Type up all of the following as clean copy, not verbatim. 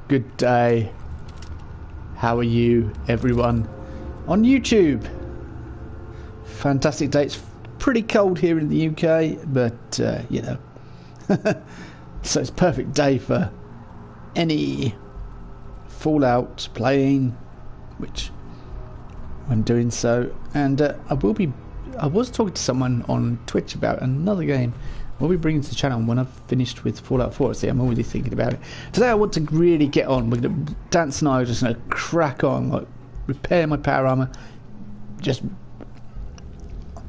Good day. How are you, everyone? On YouTube. Fantastic day. It's pretty cold here in the UK, but, you know. So it's a perfect day for any Fallout playing, which I'm doing so. And I was talking to someone on Twitch about another game we'll be bringing to the channel when I've finished with Fallout 4. See, I'm already thinking about it. Today I want to really get on. We're going to, Dance and I are just going to crack on, like repair my power armor, just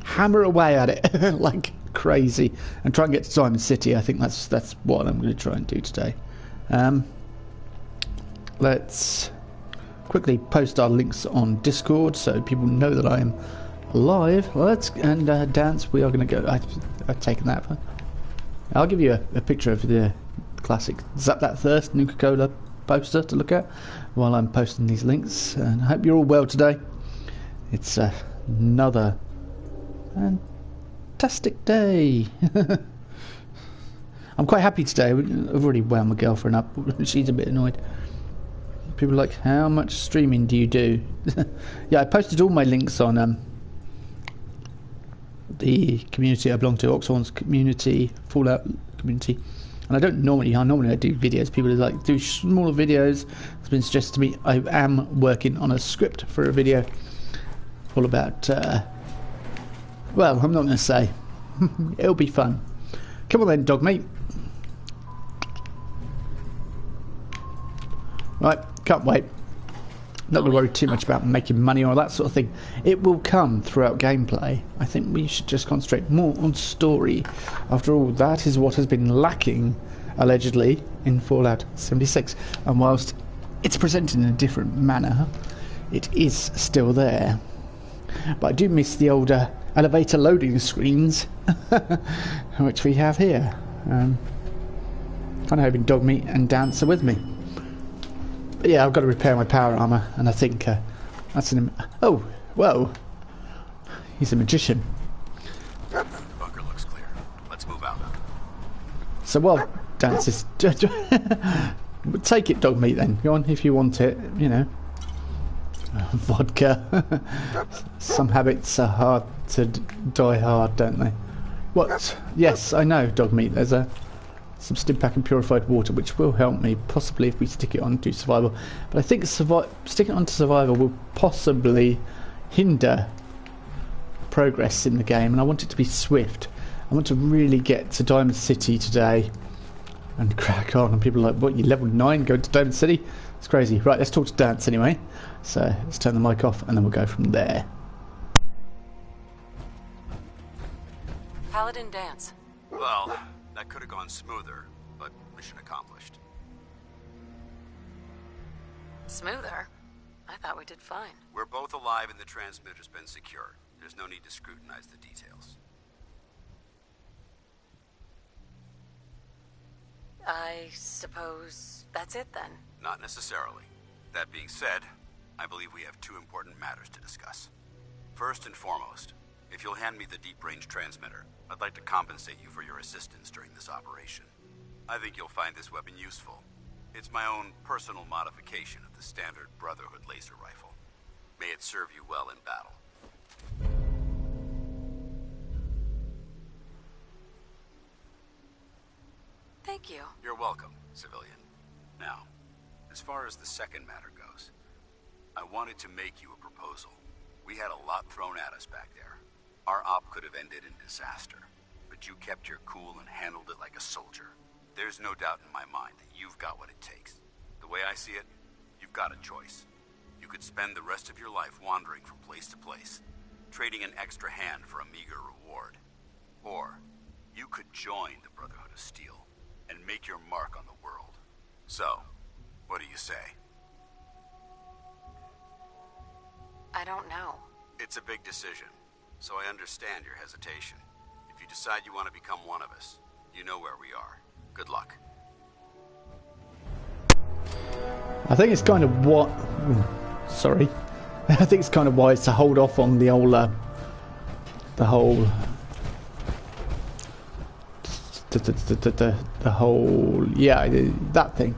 hammer away at it like crazy, and try and get to Diamond City. I think that's what I'm going to try and do today. Let's quickly post our links on Discord so people know that I am live. And Dance, we are going to go. I've taken that one. I'll give you a picture of the classic Zap That Thirst Nuka-Cola poster to look at while I'm posting these links. And I hope you're all well today. It's another fantastic day. I'm quite happy today. I've already wound my girlfriend up. She's a bit annoyed. People are like, how much streaming do you do? Yeah, I posted all my links on the community I belong to, Oxford's community, Fallout community, and I normally do videos. People are like, do smaller videos. It's been suggested to me. I am working on a script for a video all about well, I'm not going to say. It'll be fun. Come on then, dog meat. Right, can't wait. Not going to worry too much about making money or that sort of thing. It will come throughout gameplay. I think we should just concentrate more on story. After all, that is what has been lacking, allegedly, in Fallout 76. And whilst it's presented in a different manner, it is still there. But I do miss the older elevator loading screens, which we have here. Kind of hoping Dogmeat and Dance are with me. But yeah, I've got to repair my power armor, and I think that's an... Oh, whoa. He's a magician. The bunker looks clear. Let's move out. So while Dance is... Take it, Dogmeat, then. Go on, if you want it, you know. Vodka. Some habits are hard to die hard, don't they? What? Yes, I know, Dogmeat. There's some Stimpak and purified water, which will help me, possibly if we stick it on to survival. But I think sticking it onto survival will possibly hinder progress in the game, and I want it to be swift. I want to really get to Diamond City today and crack on. And people are like, what, you level 9 going to Diamond City? It's crazy. Right, let's talk to Dance anyway. So let's turn the mic off and then we'll go from there. Paladin Dance. Well, that could have gone smoother, but mission accomplished. Smoother? I thought we did fine. We're both alive and the transmitter's been secured. There's no need to scrutinize the details. I suppose that's it then. Not necessarily. That being said, I believe we have two important matters to discuss. First and foremost, if you'll hand me the deep-range transmitter, I'd like to compensate you for your assistance during this operation. I think you'll find this weapon useful. It's my own personal modification of the standard Brotherhood laser rifle. May it serve you well in battle. Thank you. You're welcome, civilian. Now, as far as the second matter goes, I wanted to make you a proposal. We had a lot thrown at us back there. Our op could have ended in disaster, but you kept your cool and handled it like a soldier. There's no doubt in my mind that you've got what it takes. The way I see it, you've got a choice. You could spend the rest of your life wandering from place to place, trading an extra hand for a meager reward. Or, you could join the Brotherhood of Steel and make your mark on the world. So, what do you say? I don't know. It's a big decision, so I understand your hesitation. If you decide you want to become one of us, you know where we are. Good luck. I think it's kind of what... Sorry. I think it's kind of wise to hold off on the whole... the whole... the whole... Yeah, that thing.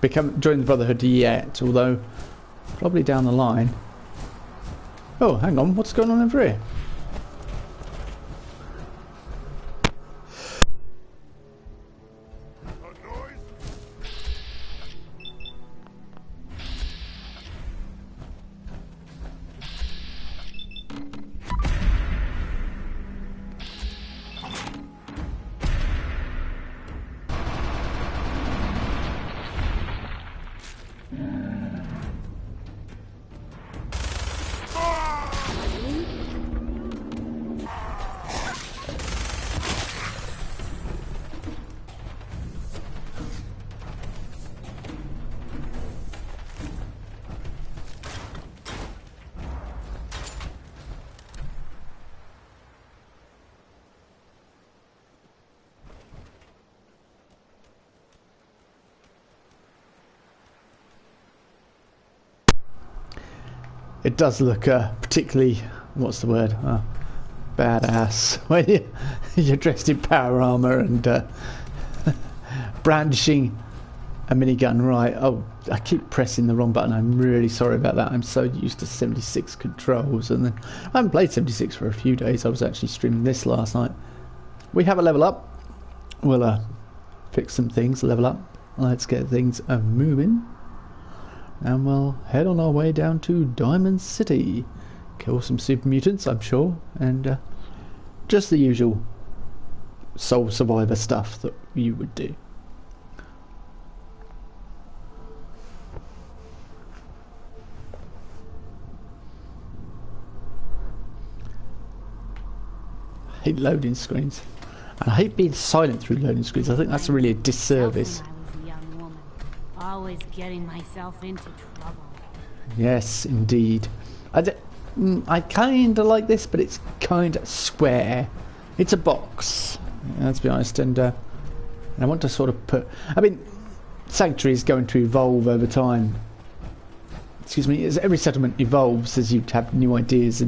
join the Brotherhood yet, although probably down the line. Oh, hang on, what's going on over here? It does look particularly, what's the word, badass when you're dressed in power armor and brandishing a minigun. Right, oh, I keep pressing the wrong button. I'm really sorry about that. I'm so used to 76 controls, and then I haven't played 76 for a few days. I was actually streaming this last night. We have a level up. We'll fix some things, level up. Let's get things moving. And we'll head on our way down to Diamond City. Kill some super mutants, I'm sure. And just the usual Soul Survivor stuff that you would do. I hate loading screens. And I hate being silent through loading screens. I think that's really a disservice. Always getting myself into trouble. Yes, indeed. I kind of like this, but it's kind of square. It's a box, let's be honest, and I want to sort of put... I mean, Sanctuary is going to evolve over time. Excuse me, as every settlement evolves, as you have new ideas.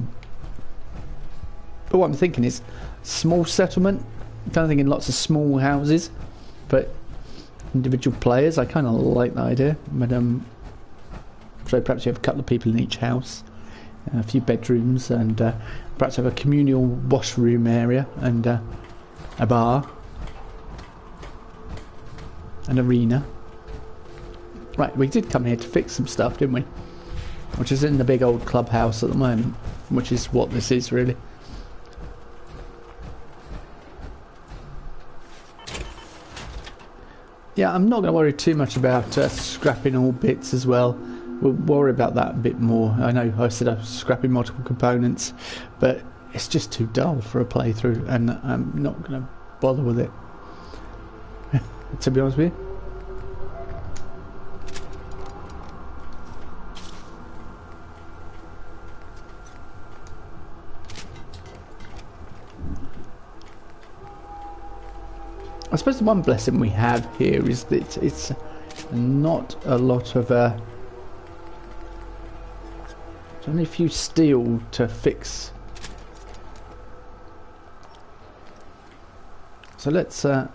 But what I'm thinking is, small settlement, kind of thinking lots of small houses, but individual players. I kind of like that idea, but so perhaps you have a couple of people in each house, a few bedrooms, and perhaps have a communal washroom area and a bar, an arena. Right, we did come here to fix some stuff, didn't we? Which is in the big old clubhouse at the moment, which is what this is really. Yeah, I'm not going to worry too much about scrapping all bits as well. We'll worry about that a bit more. I know I said I was scrapping multiple components, but it's just too dull for a playthrough, and I'm not going to bother with it. To be honest with you. I suppose the one blessing we have here is that it's not a lot of there's only a few steel to fix. So let's so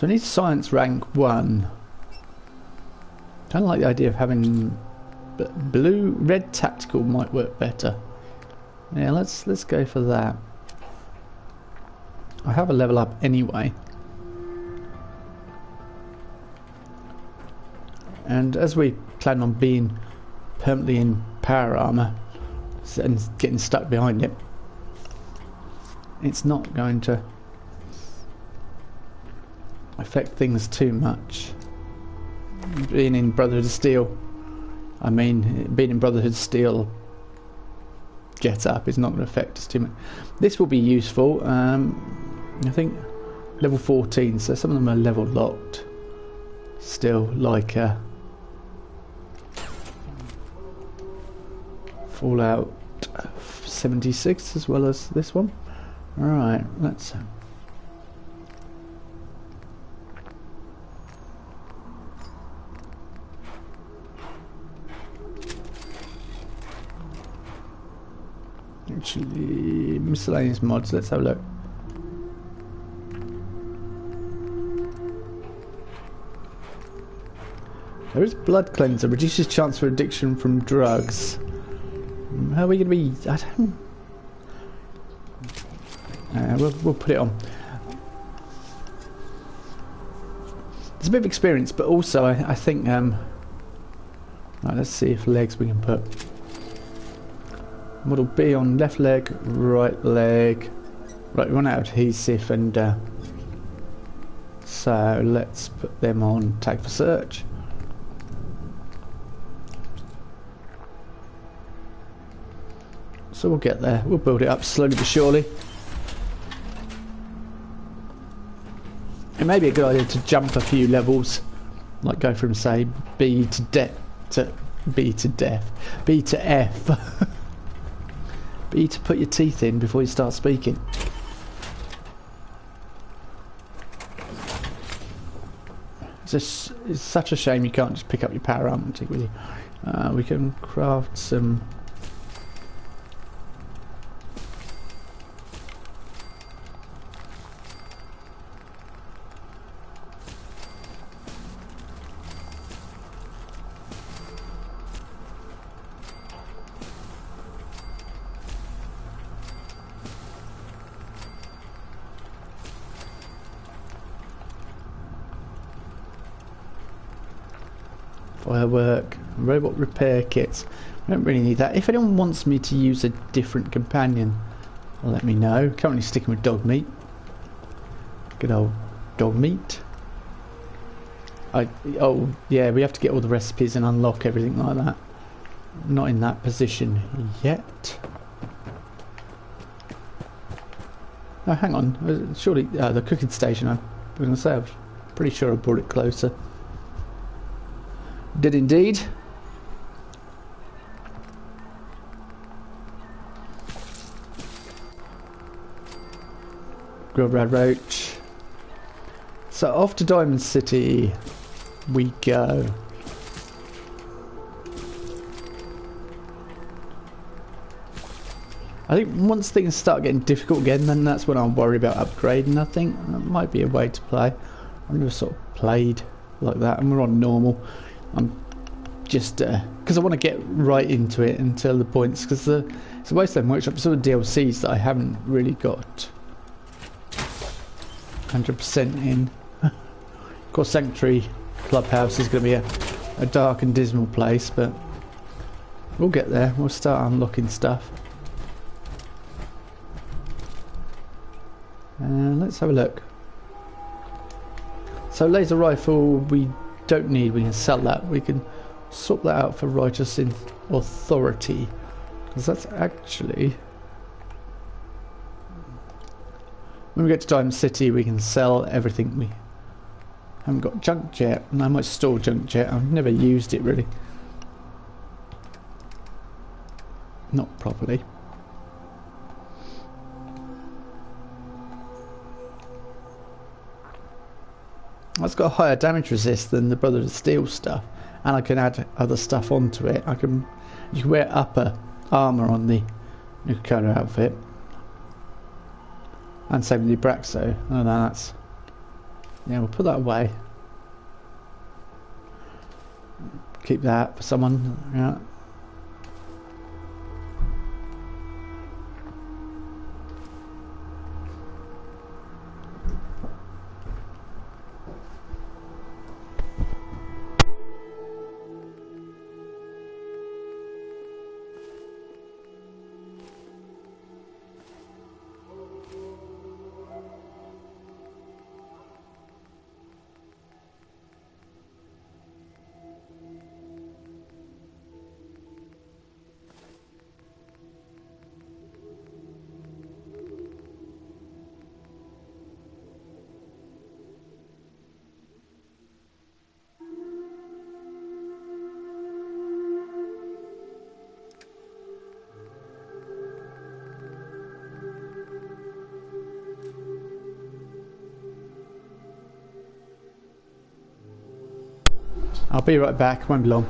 I need science rank 1. Kind of like the idea of having red tactical might work better. Yeah, let's go for that. I have a level up anyway. And as we plan on being permanently in power armor and getting stuck behind it, it's not going to affect things too much. Being in Brotherhood of Steel, I mean, being in Brotherhood of Steel get up is not going to affect us too much. This will be useful. I think level 14, so some of them are level locked still, like Fallout 76 as well as this one. Alright, let's actually miscellaneous mods, let's have a look. There is blood cleanser. Reduces chance for addiction from drugs. How are we going to be... I don't... we'll put it on. It's a bit of experience, but also I think... right, let's see if legs we can put. Model B on left leg, right leg. Right, we want out adhesive and... so let's put them on tag for search. So we'll get there. We'll build it up slowly but surely. It may be a good idea to jump a few levels, like go from say B to D to B to death, B to F. B to put your teeth in before you start speaking. It's such a shame you can't just pick up your power armament with you. We can craft some. Firework, robot repair kits. I don't really need that. If anyone wants me to use a different companion, let me know. Currently sticking with dog meat. Good old dog meat. Oh yeah, we have to get all the recipes and unlock everything like that. Not in that position yet. Oh, hang on. Surely the cooking station. I was going to say, I'm pretty sure I brought it closer. Did indeed. Grilled red roach. So off to Diamond City we go. I think once things start getting difficult again, then that's when I'll worry about upgrading. I think that might be a way to play. I've never sort of played like that, and we're on normal. I'm just because I want to get right into it until the points, because it's a Wasteland Workshop sort of DLCs that I haven't really got 100% in. Of course, Sanctuary Clubhouse is going to be a dark and dismal place, but we'll get there. We'll start unlocking stuff. Let's have a look. So laser rifle we don't need, we can sell that. We can swap that out for righteous authority, because that's actually, when we get to Diamond City we can sell everything. We haven't got junk jet, and I might store junk jet. I've never used it really, not properly. That's got a higher damage resist than the Brother of Steel stuff, and I can add other stuff onto it. You can wear upper armour on the Nuka-Cola outfit, and same with the Braxo. Oh no, that's, yeah, we'll put that away. Keep that for someone. Yeah. I'll be right back, won't be long.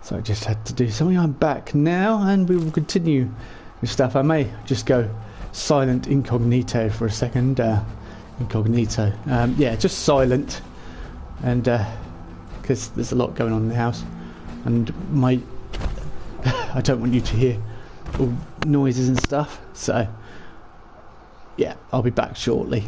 So I just had to do something. I'm back now, and we will continue with stuff. I may just go silent incognito for a second. Incognito. Yeah, just silent. And because there's a lot going on in the house. And I don't want you to hear all noises and stuff. So, yeah, I'll be back shortly.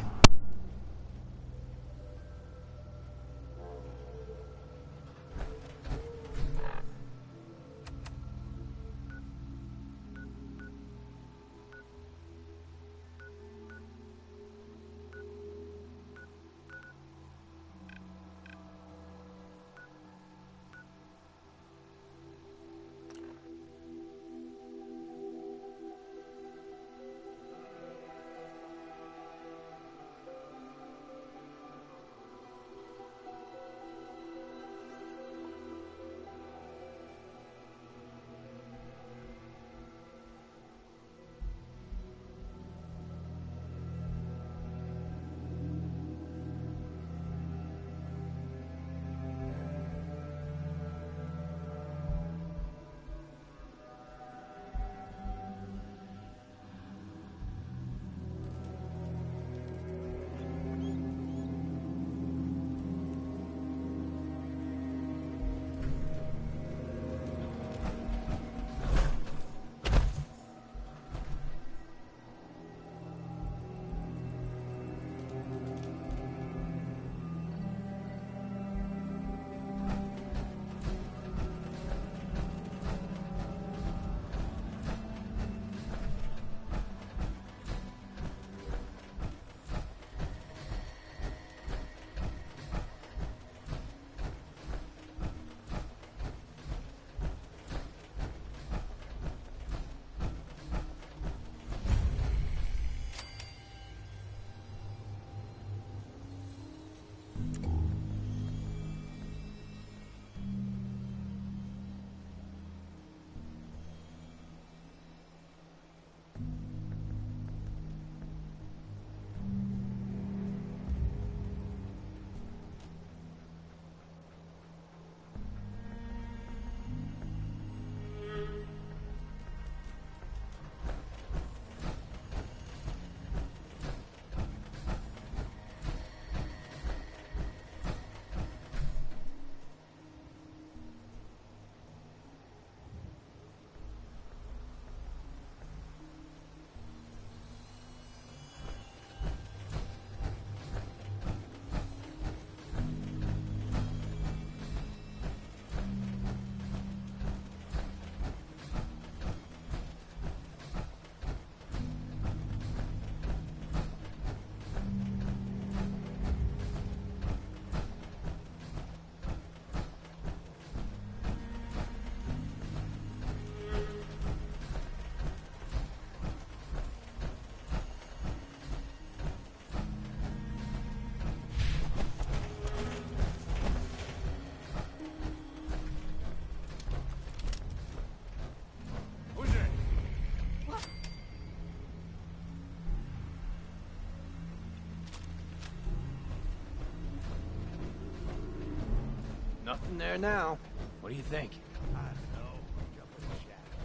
Nothing there now. What do you think? I don't know. Jump in the shadow.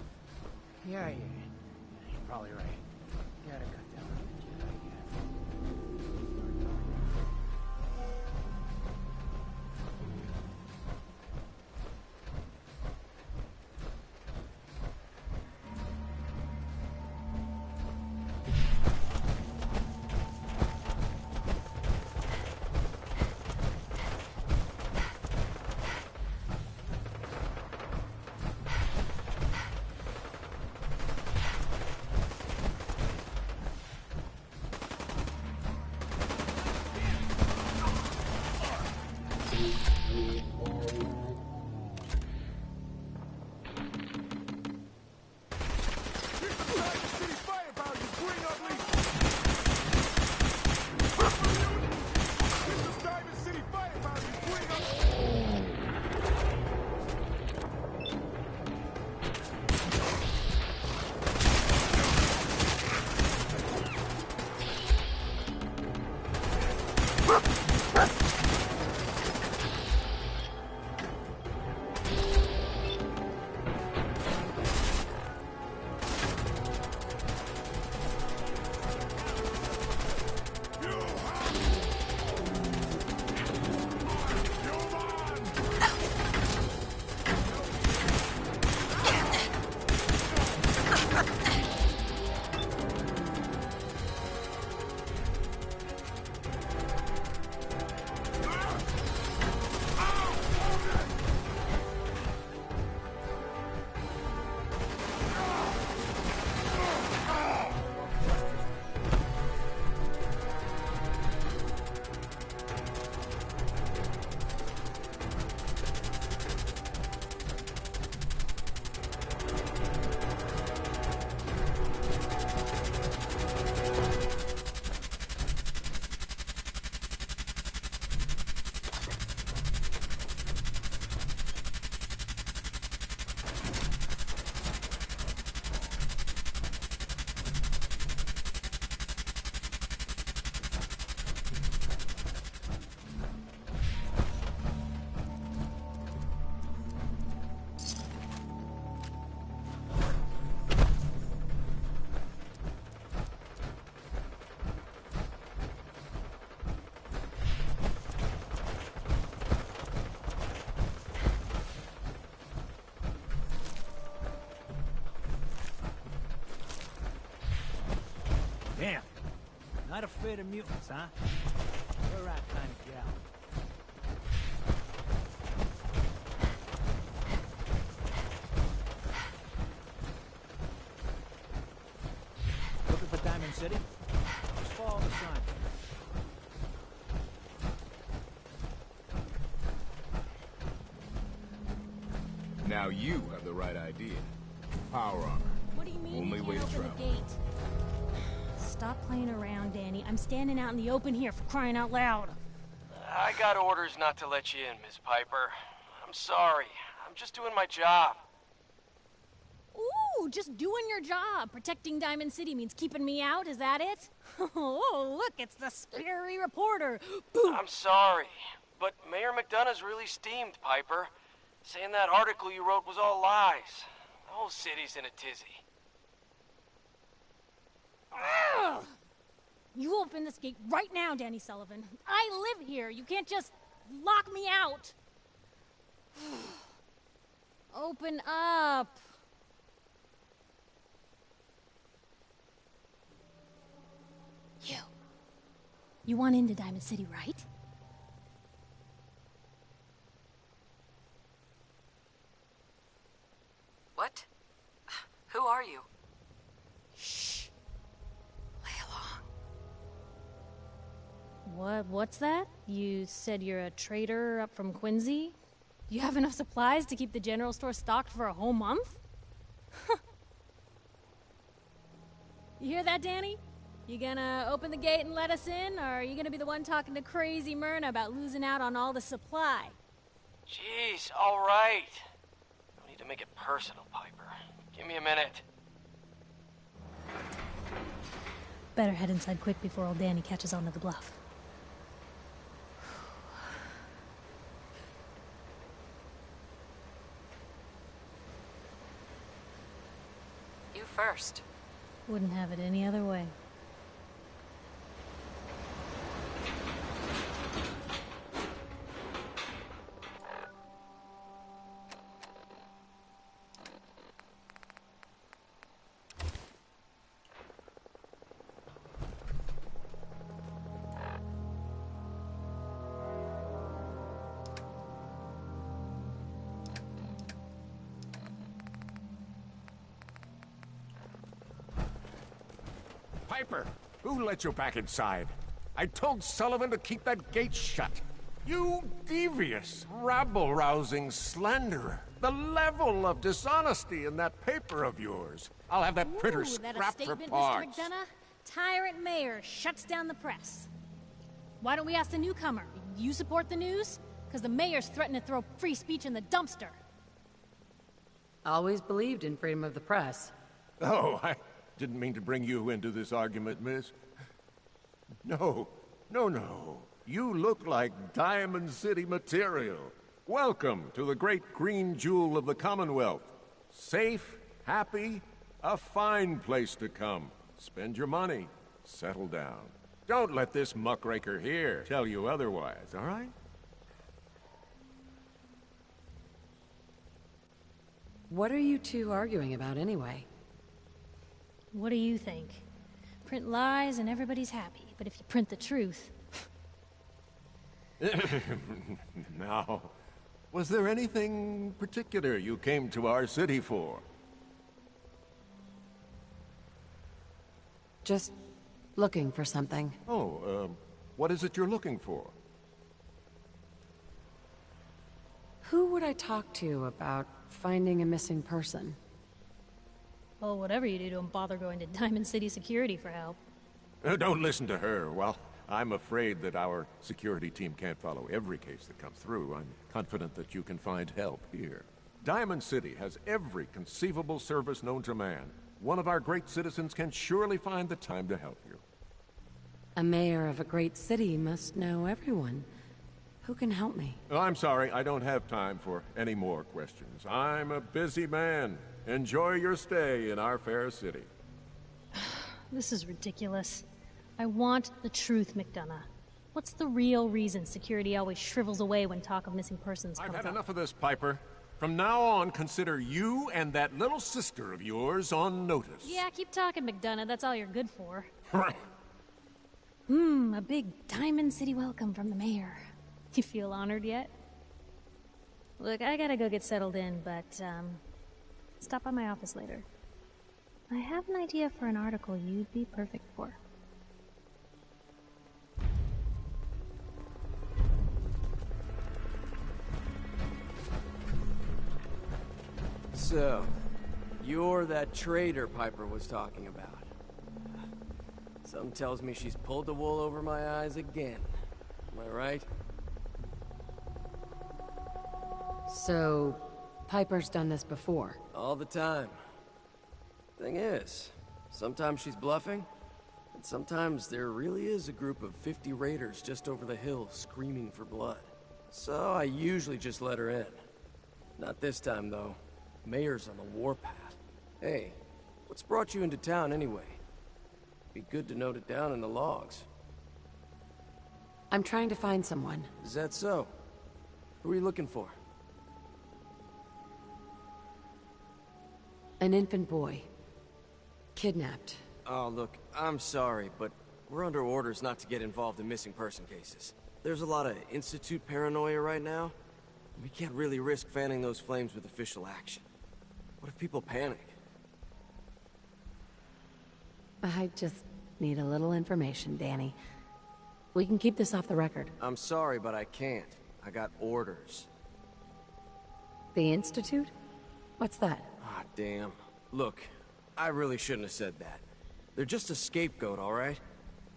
Yeah, you're probably right. Gotta cut down on the Jedi, Not afraid of mutants, huh? You're that kind of gal. Looking for Diamond City? Just follow the sign. Now you have the right idea. Power armor. What do you mean Only you way can't to open the travel. gate? Stop playing around, Danny. I'm standing out in the open here for crying out loud. I got orders not to let you in, Miss Piper. I'm sorry. I'm just doing my job. Ooh, just doing your job. Protecting Diamond City means keeping me out, is that it? Oh, look, it's the scary reporter. Boom. I'm sorry, but Mayor McDonough's really steamed, Piper. Saying that article you wrote was all lies. The whole city's in a tizzy. Ugh. You open this gate right now, Danny Sullivan. I live here. You can't just lock me out. Open up. You want into Diamond City, right? What? Who are you? Shh. Play along. What's that? You said you're a trader up from Quincy? You have enough supplies to keep the general store stocked for a whole month? You hear that, Danny? You gonna open the gate and let us in, or are you gonna be the one talking to crazy Myrna about losing out on all the supply? Jeez, all right. No need to make it personal, Piper. Give me a minute. Better head inside quick before old Danny catches on to the bluff. You first. Wouldn't have it any other way. Piper, who let you back inside? I told Sullivan to keep that gate shut. You devious, rabble-rousing slanderer. The level of dishonesty in that paper of yours. I'll have that printer Ooh, that a scrapped for statement, parts. Mr. McDonough? Tyrant mayor shuts down the press. Why don't we ask the newcomer? You support the news? Because the mayor's threatened to throw free speech in the dumpster. Always believed in freedom of the press. Oh, I didn't mean to bring you into this argument, miss. No. You look like Diamond City material. Welcome to the great green jewel of the Commonwealth. Safe, happy, a fine place to come. Spend your money, settle down. Don't let this muckraker here tell you otherwise, all right? What are you two arguing about anyway? What do you think? Print lies and everybody's happy, but if you print the truth... Now, was there anything particular you came to our city for? Just looking for something. Oh, what is it you're looking for? Who would I talk to about finding a missing person? Well, whatever you do, don't bother going to Diamond City Security for help. Don't listen to her. Well, I'm afraid that our security team can't follow every case that comes through. I'm confident that you can find help here. Diamond City has every conceivable service known to man. One of our great citizens can surely find the time to help you. A mayor of a great city must know everyone. Who can help me? Oh, I'm sorry, I don't have time for any more questions. I'm a busy man. Enjoy your stay in our fair city. This is ridiculous. I want the truth, McDonough. What's the real reason security always shrivels away when talk of missing persons comes I've had up? enough of this, Piper. From now on, consider you and that little sister of yours on notice. Yeah, keep talking, McDonough. That's all you're good for. A big Diamond City welcome from the mayor. You feel honored yet? Look, I gotta go get settled in, but, stop by my office later. I have an idea for an article you'd be perfect for. So, you're that traitor Piper was talking about. Something tells me she's pulled the wool over my eyes again. Am I right? So, Piper's done this before? All the time. Thing is, sometimes she's bluffing, and sometimes there really is a group of 50 raiders just over the hill screaming for blood. So I usually just let her in. Not this time, though. Mayor's on the warpath. Hey, what's brought you into town anyway? Be good to note it down in the logs. I'm trying to find someone. Is that so? Who are you looking for? An infant boy. Kidnapped. Oh, look, I'm sorry, but we're under orders not to get involved in missing person cases. There's a lot of Institute paranoia right now. We can't really risk fanning those flames with official action. What if people panic? I just need a little information, Danny. We can keep this off the record. I'm sorry, but I can't. I got orders. The Institute? What's that? Ah, damn. Look, I really shouldn't have said that. They're just a scapegoat, all right?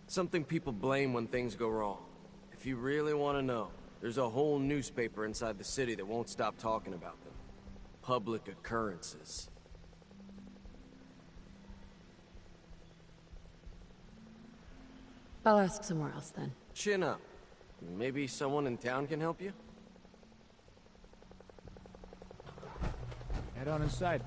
Something people blame when things go wrong. If you really want to know, there's a whole newspaper inside the city that won't stop talking about them. Public occurrences. I'll ask somewhere else then. Chin up. Maybe someone in town can help you? Head on inside.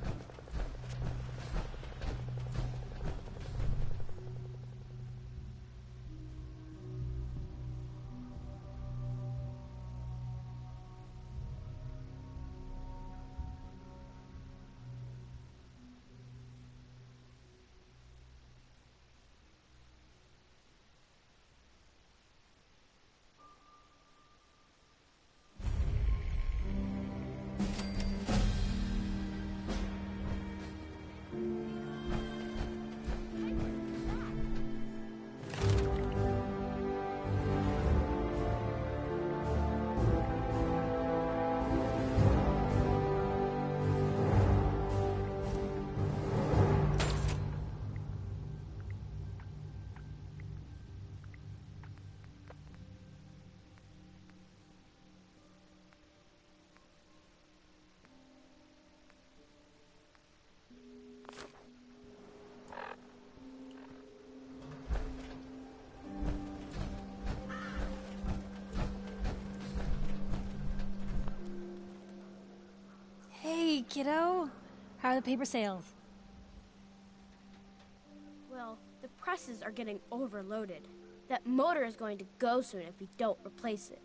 Hey, kiddo. How are the paper sales? Well, the presses are getting overloaded. That motor is going to go soon if we don't replace it.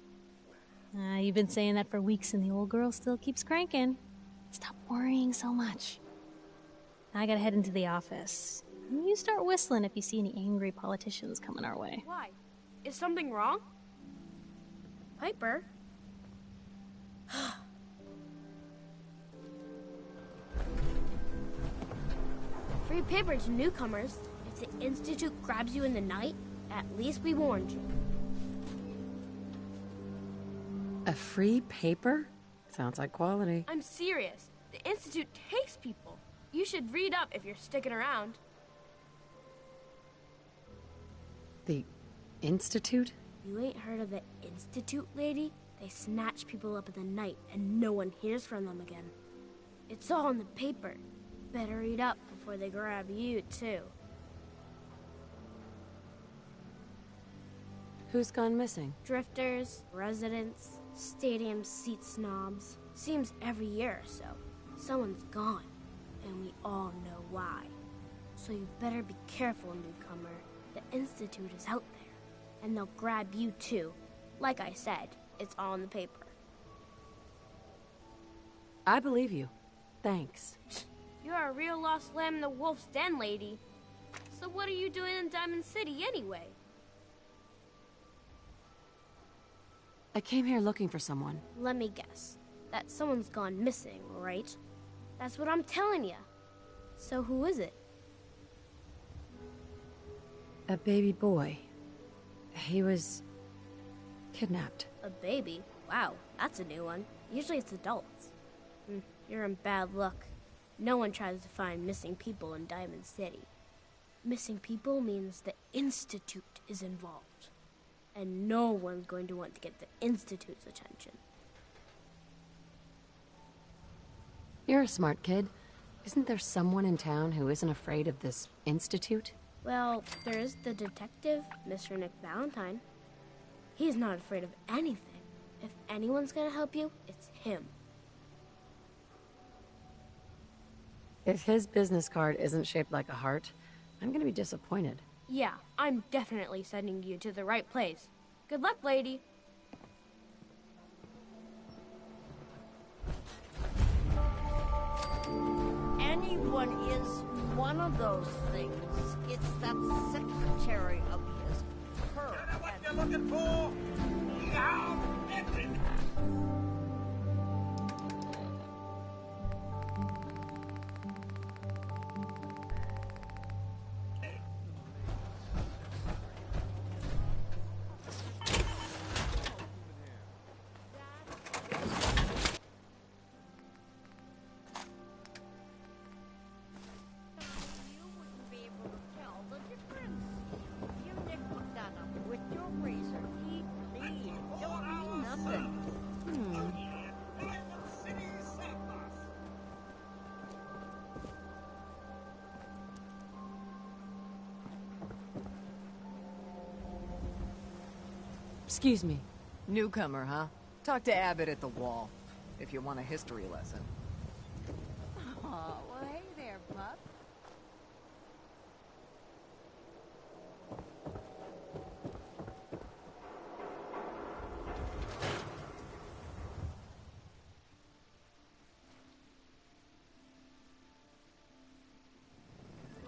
You've been saying that for weeks and the old girl still keeps cranking. Stop worrying so much. I gotta head into the office. You start whistling if you see any angry politicians coming our way. Why? Is something wrong? Piper? Free paper to newcomers. If the Institute grabs you in the night, at least we warned you. A free paper? Sounds like quality. I'm serious. The Institute takes people. You should read up if you're sticking around. The Institute? You ain't heard of the Institute, lady? They snatch people up in the night and no one hears from them again. It's all in the paper. Better read up before they grab you, too. Who's gone missing? Drifters, residents, stadium seat snobs. Seems every year or so, someone's gone, and we all know why. So you better be careful, newcomer. The Institute is out there, and they'll grab you too. Like I said, it's all in the paper. I believe you. Thanks. You're a real lost lamb in the wolf's den, lady. So what are you doing in Diamond City anyway? I came here looking for someone. Let me guess. That someone's gone missing, right? That's what I'm telling you. So who is it? A baby boy. He was kidnapped. A baby? Wow, that's a new one. Usually it's adults. You're in bad luck. No one tries to find missing people in Diamond City. Missing people means the Institute is involved. And no one's going to want to get the Institute's attention. You're a smart kid. Isn't there someone in town who isn't afraid of this Institute? Well, there's the detective, Mr. Nick Valentine. He's not afraid of anything. If anyone's gonna help you, it's him. If his business card isn't shaped like a heart, I'm gonna be disappointed. Yeah, I'm definitely sending you to the right place. Good luck, lady. Anyone is one of those things. It's that secretary of his. Her. What you looking for? Yeah, Edwin. Excuse me. Newcomer, huh? Talk to Abbott at the wall, if you want a history lesson. Oh, well, hey there, pup.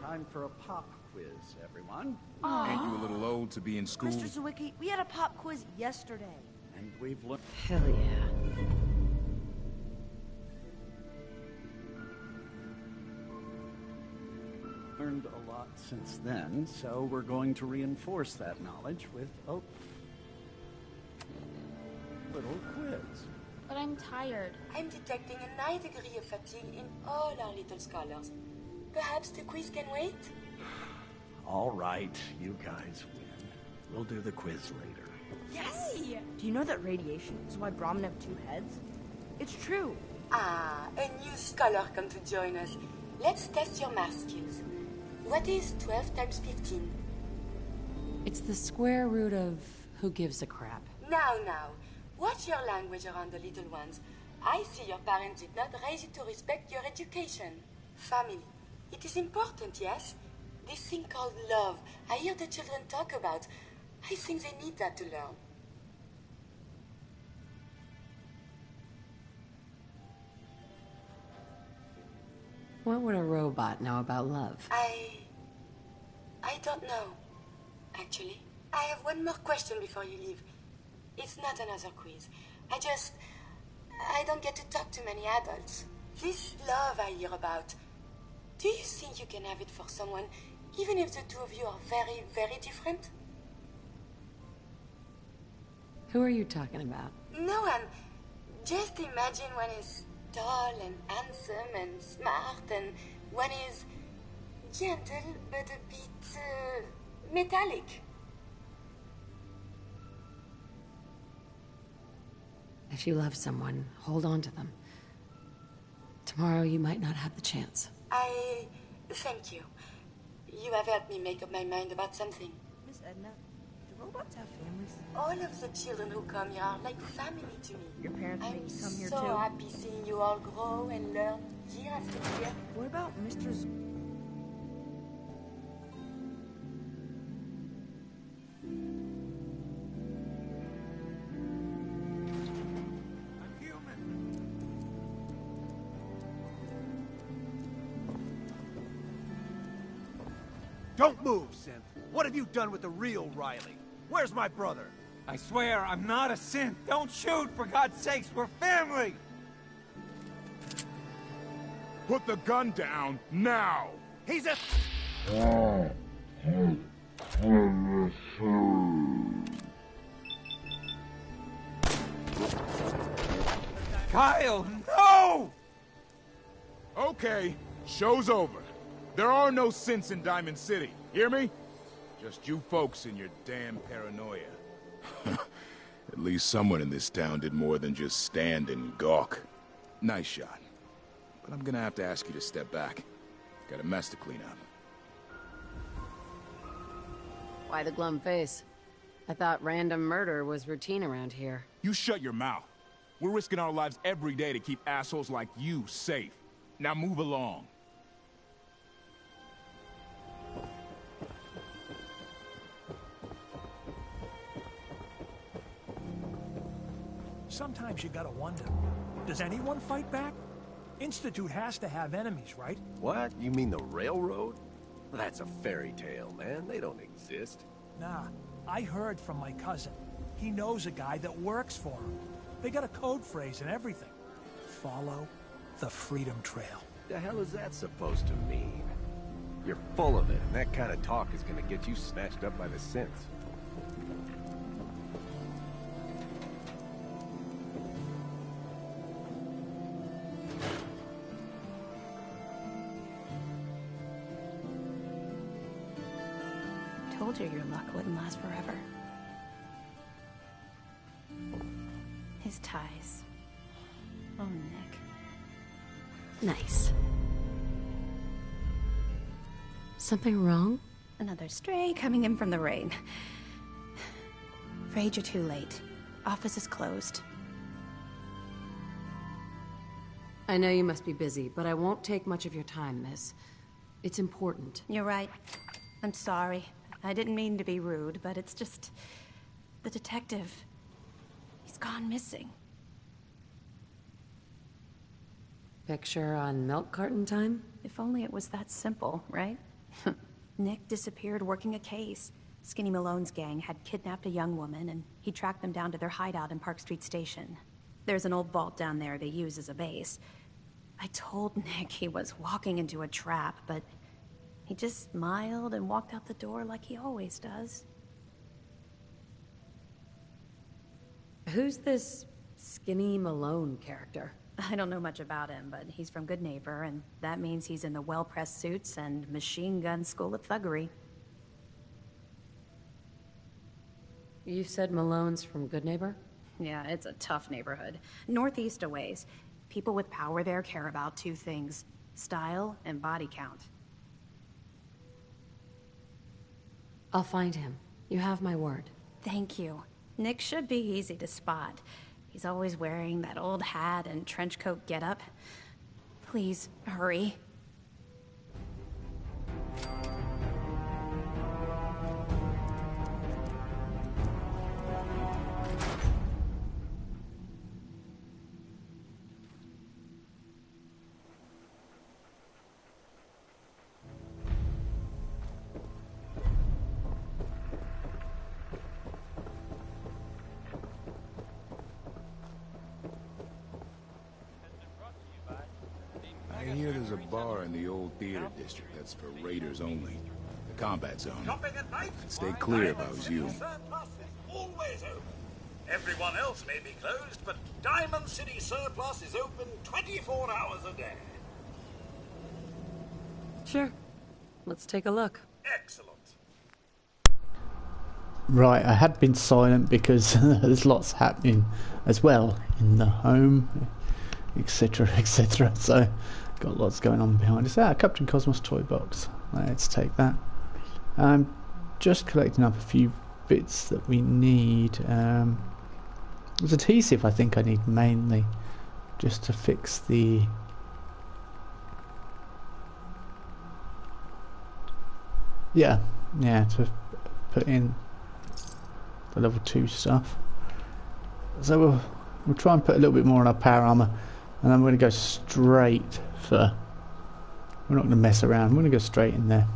Time for a pop quiz, everyone. Ain't you a little old to be in school? Mr. Zawicki, we had a pop quiz yesterday. And we've learned... Hell yeah. learned a lot since then, so we're going to reinforce that knowledge with a little quiz. But I'm tired. I'm detecting a high degree of fatigue in all our little scholars. Perhaps the quiz can wait? All right, you guys win. We'll do the quiz later. Yes! Hey! Do you know that radiation is why Brahmin have two heads? It's true. Ah, a new scholar come to join us. Let's test your math skills. What is 12 times 15? It's the square root of who gives a crap. Now, watch your language around the little ones. I see your parents did not raise you to respect your education. Family. It is important, yes? This thing called love, I hear the children talk about. I think they need that to learn. What would a robot know about love? I don't know, actually. I have one more question before you leave. It's not another quiz. I don't get to talk to many adults. This love I hear about, do you think you can have it for someone, even if the two of you are very, very different? Who are you talking about? No one. Just imagine one is tall and handsome and smart, and one is gentle but a bit metallic. If you love someone, hold on to them. Tomorrow you might not have the chance. Thank you. You have helped me make up my mind about something. Miss Edna, do robots have families? All of the children who come here are like family to me. Your parents make you come here too? I'm so happy seeing you all grow and learn year after year. What about Mistress... Don't move, Synth. What have you done with the real Riley? Where's my brother? I swear, I'm not a synth. Don't shoot, for God's sakes, we're family! Put the gun down, now! He's a... Kyle, no! Okay, show's over. There are no synths in Diamond City, hear me? Just you folks and your damn paranoia. At least someone in this town did more than just stand and gawk. Nice shot. But I'm gonna have to ask you to step back. Got a mess to clean up. Why the glum face? I thought random murder was routine around here. You shut your mouth. We're risking our lives every day to keep assholes like you safe. Now move along. Sometimes you gotta wonder, does anyone fight back? Institute has to have enemies, right? What? You mean the railroad? That's a fairy tale, man. They don't exist. Nah, I heard from my cousin. He knows a guy that works for him. They got a code phrase and everything. Follow the Freedom Trail. The hell is that supposed to mean? You're full of it, and that kind of talk is gonna get you snatched up by the synths. Told you your luck wouldn't last forever. His ties. Oh, Nick. Nice. Something wrong? Another stray coming in from the rain. Afraid you're too late. Office is closed. I know you must be busy, but I won't take much of your time, miss. It's important. You're right. I'm sorry. I didn't mean to be rude, but it's just... the detective... he's gone missing. Picture on milk carton time? If only it was that simple, right? Nick disappeared working a case. Skinny Malone's gang had kidnapped a young woman, and he tracked them down to their hideout in Park Street Station. There's an old vault down there they use as a base. I told Nick he was walking into a trap, but he just smiled and walked out the door like he always does. Who's this Skinny Malone character? I don't know much about him, but he's from Good Neighbor, and that means he's in the well-pressed suits and machine gun school of thuggery. You said Malone's from Good Neighbor? Yeah, it's a tough neighborhood. Northeast a ways. People with power there care about two things: style and body count. I'll find him. You have my word. Thank you. Nick should be easy to spot. He's always wearing that old hat and trench coat getup. Please, hurry. I hear there's a bar in the old theater district that's for raiders only. The combat zone. I'd stay clear if I was you. Always open. Everyone else may be closed, but Diamond City Surplus is open 24 hours a day. Sure. Let's take a look. Excellent. Right, I had been silent because there's lots happening as well in the home, etc, etc. So, got lots going on behind us. Captain Cosmos toy box. Let's take that. I'm just collecting up a few bits that we need. There's adhesive I think I need mainly, just to fix the... Yeah, to put in the level 2 stuff. So we'll try and put a little bit more on our power armor, and then we're going to go straight for... We're not going to mess around, we're going to go straight in there.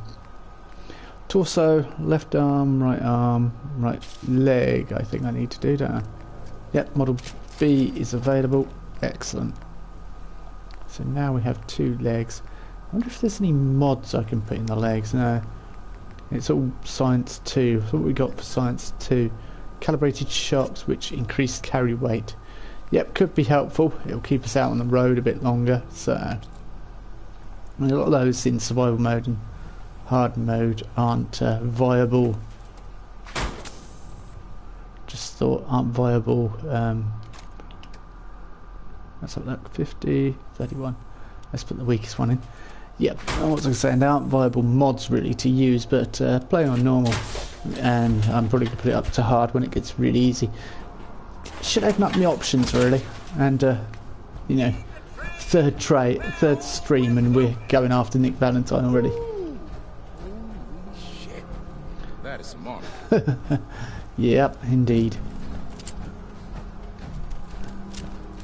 Torso, left arm, right leg. I think I need to do, don't I? Yep, model B is available. Excellent. So now we have 2 legs. I wonder if there's any mods I can put in the legs. No. It's all Science 2. So what we got for Science 2? Calibrated shocks, which increase carry weight. Yep, could be helpful. It'll keep us out on the road a bit longer. So a lot of those in survival mode and hard mode aren't viable. Just thought aren't viable. Let's have a look. 50, 31. Let's put the weakest one in. Yep, what was I saying? There aren't viable mods really to use, but playing on normal, and I'm probably going to put it up to hard when it gets really easy. Should open up the options really, and you know, third stream, and we're going after Nick Valentine already. Shit, that is some armor. Yep, indeed.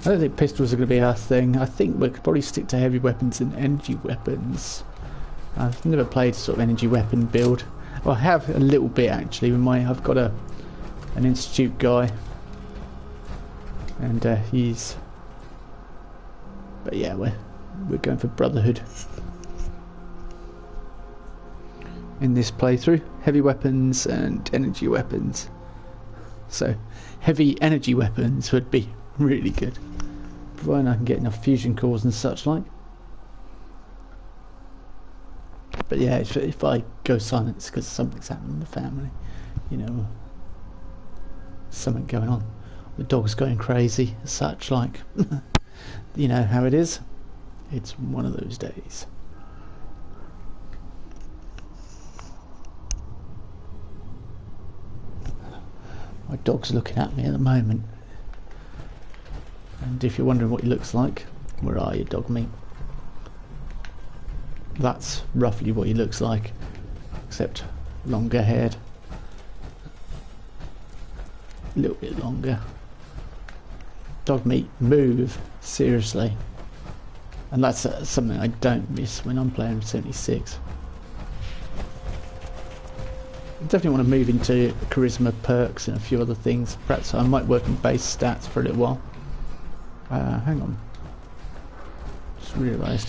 I don't think pistols are going to be our thing. I think we could probably stick to heavy weapons and energy weapons. I've never played sort of energy weapon build. Well, I have a little bit actually. I've got an institute guy, and he's. But yeah, we're going for Brotherhood in this playthrough. Heavy weapons and energy weapons. So heavy energy weapons would be really good, providing I can get enough fusion cores and such like. But yeah, if I go silent, it's because something's happened in the family, you know, something going on. The dog's going crazy, such like. You know how it is. It's one of those days. My dog's looking at me at the moment. And if you're wondering what he looks like, where are you, dog meat? That's roughly what he looks like, except longer haired. A little bit longer. Dog meat, move, seriously. And that's something I don't miss when I'm playing 76. I definitely want to move into charisma perks and a few other things. Perhaps I might work on base stats for a little while. Hang on. Just realised.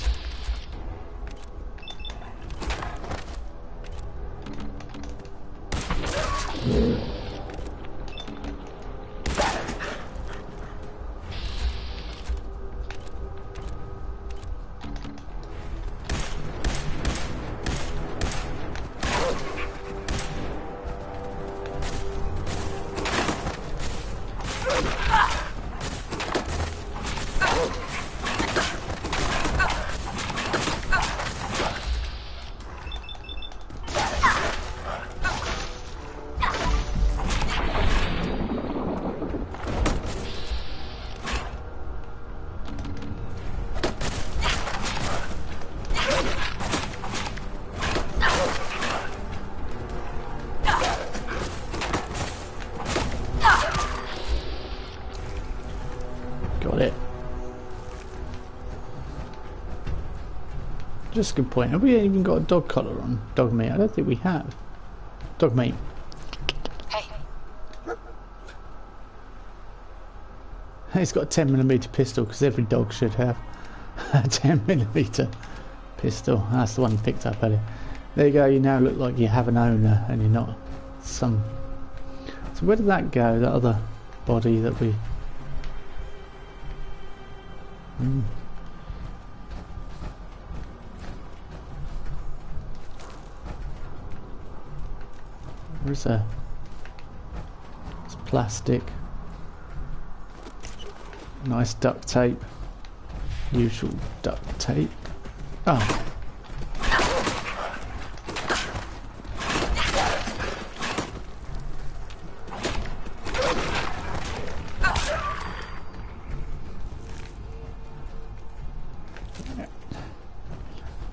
Got it. Just a good point. Have we even got a dog collar on? Dog meat? I don't think we have. Dog meat. Hey. He's got a 10mm pistol, because every dog should have a 10mm pistol. That's the one you picked up earlier. There you go, you now look like you have an owner and you're not some... So where did that go, that other body that we... Where's a... It's plastic. Nice duct tape. Usual duct tape. Oh.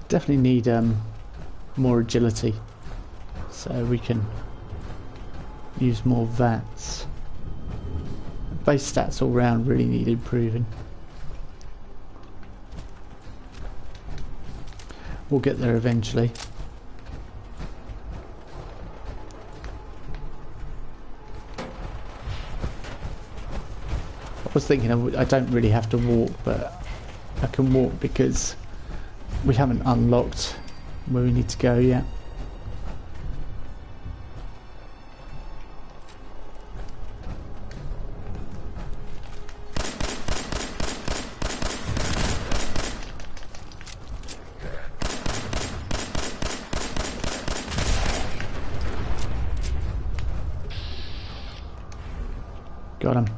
Definitely need more agility so we can use more VATs. Base stats all round really need improving. We'll get there eventually. was thinking I don't really have to walk, but I can walk because we haven't unlocked where we need to go yet. Got him.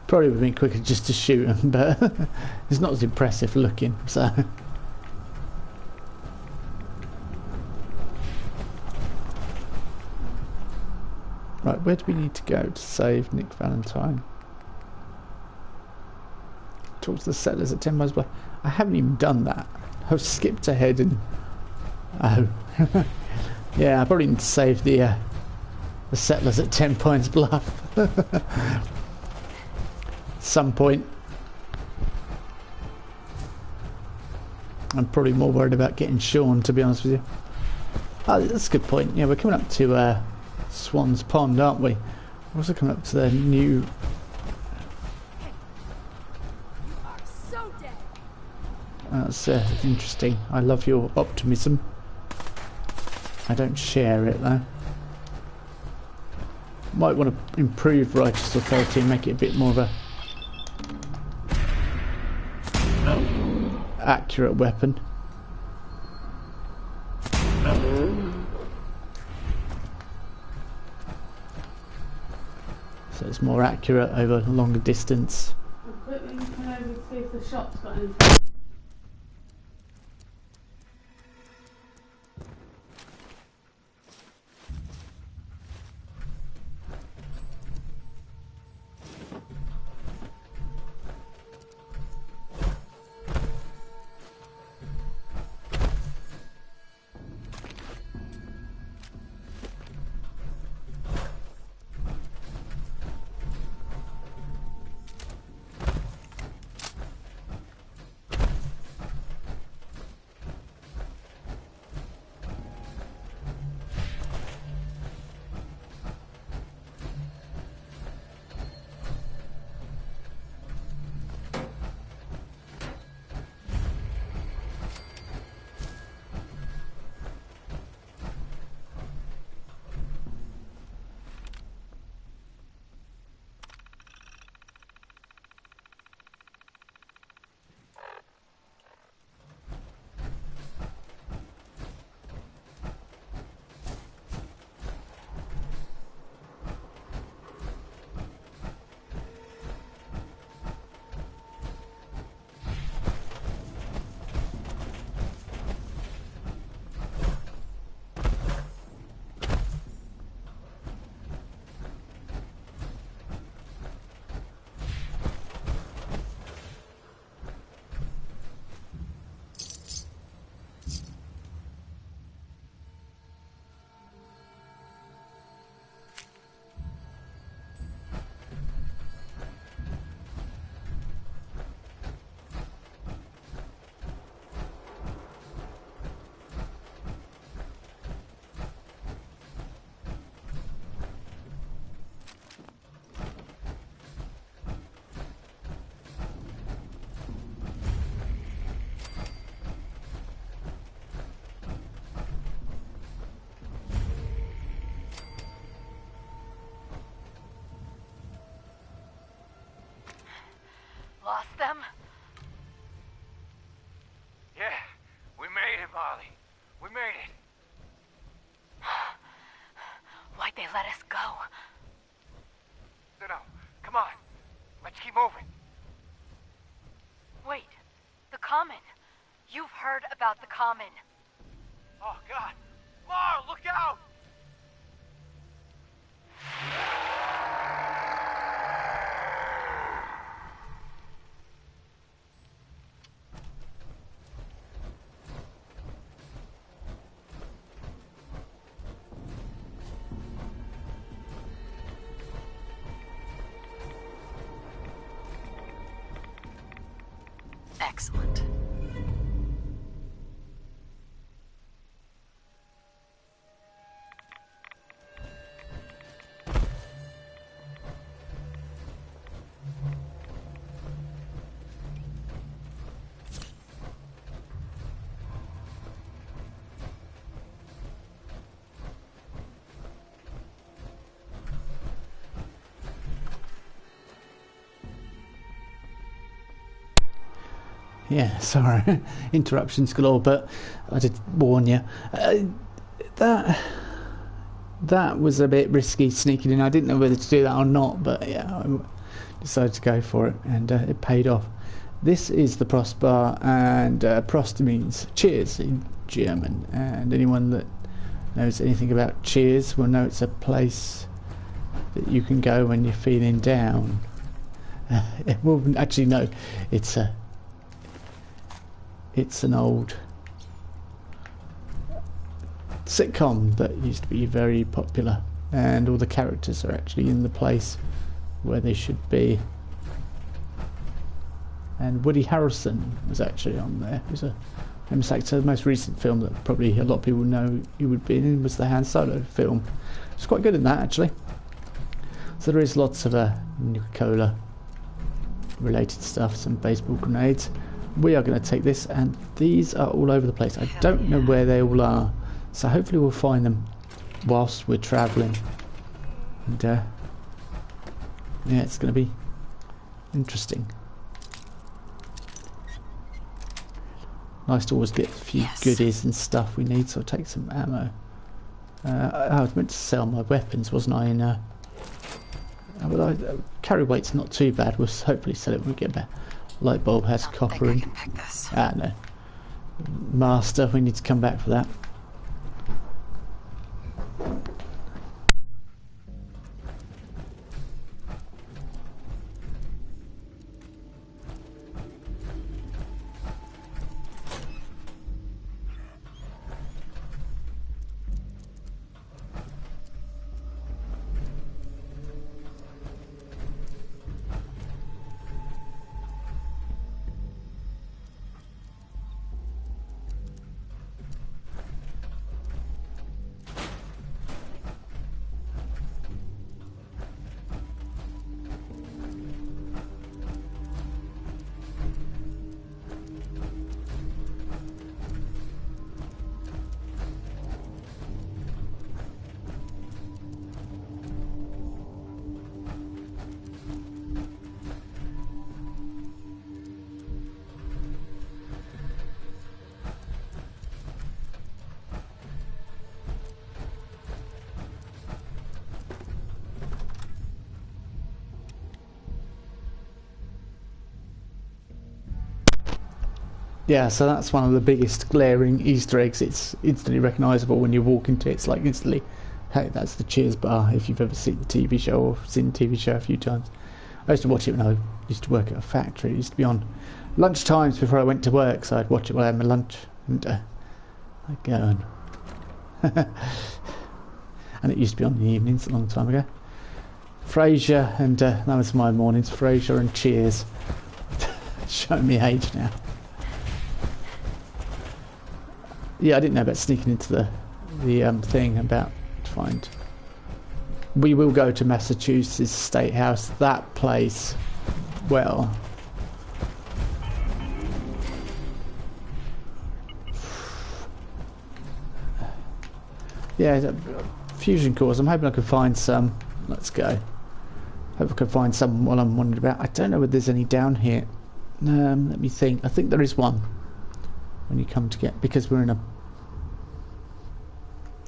Probably would have been quicker just to shoot him, but it's not as impressive looking, so. Right, where do we need to go to save Nick Valentine? Talk to the settlers at 10 miles away. I haven't even done that. I've skipped ahead and... Oh. Yeah, I probably need to save the settlers at 10 Pines Bluff. Some point. I'm probably more worried about getting Sean, to be honest with you. Oh, that's a good point. Yeah, we're coming up to Swan's Pond, aren't we? We're also coming up to the new... That's interesting. I love your optimism. I don't share it though. Might want to improve Righteous Authority and make it a bit more of a accurate weapon. So it's more accurate over a longer distance. I'll quickly come over to see if the shop's got anything. Lost them? Yeah, we made it, Molly. We made it. Why'd they let us go? No, come on. Let's keep moving. Wait, the Common. You've heard about the Common. Oh, God. Mar, look out! Excellent. Yeah, sorry. Interruptions galore, but I did warn you. That was a bit risky, sneaking in. I didn't know whether to do that or not, but yeah, I decided to go for it, and it paid off. This is the Prost Bar, and Prost means cheers in German, and anyone that knows anything about cheers will know it's a place that you can go when you're feeling down. Well, actually no, it's an old sitcom that used to be very popular, and all the characters are actually in the place where they should be. And Woody Harrelson was actually on there. He was a famous actor. The most recent film that probably a lot of people know he would be in was the Han Solo film. It's quite good in that, actually. So there is lots of Nuka-Cola related stuff, some baseball grenades. We are going to take this, and these are all over the place. I don't know where they all are, so hopefully we'll find them whilst we're travelling. And yeah, it's going to be interesting. Nice to always get a few goodies and stuff we need, so I'll take some ammo. I was meant to sell my weapons, wasn't I? But carry weight's not too bad. We'll hopefully sell it when we get back. Light bulb has copper in. No. Master, we need to come back for that. Yeah, so that's one of the biggest glaring Easter eggs. It's instantly recognisable when you walk into it. It's like instantly, hey, that's the Cheers bar, if you've ever seen the TV show or seen the TV show a few times. I used to watch it when I used to work at a factory. It used to be on lunch times before I went to work, so I'd watch it while I had my lunch, and I'd go and... and it used to be on in the evenings a long time ago. Frasier, and that was my mornings, Frasier and Cheers. Showing me age now. Yeah, I didn't know about sneaking into the thing about to find. We will go to Massachusetts State House. That place, well, yeah, fusion cores. I'm hoping I can find some. Let's go. Hope I can find some while I'm wandering about. I don't know whether there's any down here. Let me think. I think there is one. When you come to get, because we're in a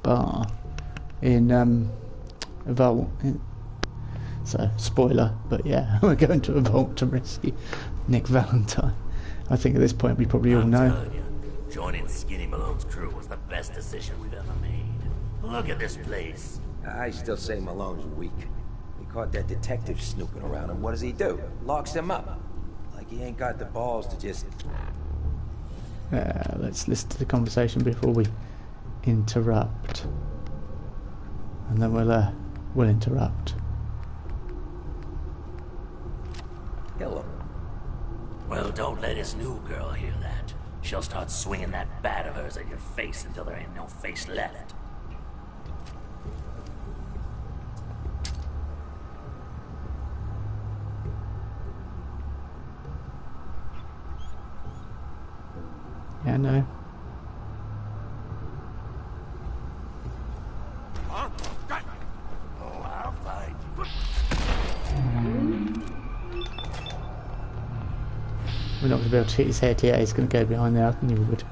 bar in a vault. So spoiler, but yeah, we're going to a vault to rescue Nick Valentine. I think at this point we probably all know. Telling you, joining Skinny Malone's crew was the best decision we've ever made. Look at this place. I still say Malone's weak. We caught that detective snooping around, and what does he do? Locks him up. Like he ain't got the balls to just... let's listen to the conversation before we interrupt, and then we'll interrupt. Kill him. Well, don't let his new girl hear that. She'll start swinging that bat of hers at your face until there ain't no face left. Yeah, no. Oh, I'll find you. We're not going to be able to hit his head. Yeah, he's going to go behind there. I knew we would.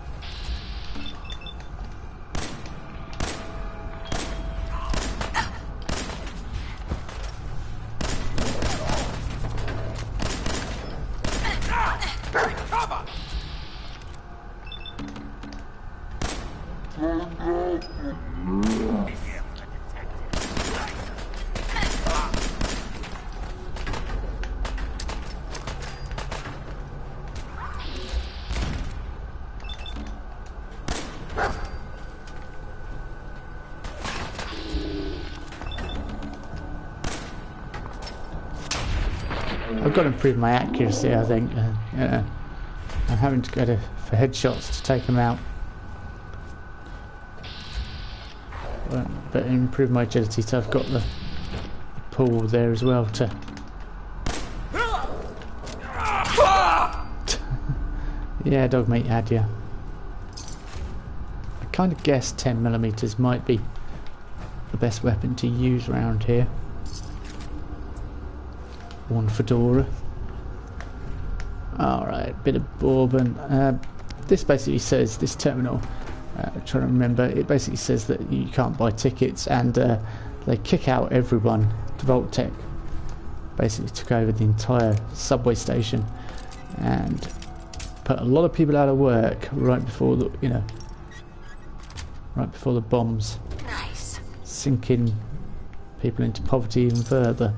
I've got to improve my accuracy, I think. I'm having to go for headshots to take him out. But improve my agility, so I've got the pull there as well to... Yeah, dog meat had you. I kind of guessed 10mm might be the best weapon to use around here. One fedora. Alright, bit of bourbon. This basically says, this terminal, trying to remember, it basically says that you can't buy tickets, and they kick out everyone. Vault-Tec basically took over the entire subway station and put a lot of people out of work right before the, right before the bombs. Nice. Sinking people into poverty even further.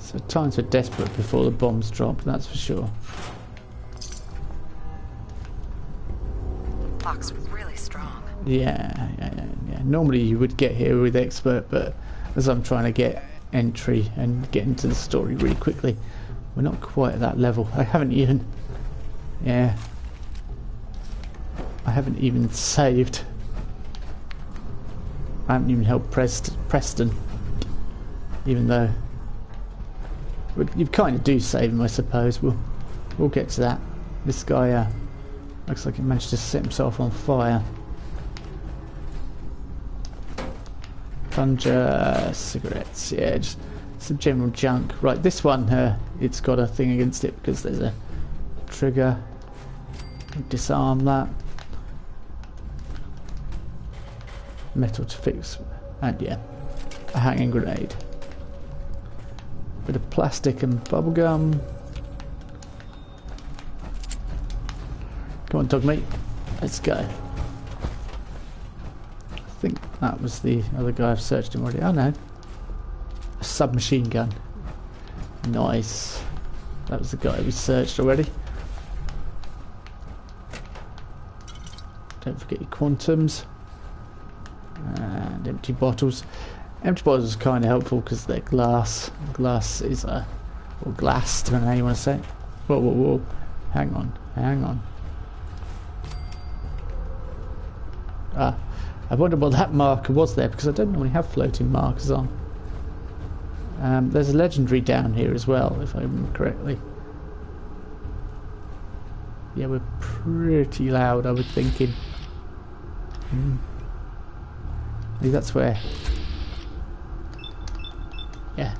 So times were desperate before the bombs dropped, that's for sure. Lock's really strong. Yeah. Normally you would get here with expert, but as I'm trying to get entry and get into the story really quickly, we're not quite at that level. I haven't even saved. I haven't even helped Preston, even though you kind of do save him, I suppose. We'll get to that. This guy looks like he managed to set himself on fire. Plunger, cigarettes, yeah, just some general junk. Right, this one, it's got a thing against it because there's a trigger. Disarm that. Metal to fix, and yeah, a hanging grenade. Bit of plastic and bubblegum. Come on, dog meat, let's go. I think that was the other guy. I've searched him already. Oh no, a submachine gun. Nice. That was the guy we searched already. Don't forget your quantums and empty bottles. Empty bottles are kind of helpful because they're glass. Glass is or glass, depending on how you want to say it. Whoa. Hang on. I wonder what that marker was there, because I don't normally have floating markers on. There's a legendary down here as well, if I remember correctly. Yeah, we're pretty loud, I was thinking. Maybe that's where... Yeah.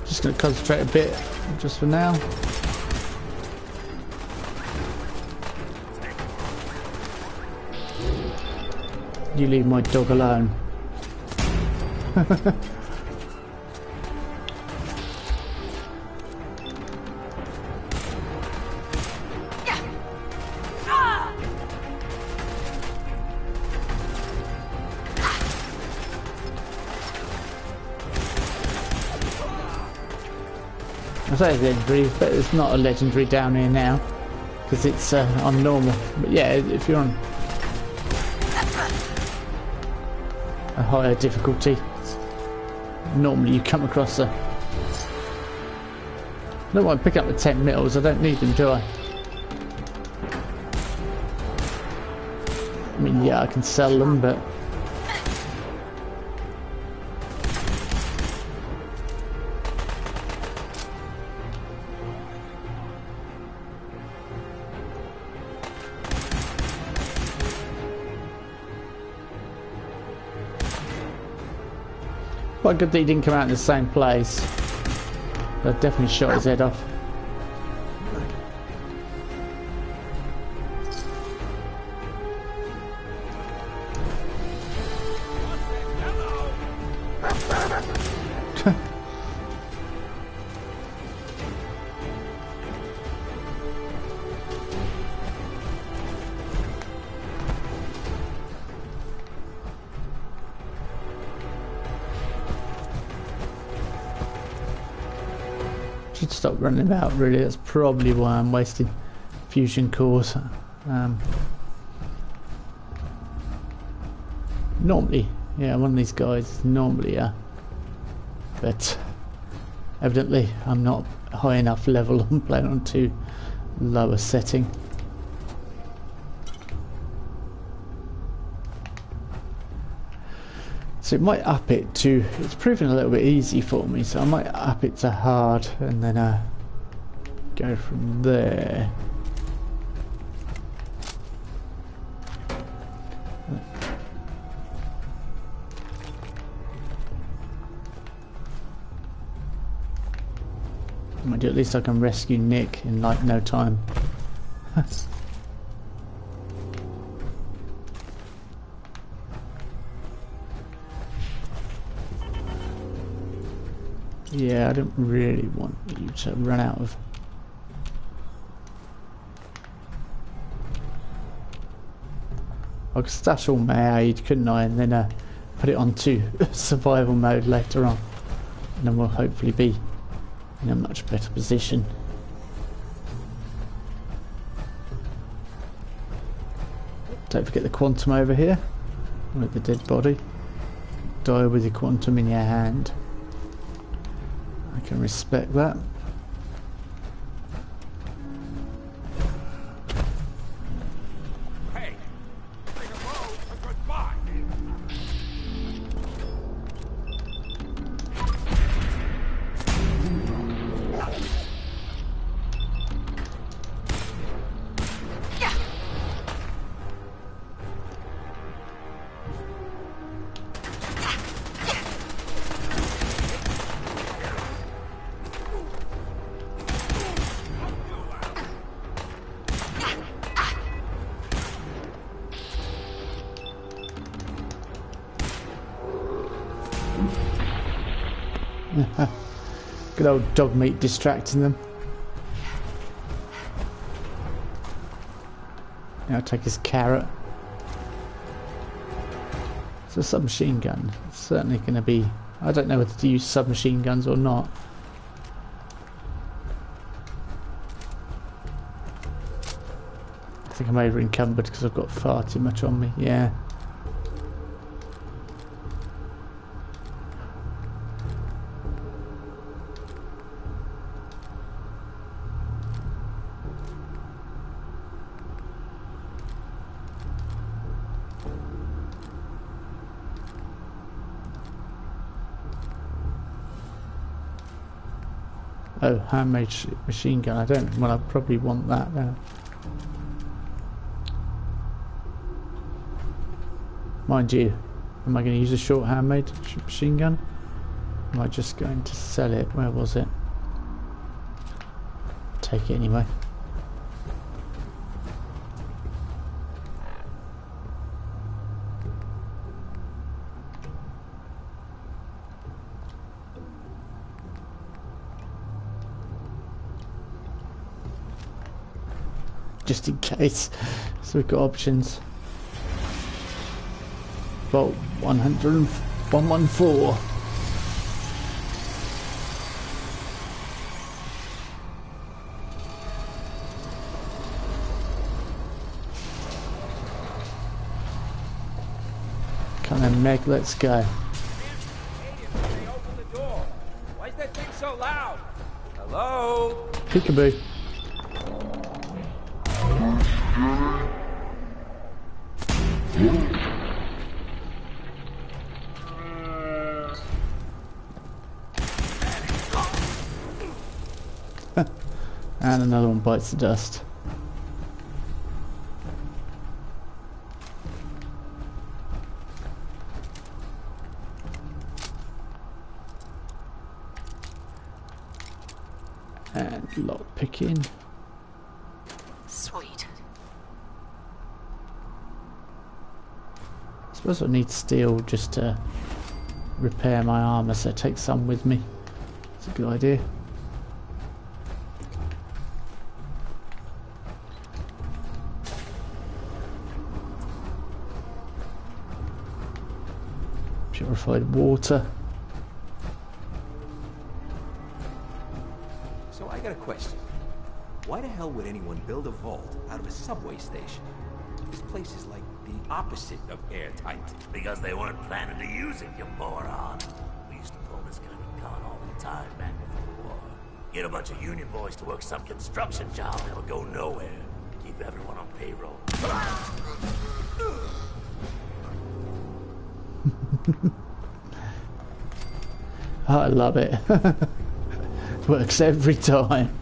Just going to concentrate a bit just for now. You leave my dog alone. I say it's legendary, but it's not a legendary down here now because it's on normal. But yeah, if you're on a higher difficulty, normally you come across a... I don't want to pick up the 10 mils, I don't need them, do I? mean, yeah, I can sell them, but... Quite good that he didn't come out in the same place. I definitely shot his head off. Should stop running about, really. That's probably why I'm wasting fusion cores. Normally, yeah, one of these guys normally, but evidently I'm not high enough level. I'm playing on too low a setting. So it might up it to, it's proving a little bit easy for me, so I might up it to hard and then go from there. At least I can rescue Nick in like no time. Yeah, I don't really want you to run out of... I could stash all my aid, couldn't I, and then put it onto survival mode later on, and then we'll hopefully be in a much better position. Don't forget the quantum over here with the dead body. Die with the quantum in your hand. I can respect that. Hey, say hello or goodbye. Good old dog meat distracting them. Now I'll take his carrot. It's a submachine gun. It's certainly going to be... I don't know whether to use submachine guns or not. I think I'm over encumbered because I've got far too much on me. Yeah. Oh, handmade machine gun. I don't... Well, I probably want that now. Mind you, am I going to use a short handmade machine gun? Am I just going to sell it? Where was it? Take it anyway. Just in case. So we've got options. Vault 114. Come on, Meg, let's go. Why is that thing so loud? Hello? Peekaboo. And another one bites the dust. And lock picking. Sweet. I suppose I need steel just to repair my armor, so take some with me. It's a good idea. Purified water. So I got a question. Why the hell would anyone build a vault out of a subway station? This place is like the opposite of airtight. Because they weren't planning to use it, you moron. We used to pull this kind of con all the time back before the war. Get a bunch of union boys to work some construction job that'll go nowhere. Keep everyone on payroll. I love it. Works every time.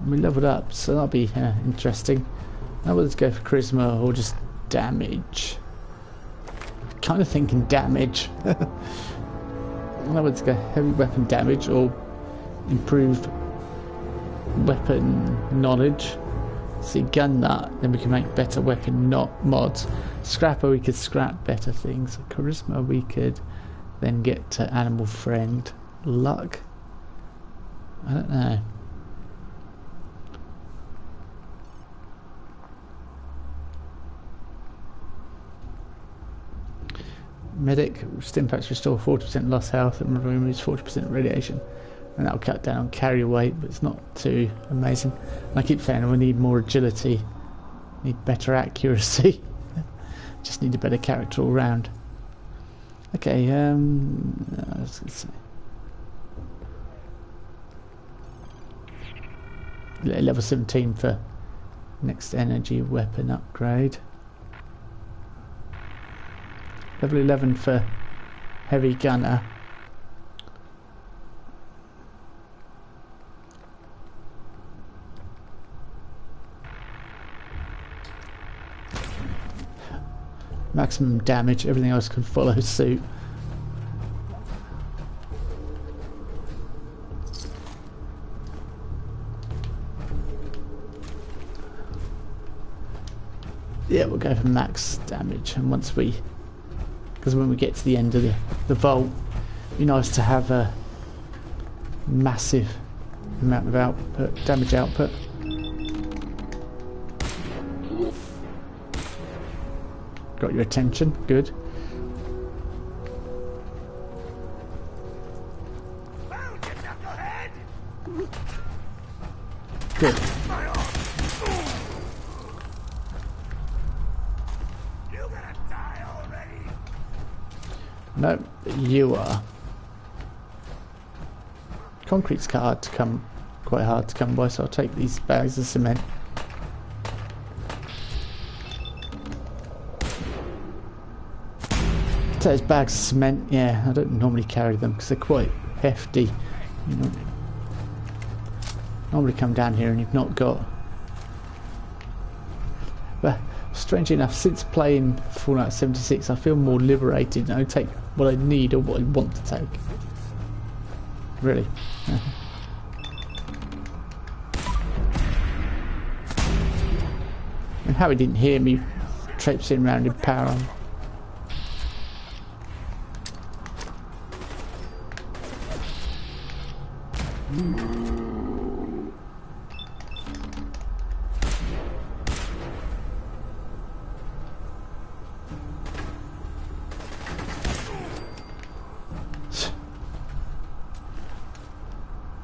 We leveled up, so that'll be interesting. Now let's go for charisma or just damage. Kind of thinking damage. Now let's go heavy weapon damage or improved weapon knowledge. See, gun nut, then we can make better weapon mods. Scrapper, we could scrap better things. Charisma, we could then get to animal friend. Luck, I don't know. Medic, stimpaks restore 40% lost health and removes 40% radiation. And that'll cut down on carry weight, but it's not too amazing. And I keep saying we need more agility, need better accuracy. Just need a better character all round. Okay, let's see. Level 17 for next energy weapon upgrade. Level 11 for heavy gunner. Maximum damage, everything else can follow suit. Yeah, we'll go for max damage, and once we, because when we get to the end of the vault, it'd be nice to have a massive amount of output, damage output. Got your attention, good. Good. No, you are. Concrete's quite hard to come by, so I'll take these bags of cement. Those bags of cement, yeah, I don't normally carry them because they're quite hefty, you know. Normally come down here and you've not got. But strangely enough, since playing Fallout 76, I feel more liberated and I take what I need or what I want to take. Really. And Harry didn't hear me traipsing around in power armor.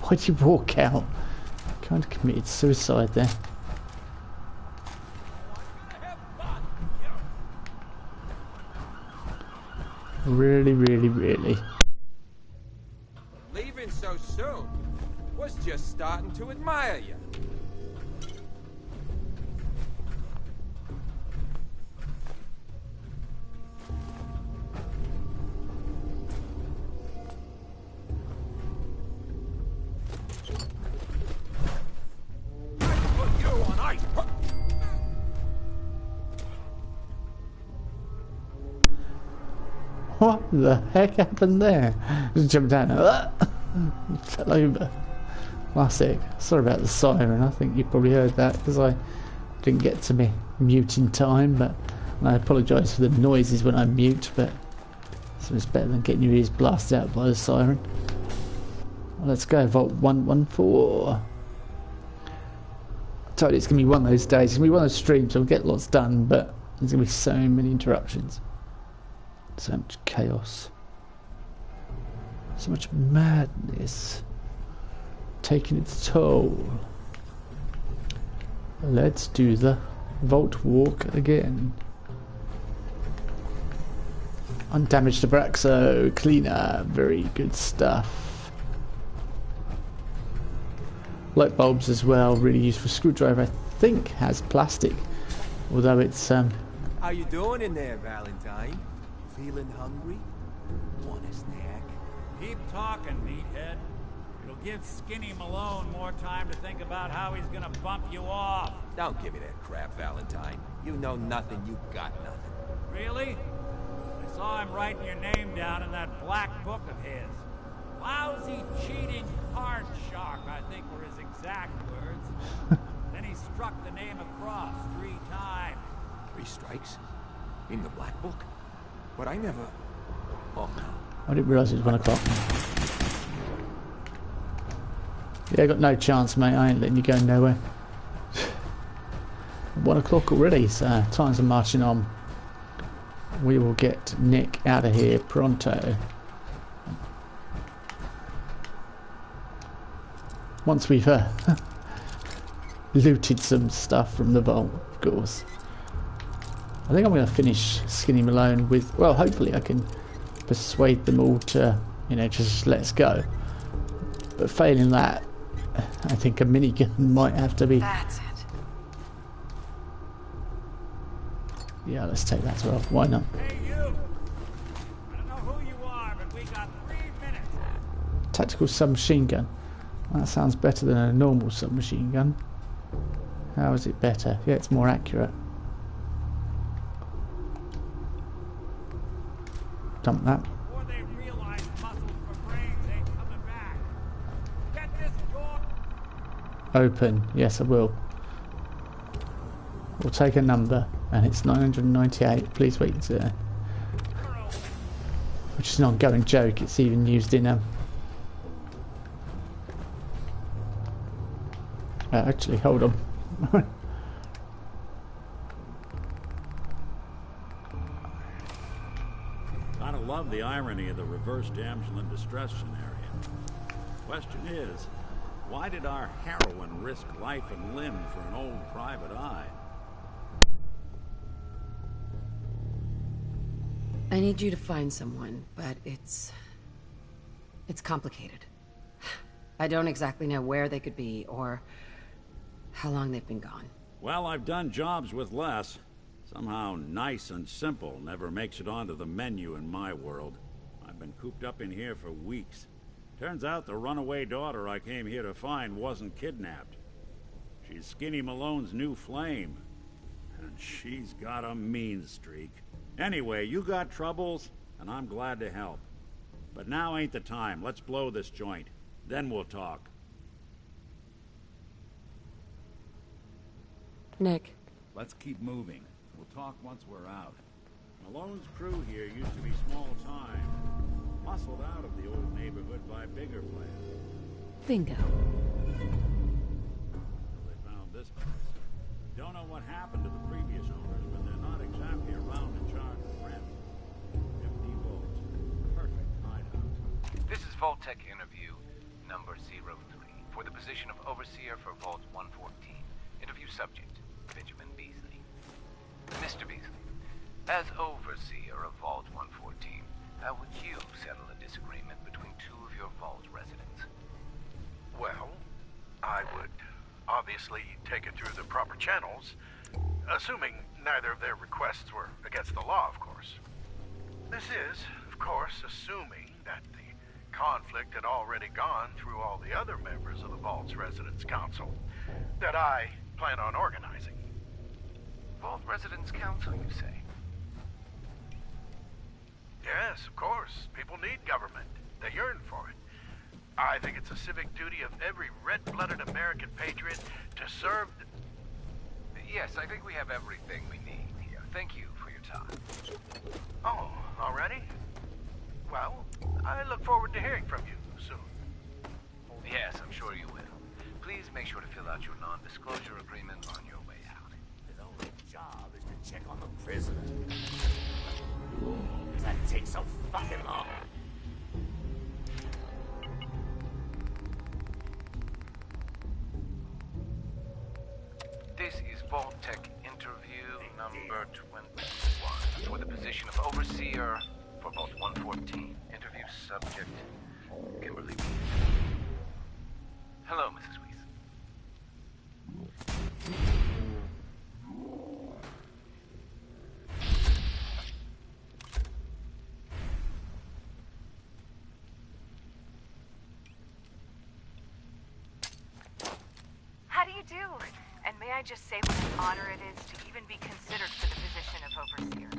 Why'd you walk out? Kind of committed suicide there. Really, really, really. Leaving so soon? Was just starting to admire you. What the heck happened there? Just jumped down. Fell over. Classic. Sorry about the siren. I think you probably heard that because I didn't get to me mute in time. But I apologise for the noises when I mute. But it's better than getting your ears blasted out by the siren. Well, let's go. Vault 114. I told you it's going to be one of those days. It's going to be one of those streams. I'll get lots done, but there's going to be so many interruptions. So much chaos. So much madness. Taking its toll. Let's do the vault walk again. Undamaged Abraxo. Cleaner. Very good stuff. Light bulbs as well. Really useful. Screwdriver I think has plastic. Although it's How you doing in there, Valentine? Feeling hungry? Want a snack? Keep talking, meathead. It'll give Skinny Malone more time to think about how he's gonna bump you off. Don't give me that crap, Valentine. You know nothing, you got nothing. Really? I saw him writing your name down in that black book of his. Lousy, cheating card shark, I think were his exact words. Then he struck the name across 3 times. 3 strikes? In the black book? But I never... Oh, no. I didn't realise it was 1 o'clock. Yeah, I got no chance, mate. I ain't letting you go nowhere. 1 o'clock already, so times are marching on. We will get Nick out of here pronto. Once we've looted some stuff from the vault, of course. I think I'm going to finish Skinny Malone with, well, hopefully I can persuade them all to, you know, just let's go. But failing that, I think a minigun might have to be... That's it. Yeah, let's take that as well. Why not? Hey, you! I don't know who you are, but we got 3 minutes. Tactical submachine gun. That sounds better than a normal submachine gun. How is it better? Yeah, it's more accurate. Dump that. Before they realize muscles for brains ain't coming back. Get this door. Open. Yes, I will. We'll take a number, and it's 998. Please wait until... Which is an ongoing joke. It's even used in actually, hold on. Gotta love the irony of the reverse damsel in distress scenario. Question is, why did our heroine risk life and limb for an old private eye? I need you to find someone, but it's complicated. I don't exactly know where they could be or how long they've been gone. Well, I've done jobs with less. Somehow nice and simple never makes it onto the menu in my world. I've been cooped up in here for weeks. Turns out the runaway daughter I came here to find wasn't kidnapped. She's Skinny Malone's new flame. And she's got a mean streak. Anyway, you got troubles, and I'm glad to help. But now ain't the time. Let's blow this joint. Then we'll talk. Nick. Let's keep moving. We'll talk once we're out. Malone's crew here used to be small time. Muscled out of the old neighborhood by bigger players. Bingo. They found this place. Don't know what happened to the previous owners, but they're not exactly around in charge of rent. Empty vault. Perfect hideout. This is Vault-Tec interview number 03 for the position of Overseer for Vault 114. Interview subject, Benjamin Beasley. Mr. Beasley, as Overseer of Vault 114, how would you settle a disagreement between 2 of your Vault residents? Well, obviously taken through the proper channels, assuming neither of their requests were against the law, of course. This is, of course, assuming that the conflict had already gone through all the other members of the Vault's Residence Council that I plan on organizing. Vault Residence Council, you say? Yes, of course. People need government. They yearn for it. I think it's a civic duty of every red-blooded American patriot to serve the... Yes, I think we have everything we need here. Thank you for your time. Oh, already? Well, I look forward to hearing from you soon. Yes, I'm sure you will. Please make sure to fill out your non-disclosure agreement on your way out. His only job is to check on the prisoner. Does that take so fucking long? This is Vault-Tech interview number 21 for the position of Overseer for Vault 114. Interview subject, Kimberly Weiss. Hello, Mrs. Weiss. How do you do? And may I just say what an honor it is to even be considered for the position of Overseer.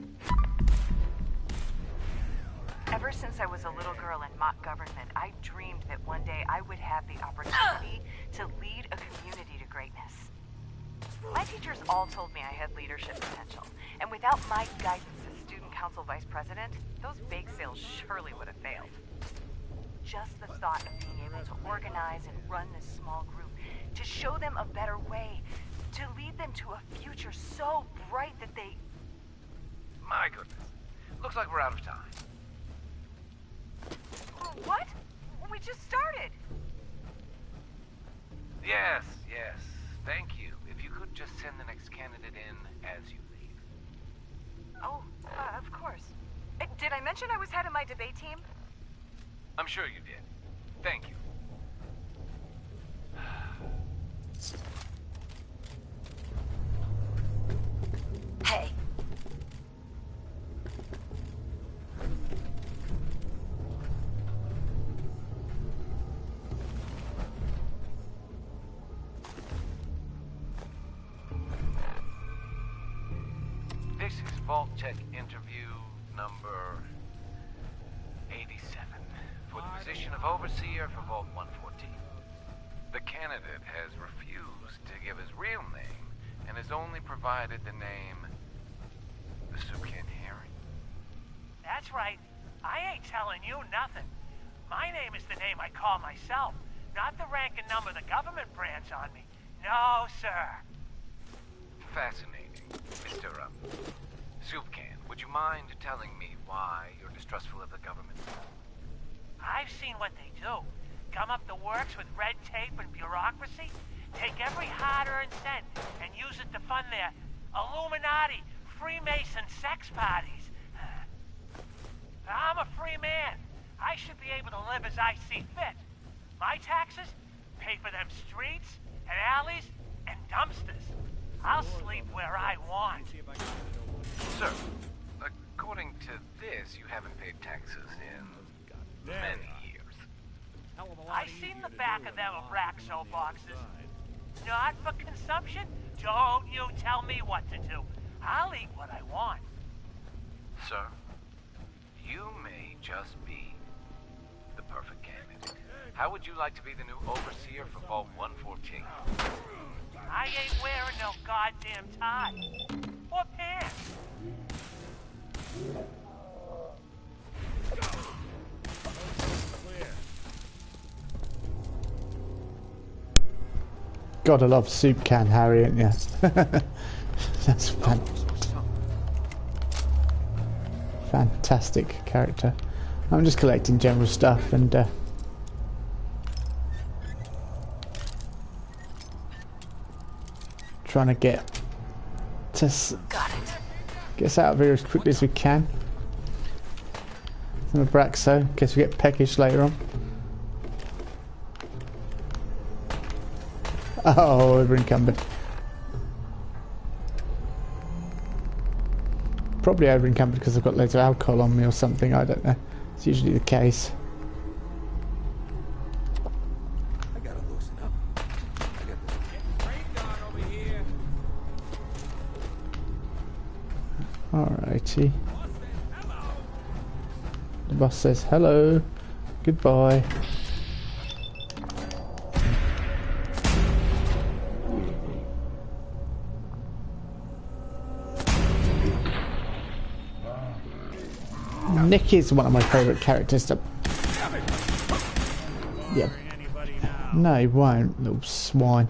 Ever since I was a little girl in mock government, I dreamed that one day I would have the opportunity to lead a community to greatness. My teachers all told me I had leadership potential, and without my guidance as student council vice president, those bake sales surely would have failed. Just the thought of being able to organize and run this small group, to show them a better way, to lead them to a future so bright that they... My goodness. Looks like we're out of time. What? We just started. Yes, yes. Thank you. If you could just send the next candidate in as you leave. Oh, of course. Did I mention I was head of my debate team? I'm sure you did. Thank you. Hey. This is Vault-Tech interview number 87 for the position of Overseer for Vault 114. The candidate has refused to give his real name and has only provided the name the Soup Can Harry. That's right. I ain't telling you nothing. My name is the name I call myself, not the rank and number the government brands on me. No, sir. Fascinating. Mr. Soup Can, would you mind telling me why you're distrustful of the government? I've seen what they do. Come up the works with red tape and bureaucracy, take every hard-earned cent and use it to fund their Illuminati, Freemason sex parties. I'm a free man. I should be able to live as I see fit. My taxes pay for them streets and alleys and dumpsters. I'll sleep where I want. Sir, according to this, you haven't paid taxes in many years. I seen the back of them Abraxo boxes. Not for consumption? Don't you tell me what to do. I'll eat what I want. Sir, you may just be the perfect candidate. How would you like to be the new Overseer for Vault 114? I ain't wearing no goddamn tie. Or pants. God, I love Soup Can Harry, ain't ya? That's fantastic character. I'm just collecting general stuff and trying to get us out of here as quickly as we can. Some Abraxo, in case we get peckish later on. Oh, over encumbered. Probably over encumbered because I've got loads of alcohol on me or something, I don't know. It's usually the case. I gotta loosen up. I got this rained on over here. Alrighty. The boss says hello. Goodbye. Nick is one of my favourite characters to... Yeah. No, he won't, little swine.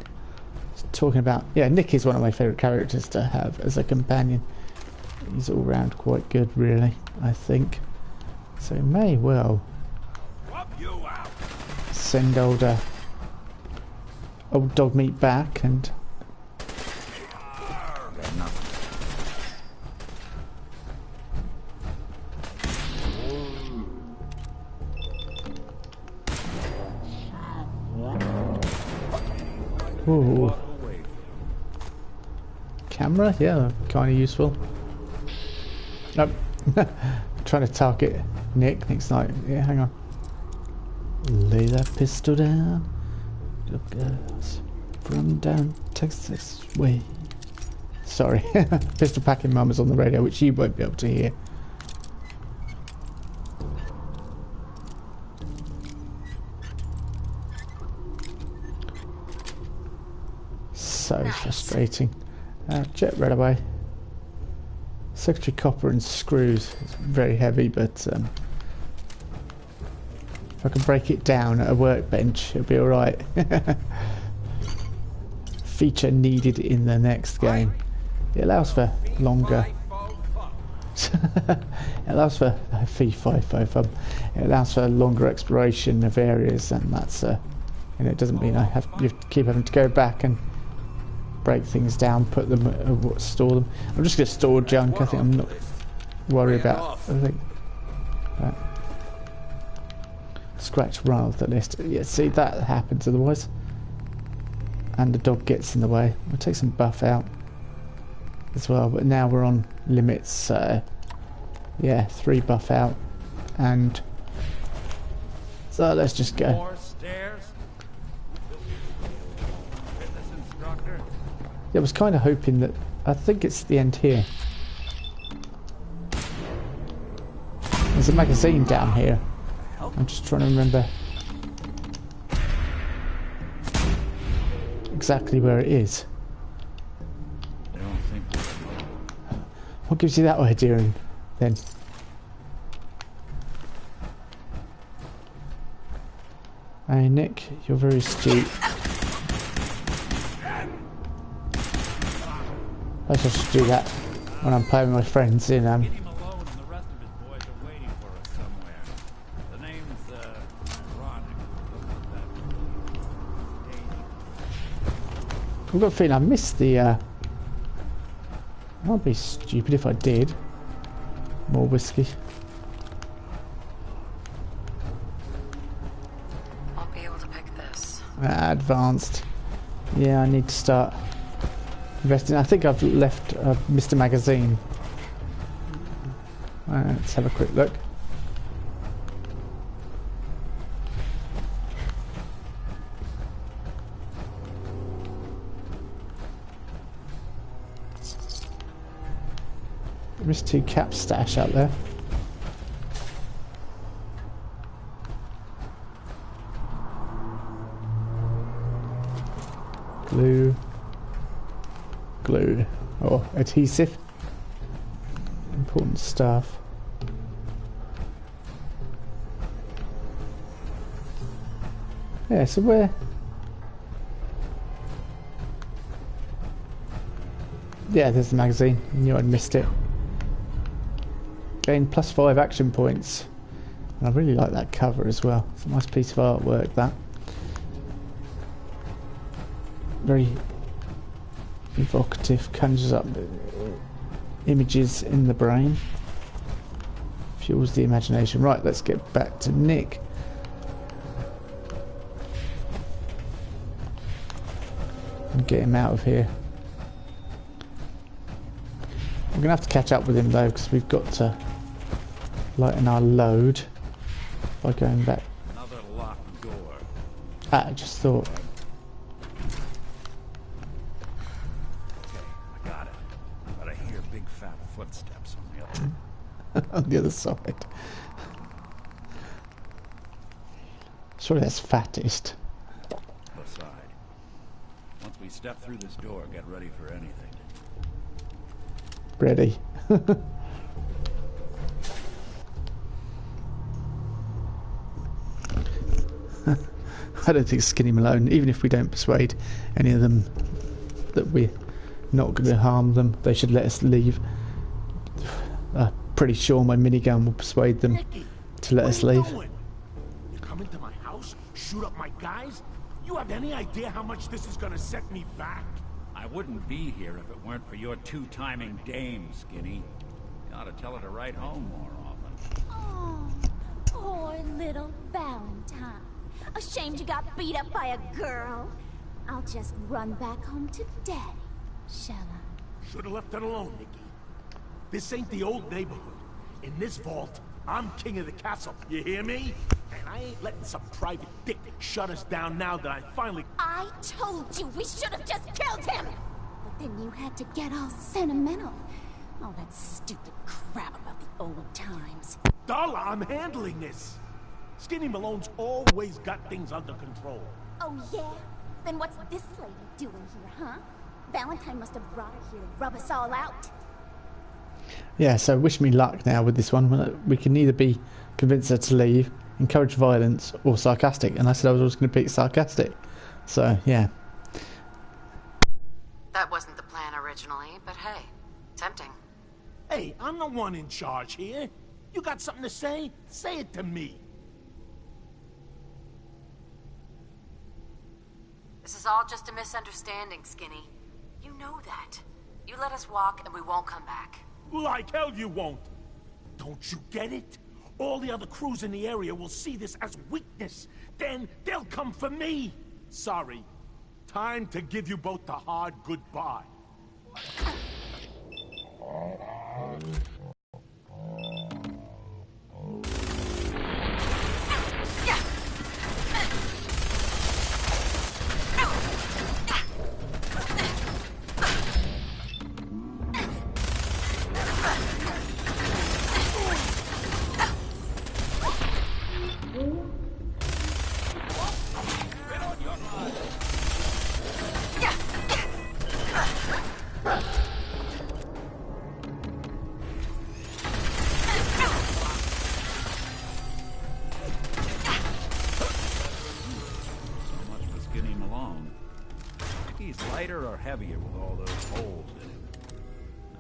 Just talking about... Yeah, Nick is one of my favourite characters to have as a companion. He's all round quite good, really, I think. So may well send old dog meat back and... Ooh. Camera? Yeah, kind of useful. Nope. Trying to target Nick. Nick's like, yeah, hang on. Lay that pistol down. Look, from down Texas way. Sorry. Pistol packing mum is on the radio, which you won't be able to hear. So frustrating. Jet right away. Secretary copper and screws. It's very heavy, but if I can break it down at a workbench, it'll be alright. Feature needed in the next game. It allows for longer. It allows for it allows for longer exploration of areas, and that's and it doesn't mean you keep having to go back and break things down, put them, store them. I'm just going to store junk. I think I'm not worried about. I think scratch run off the list. Yeah, see that happens otherwise. And the dog gets in the way. We'll take some buff out as well. But now we're on limits. So yeah, 3 buff out, and so let's just go. More stairs. I was kind of hoping that... I think it's the end here. There's a magazine down here. I'm just trying to remember exactly where it is. What gives you that idea then? Hey Nick, you're very astute. I should do that when I'm playing with my friends in I've got a feeling I missed the I'd be stupid if I did. More whiskey. I'll be able to pick this. Advanced. Yeah, I need to start investing. I think I've left Mr. Magazine. Let's have a quick look. There's 2 cap stash out there. Glue. Or adhesive. Important stuff. Yeah, so where... Yeah, there's the magazine. I knew I'd missed it. Gain +5 action points. And I really like that cover as well. It's a nice piece of artwork, that. Very evocative, conjures up images in the brain. Fuels the imagination. Right, let's get back to Nick. and get him out of here. We're going to have to catch up with him though, because we've got to lighten our load by going back. Another locked door. I just thought. Okay, I got it. But I hear big fat footsteps on the other On the other side. Surely that's fattest. side. Once we step through this door, get ready for anything. Ready. I don't think Skinny Malone, even if we don't persuade any of them that we're not going to harm them, they should let us leave. I'm pretty sure my minigun will persuade them to let us leave. You come into my house, shoot up my guys? You have any idea how much this is going to set me back? I wouldn't be here if it weren't for your two-timing dame, Skinny. You ought to tell her to write home more often. Oh, poor little Valentine. Ashamed you got beat up by a girl. I'll just run back home to Daddy, shall I? Should have left it alone, Nikki. This ain't the old neighborhood. In this vault, I'm king of the castle. You hear me? And I ain't letting some private dick shut us down now that I finally... I told you we should have just killed him! But then you had to get all sentimental. All that stupid crap about the old times. Darla, I'm handling this. Skinny Malone's always got things under control. Oh, yeah? Then what's this lady doing here, huh? Valentine must have brought her here to rub us all out. Yeah, so wish me luck now with this one. We can either be convince her to leave, encourage violence, or sarcastic. And I said I was always going to pick sarcastic. So, yeah. That wasn't the plan originally, but hey, tempting. Hey, I'm the one in charge here. You got something to say? Say it to me. This is all just a misunderstanding, Skinny. You know that. You let us walk and we won't come back. Like hell you won't. Don't you get it? All the other crews in the area will see this as weakness. Then they'll come for me. Sorry. Time to give you both the hard goodbye. Or heavier with all those holes in him.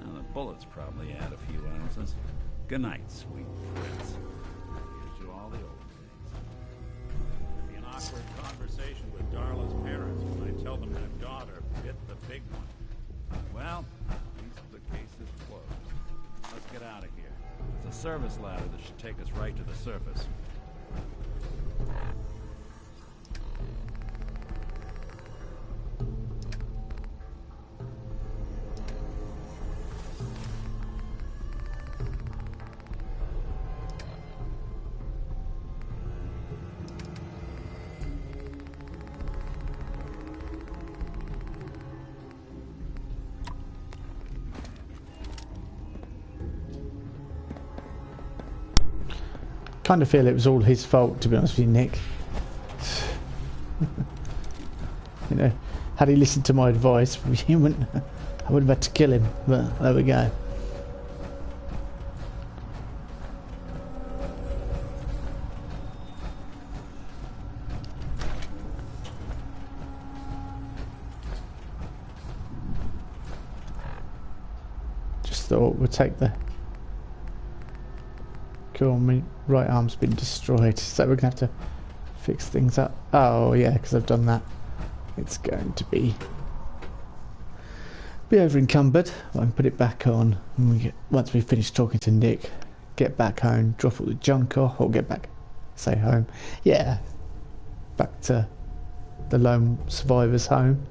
Now, the bullets probably add a few ounces. Good night, sweet Fritz. Here's to all the old days. There'll be an awkward conversation with Darla's parents when I tell them their daughter bit the big one. Well, at least the case is closed. Let's get out of here. There's a service ladder that should take us right to the surface. Kind of feel it was all his fault, to be honest with you, Nick. You know, had he listened to my advice, I would have had to kill him, but there we go. Just thought we'd take the... Cool, my right arm's been destroyed, so we're going to have to fix things up. Oh yeah, because I've done that. It's going to be over encumbered. I can put it back on and once we finish talking to Nick, get back home, drop all the junk off, or get back, say home. Yeah, back to the lone survivor's home.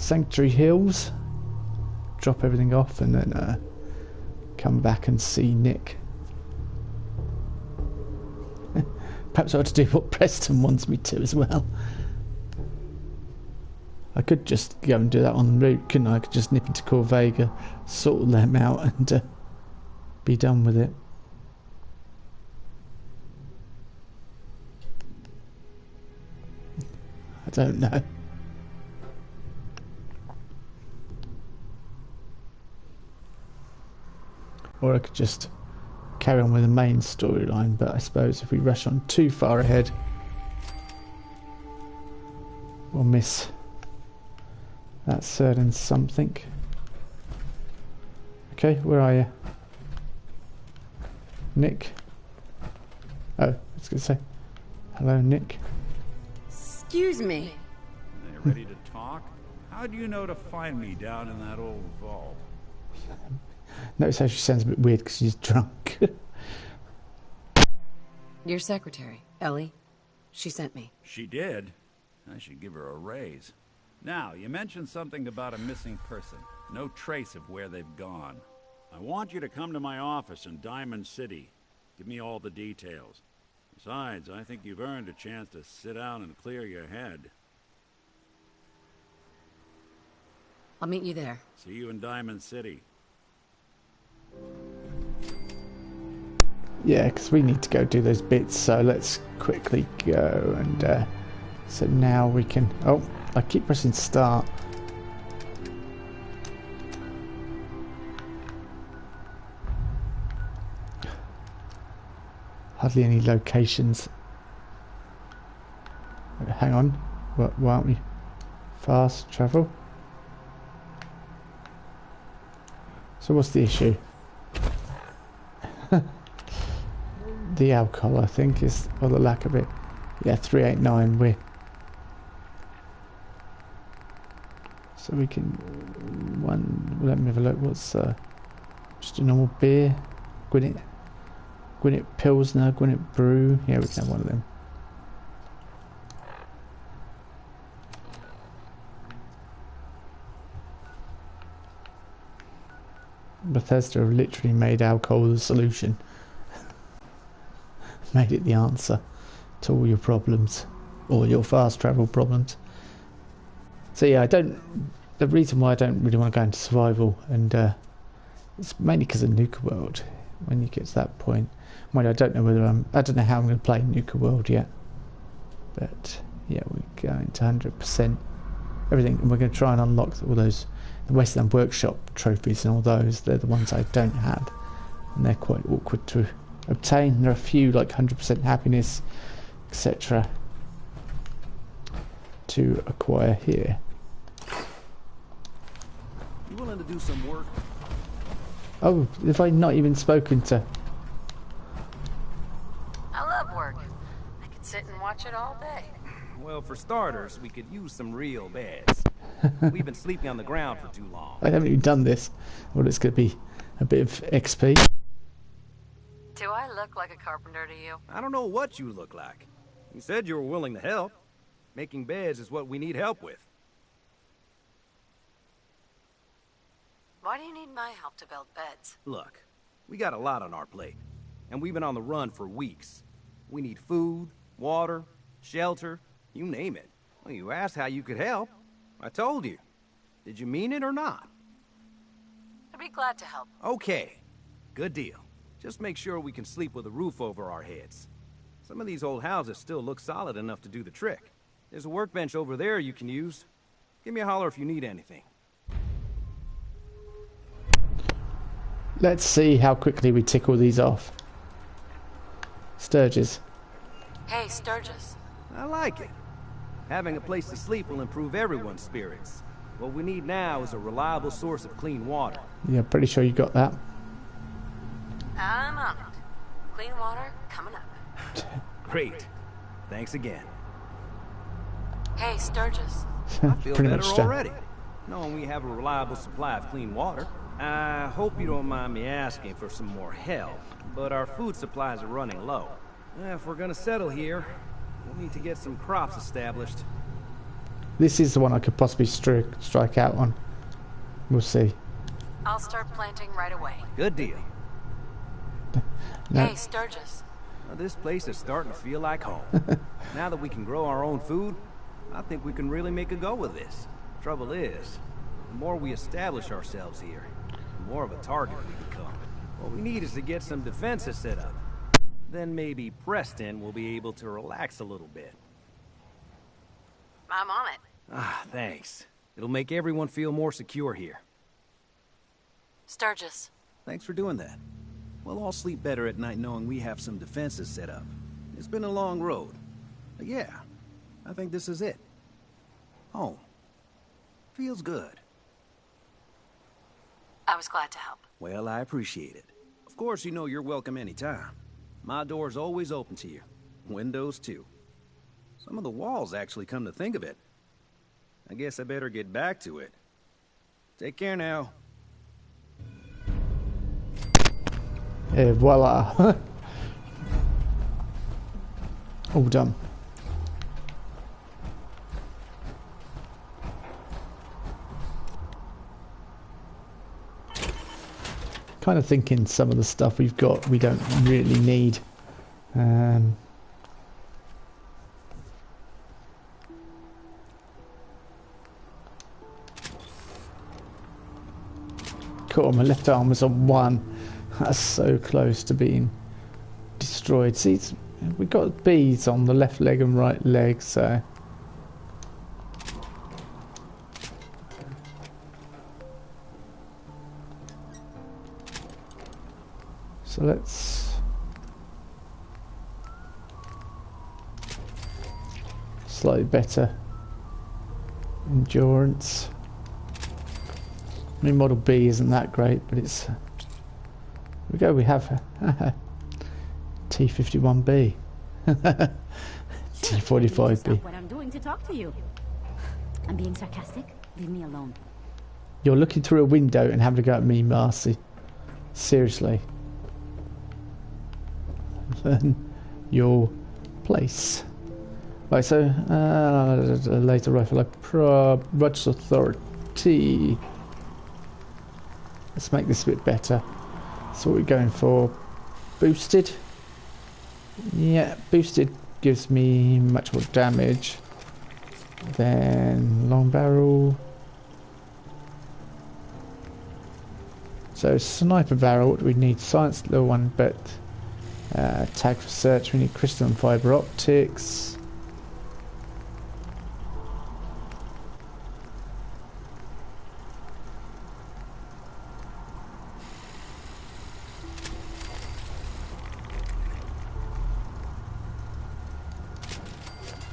Sanctuary Hills, drop everything off, and then come back and see Nick. Perhaps I ought to do what Preston wants me to as well. I could just go and do that on the route, couldn't I? I could just nip into Corvega, sort them out, and be done with it. I don't know. Or I could just carry on with the main storyline, but I suppose if we rush on too far ahead, we'll miss that certain something. Okay, where are you? Nick? Oh, I was going to say, hello, Nick. Excuse me. Are you ready to talk? How do you know to find me down in that old vault? Notice how she sounds a bit weird because she's drunk. Your secretary, Ellie. She sent me. She did? I should give her a raise. Now, you mentioned something about a missing person. No trace of where they've gone. I want you to come to my office in Diamond City. Give me all the details. Besides, I think you've earned a chance to sit down and clear your head. I'll meet you there. See you in Diamond City. Yeah, because we need to go do those bits, so let's quickly go. And so now we can... Oh, I keep pressing start. Hardly any locations. Hang on. Why aren't we? Fast travel. So what's the issue? The alcohol, I think, is, or the lack of it. Yeah, 389. We're so we can let me have a look. What's just a normal beer? Gwinnett Pilsner, Gwinnett Brew. Yeah, we can have one of them. Bethesda have literally made alcohol the solution. Made it the answer to all your problems, or your fast travel problems. So yeah, the reason why I don't really want to go into survival, and it's mainly because of Nuka World. When you get to that point, well, I don't know how I'm going to play Nuka World yet. But yeah, we're going to 100% everything, and we're going to try and unlock all those the Wasteland Workshop trophies and all those. They're the ones I don't have, and they're quite awkward to obtain. There are a few like 100% happiness, etc. to acquire here. You willing to do some work? Oh, have I not even spoken to? I love work. I could sit and watch it all day. Well, for starters, we could use some real beds. We've been sleeping on the ground for too long. I haven't even done this. Well, it's going to be a bit of XP. Do I look like a carpenter to you? I don't know what you look like. You said you were willing to help. Making beds is what we need help with. Why do you need my help to build beds? Look, we got a lot on our plate, and we've been on the run for weeks. We need food, water, shelter, you name it. Well, you asked how you could help. I told you. Did you mean it or not? I'd be glad to help. Okay, good deal. Just make sure we can sleep with a roof over our heads. Some of these old houses still look solid enough to do the trick. There's a workbench over there you can use. Give me a holler if you need anything. Let's see how quickly we tick all these off. Sturgis. Hey, Sturgis. I like it. Having a place to sleep will improve everyone's spirits. What we need now is a reliable source of clean water. Yeah, pretty sure you got that. I'm on it. Clean water coming up. Great. Thanks again. Hey, Sturgis. I feel Pretty better much done. already, knowing we have a reliable supply of clean water. I hope you don't mind me asking for some more help, but our food supplies are running low. If we're gonna settle here, we'll need to get some crops established. This is the one I could possibly strike out on. We'll see. I'll start planting right away. Good deal. No. Hey, Sturgis. Well, this place is starting to feel like home. Now that we can grow our own food, I think we can really make a go of this. Trouble is, the more we establish ourselves here, the more of a target we become. What we need is to get some defenses set up. Then maybe Preston will be able to relax a little bit. I'm on it. Ah, thanks. It'll make everyone feel more secure here. Sturgis. Thanks for doing that. We'll all sleep better at night knowing we have some defenses set up. It's been a long road. But yeah, I think this is it. Home. Feels good. I was glad to help. Well, I appreciate it. Of course, you know you're welcome anytime. My door's always open to you. Windows, too. Some of the walls actually come to think of it. I guess I better get back to it. Take care now. Et voila. All done. Kind of thinking some of the stuff we've got we don't really need. Cool, my left arm was on 1. That's so close to being destroyed. See, we've got beads on the left leg and right leg, so... So let's... Slightly better endurance. I mean, Model B isn't that great, but it's... Here we go, we have T51B. T45B. Stop what I'm doing to talk to you. I'm being sarcastic. Leave me alone. You're looking through a window and having to go at me, Marcy. Seriously. Your place. Right, so later rifle, Rogers Authority. Let's make this a bit better. So what we're going for, boosted. Yeah, boosted gives me much more damage than long barrel. So sniper barrel, what do we need? Science little one, but tag for search. We need crystal and fiber optics.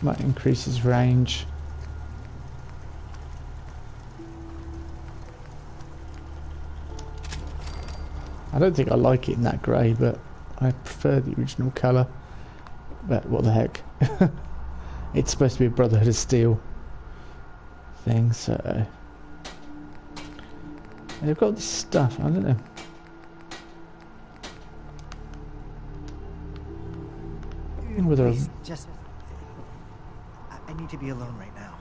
Might increase his range. I don't think I like it in that grey, but I prefer the original colour. But what the heck. It's supposed to be a Brotherhood of Steel thing, so... They've got this stuff, I don't know. Whether just... I need to be alone right now.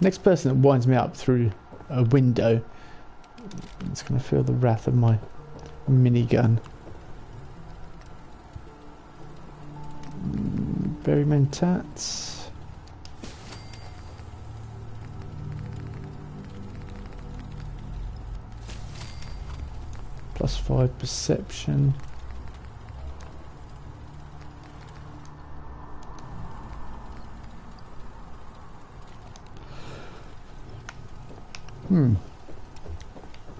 Next person that winds me up through a window, it's going to feel the wrath of my minigun. Very many tats. +5 perception.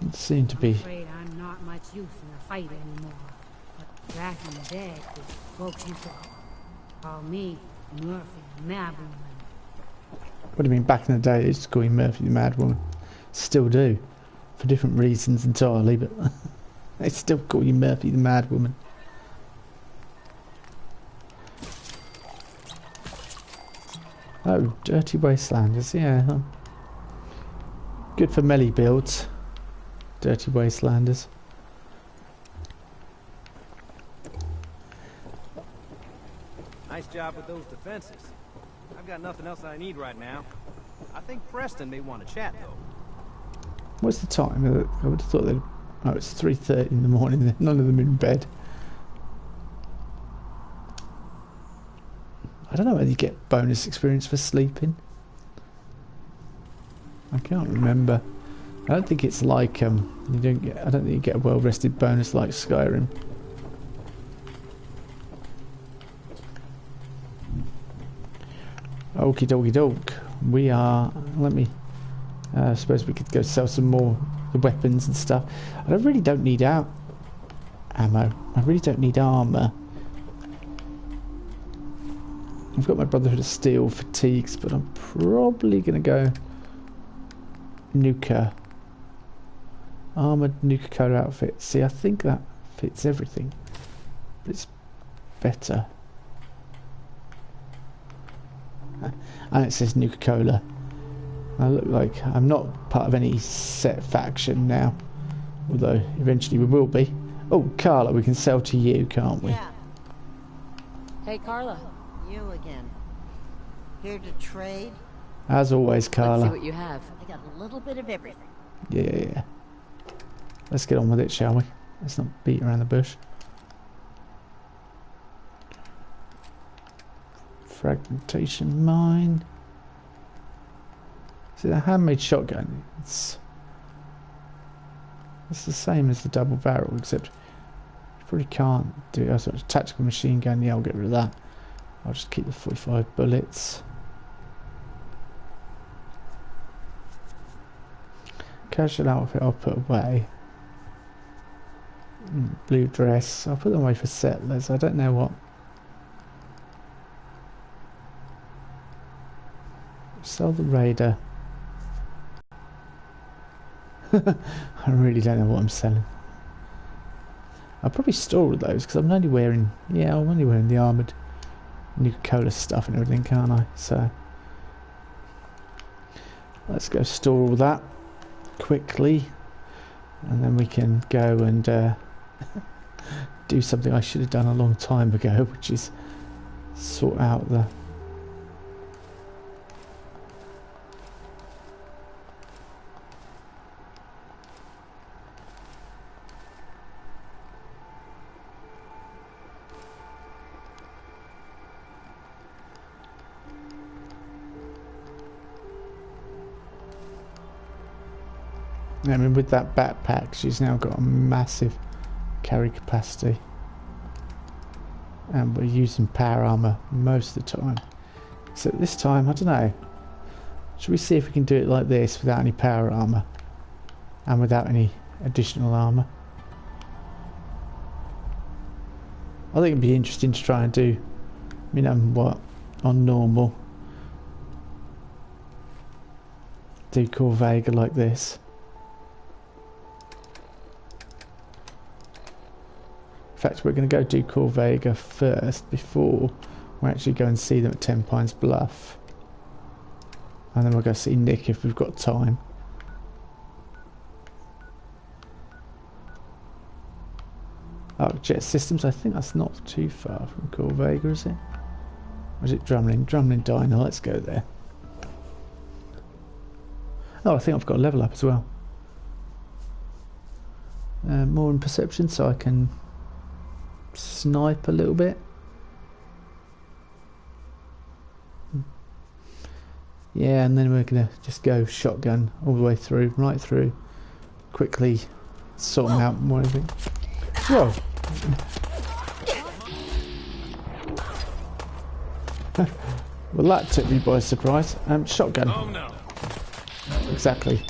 It seemed to be. I'm afraid I'm not much use in a fight anymore. But back in the day, folks used to call me Murphy, the Mad Woman. What do you mean back in the day? They used to call you Murphy the Mad Woman. Still do. For different reasons entirely, but they still call you Murphy the Mad Woman. Oh, Dirty Wastelanders, yeah. Good for melee builds. Dirty Wastelanders. Nice job with those defenses. I I've got nothing else I need right now. I think Preston may want to chat, though. What's the time? I would have thought they'd... Oh, it's 3:30 in the morning. None of them in bed. I don't know whether you get bonus experience for sleeping. I can't remember. I don't think it's like you don't get. I don't think you get a well-rested bonus like Skyrim. Okie dokie doke. We are. Let me. I suppose we could go sell some more the weapons and stuff. I really don't need ammo. I really don't need armor. I've got my Brotherhood of Steel fatigues, but I'm probably gonna go Nuka. Armored Nuka-Cola outfit. See, I think that fits everything. But it's better. And it says Nuka-Cola. I look like I'm not part of any set faction now. Although eventually we will be. Oh, Carla, we can sell to you, can't we? Yeah. Hey, Carla. You again. Here to trade? As always, Carla. Let's see what you have. I got a little bit of everything. Yeah. Let's get on with it, shall we? Let's not beat around the bush. Fragmentation mine. See, the handmade shotgun, it's the same as the double barrel, except you probably can't do it. So it's a tactical machine gun. Yeah, I'll get rid of that. I'll just keep the 45 bullets. Casual outfit I'll put away. Blue dress, I'll put them away for settlers. I don't know what. Sell the raider. I really don't know what I'm selling. I'll probably store all those because I'm only wearing, I'm only wearing the armoured Nuka-Cola stuff and everything, can't I? So let's go store all that quickly, and then we can go and do something I should have done a long time ago, which is sort out the I mean, with that backpack, she's now got a massive carry capacity. And we're using power armor most of the time. So this time, I don't know. Should we see if we can do it like this without any power armor? And without any additional armor? I think it'd be interesting to try and do, on normal. Do Corvega like this. In fact, we're going to go do Corvega first before we actually go and see them at 10 Pines Bluff. And then we'll go see Nick if we've got time. Oh, Jet Systems, I think that's not too far from Corvega, is it? Or is it Drumlin? Drumlin Diner, let's go there. Oh, I think I've got a level up as well. More in perception so I can snipe a little bit. Yeah, and then we're gonna just go shotgun all the way through, right through, quickly sort them out more, I think. Whoa! Well, that took me by surprise. Shotgun. Oh no. Exactly.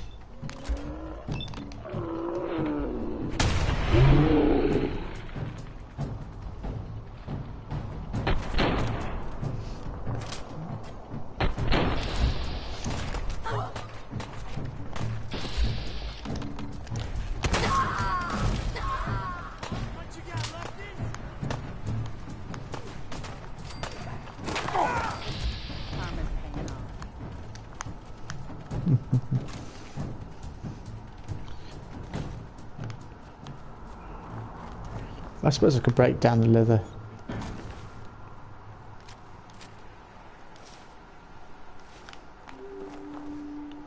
I suppose I could break down the leather.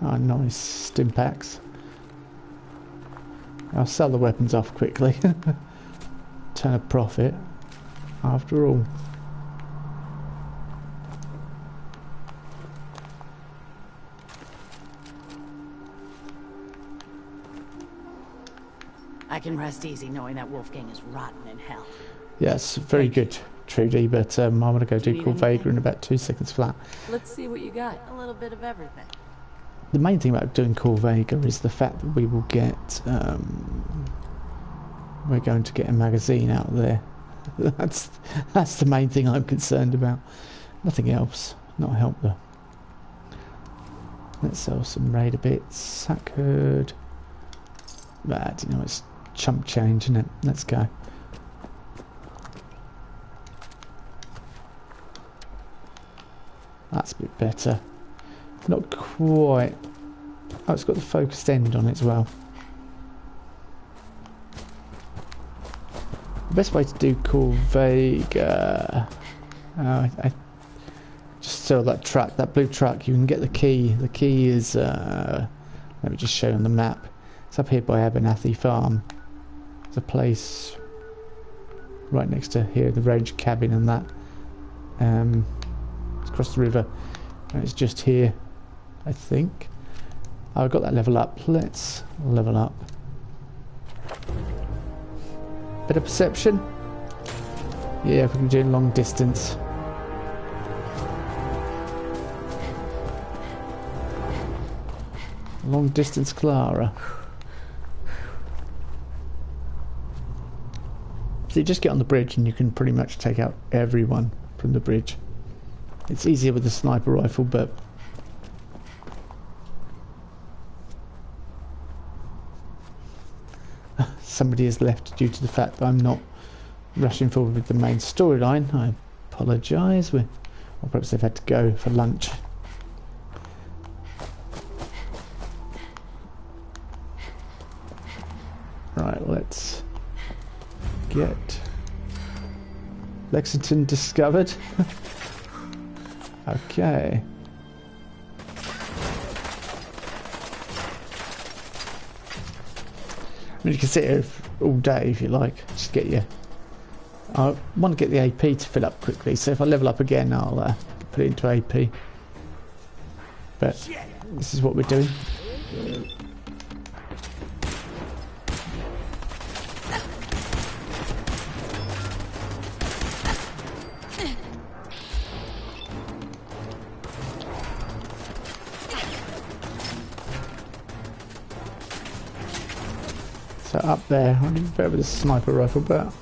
Oh, nice. Stim packs. I'll sell the weapons off quickly. Turn a profit. After all. I can rest easy knowing that Wolfgang is rotten in hell. Yes, very good, Trudy, but I'm going to go do Call Vega in about 2 seconds flat. Let's see what you got. A little bit of everything. The main thing about doing Call Vega is the fact that we will get... we're going to get a magazine out there. That's the main thing I'm concerned about. Nothing else. Not help though. Let's sell some raider bits. That could... But, you know, it's chump change, isn't it? Let's go. That's a bit better. Not quite. Oh, it's got the focused end on it as well. The best way to do Call Vega... I just sell that truck, that blue truck. You can get the key. The key is... let me just show you on the map. It's up here by Abernathy Farm. There's a place right next to here, the Rage Cabin and that. It's across the river. And it's just here, I think. Oh, I've got that level up. Let's level up. Bit of perception. Yeah, if we can do long distance. Long distance Clara. So you just get on the bridge and you can pretty much take out everyone from the bridge. It's easier with the sniper rifle, but somebody has left due to the fact that I'm not rushing forward with the main storyline. I apologise. Or perhaps they've had to go for lunch. Right, let's get Lexington discovered. Okay. I mean, you can sit here all day if you like. Just get your... I want to get the AP to fill up quickly, so if I level up again, I'll put it into AP. But this is what we're doing. So up there, I need better with a sniper rifle, but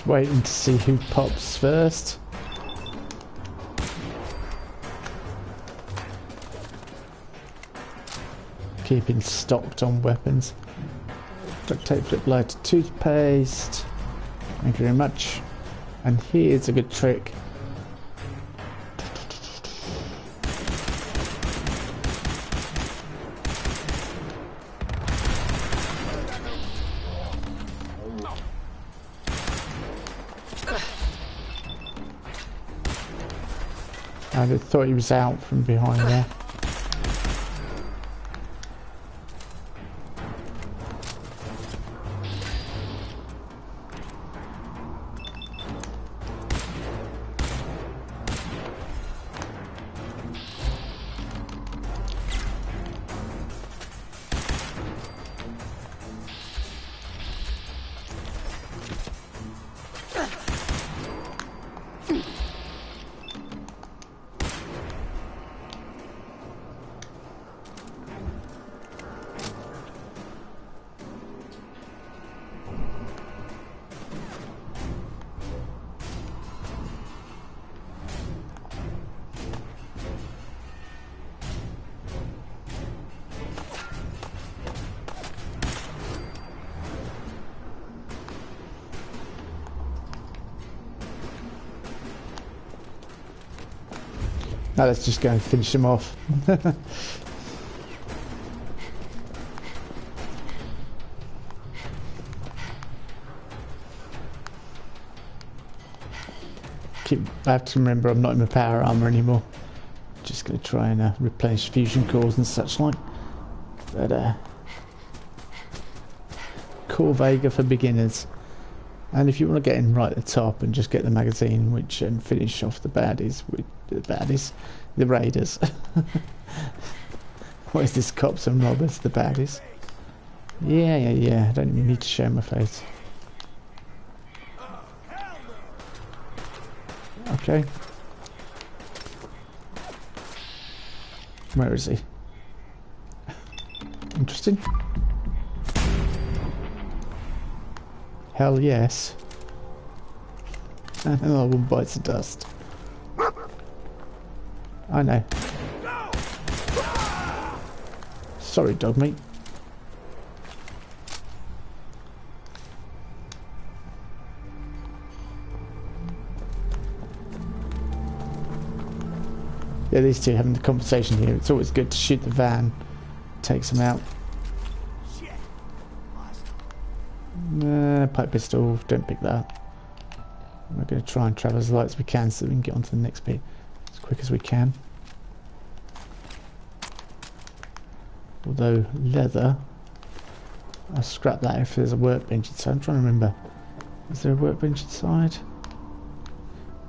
waiting to see who pops first. Keeping stocked on weapons. Duct tape, flip lighter, toothpaste. Thank you very much. And here's a good trick. I thought he was out from behind there. Now let's just go and finish them off. I have to remember I'm not in my power armor anymore. Just going to try and replenish fusion cores and such like. But Core Vega for beginners. And if you want to get in right at the top and just get the magazine, which and finish off the baddies with the raiders. What is this? Cops and robbers, the baddies. Yeah. I don't even need to show my face. Okay. Where is he? Interesting. Hell yes. And another one bites the dust. I know. Sorry, dog meat. Yeah, these two having the conversation here. It's always good to shoot the van. Takes them out. Pipe pistol, don't pick that. We're going to try and travel as light as we can so we can get on to the next bit as quick as we can. Although leather, I'll scrap that if there's a workbench inside. I'm trying to remember. Is there a workbench inside?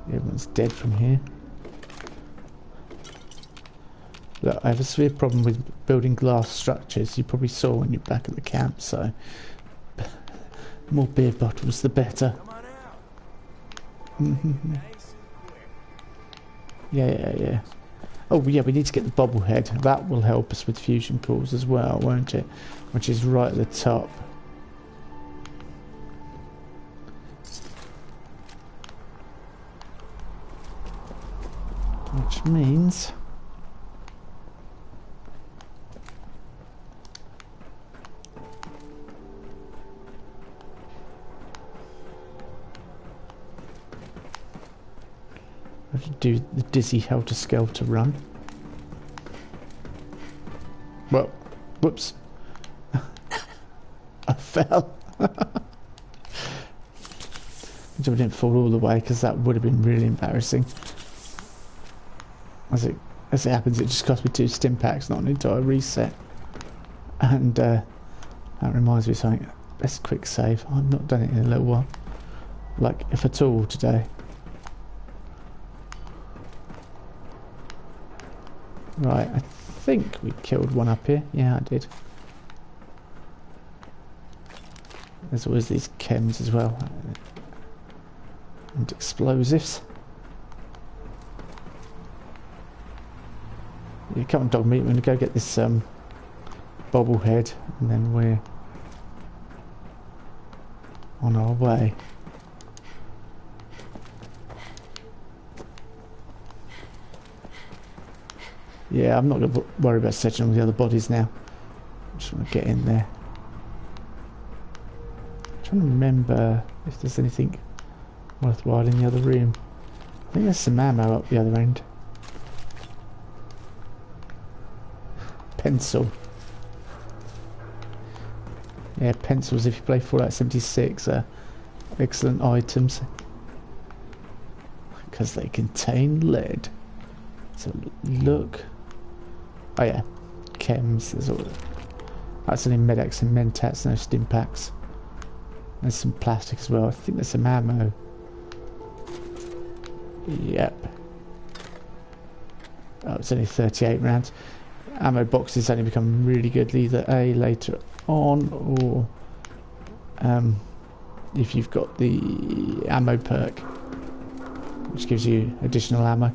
Everyone's dead from here. Look, I have a severe problem with building glass structures. You probably saw when you're back at the camp, so more beer bottles the better. Yeah. Oh yeah, we need to get the bobblehead. That will help us with fusion cores as well, won't it? Which is right at the top. Which means I have to do the dizzy helter-skelter run. Well, whoops. I fell. I didn't fall all the way because that would have been really embarrassing. As it happens, it just cost me 2 stim packs, not an entire reset. And that reminds me of something. Best quick save. I've not done it in a little while. Like, if at all, today. Right, I think we killed one up here. Yeah, I did. There's always these chems as well. And explosives. Yeah, come on, dog meat. We're going to go get this bobblehead, and then we're on our way. Yeah, I'm not going to worry about searching all the other bodies now. I just want to get in there. I'm trying to remember if there's anything worthwhile in the other room. I think there's some ammo up the other end. Pencil. Yeah, pencils if you play Fallout 76 are excellent items. Because they contain lead. So look. Oh yeah, chems. There's all. That's only Medex and Mentats, no stim packs. There's some plastic as well. I think there's some ammo. Yep. Oh, it's only 38 rounds. Ammo boxes only become really good either A later on or if you've got the ammo perk, which gives you additional ammo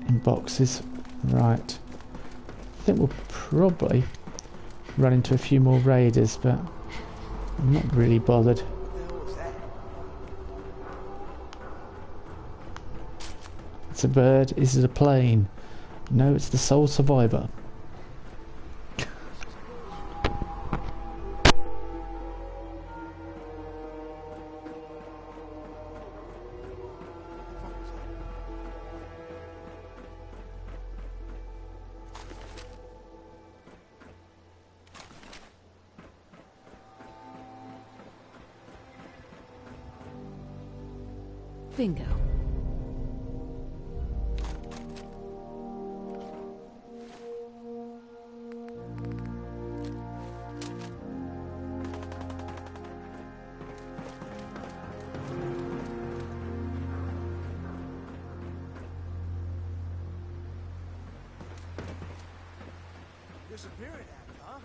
in boxes. Right. I think we'll probably run into a few more raiders, but I'm not really bothered. It's a bird. Is it a plane? No, it's the sole survivor. Bingo. Disappearing act, huh?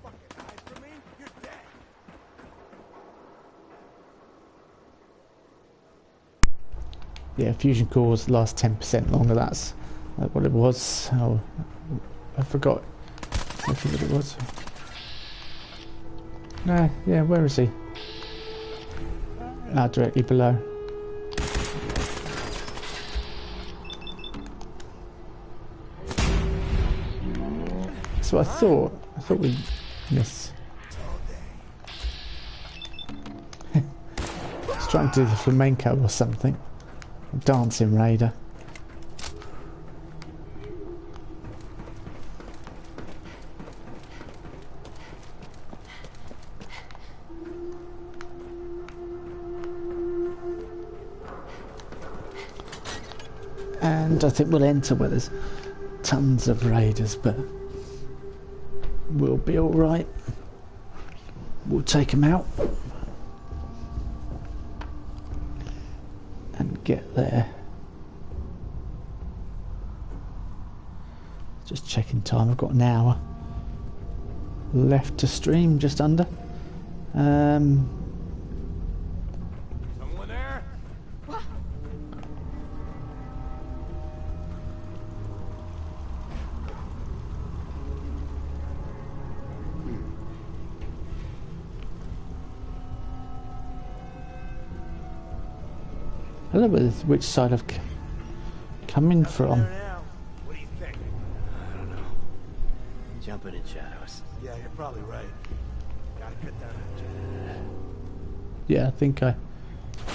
Fucking hide from me? You're dead. Yeah, fusion cores last 10% longer. That's what it was. Oh, I forgot exactly what it was. No, yeah, where is he? Ah, directly below. That's what I thought. I thought we'd miss. He's trying to do the flamenco or something. Dancing raider. And I think we'll enter where there's tons of raiders, but we'll be alright. We'll take them out and get there. Just checking time, I've got an hour left to stream, just under. Someone there? I don't know which side I've coming from. What do you think? I don't know. Jumping in shadows. Yeah, you're probably right. Gotta cut down that jet. Yeah, I think I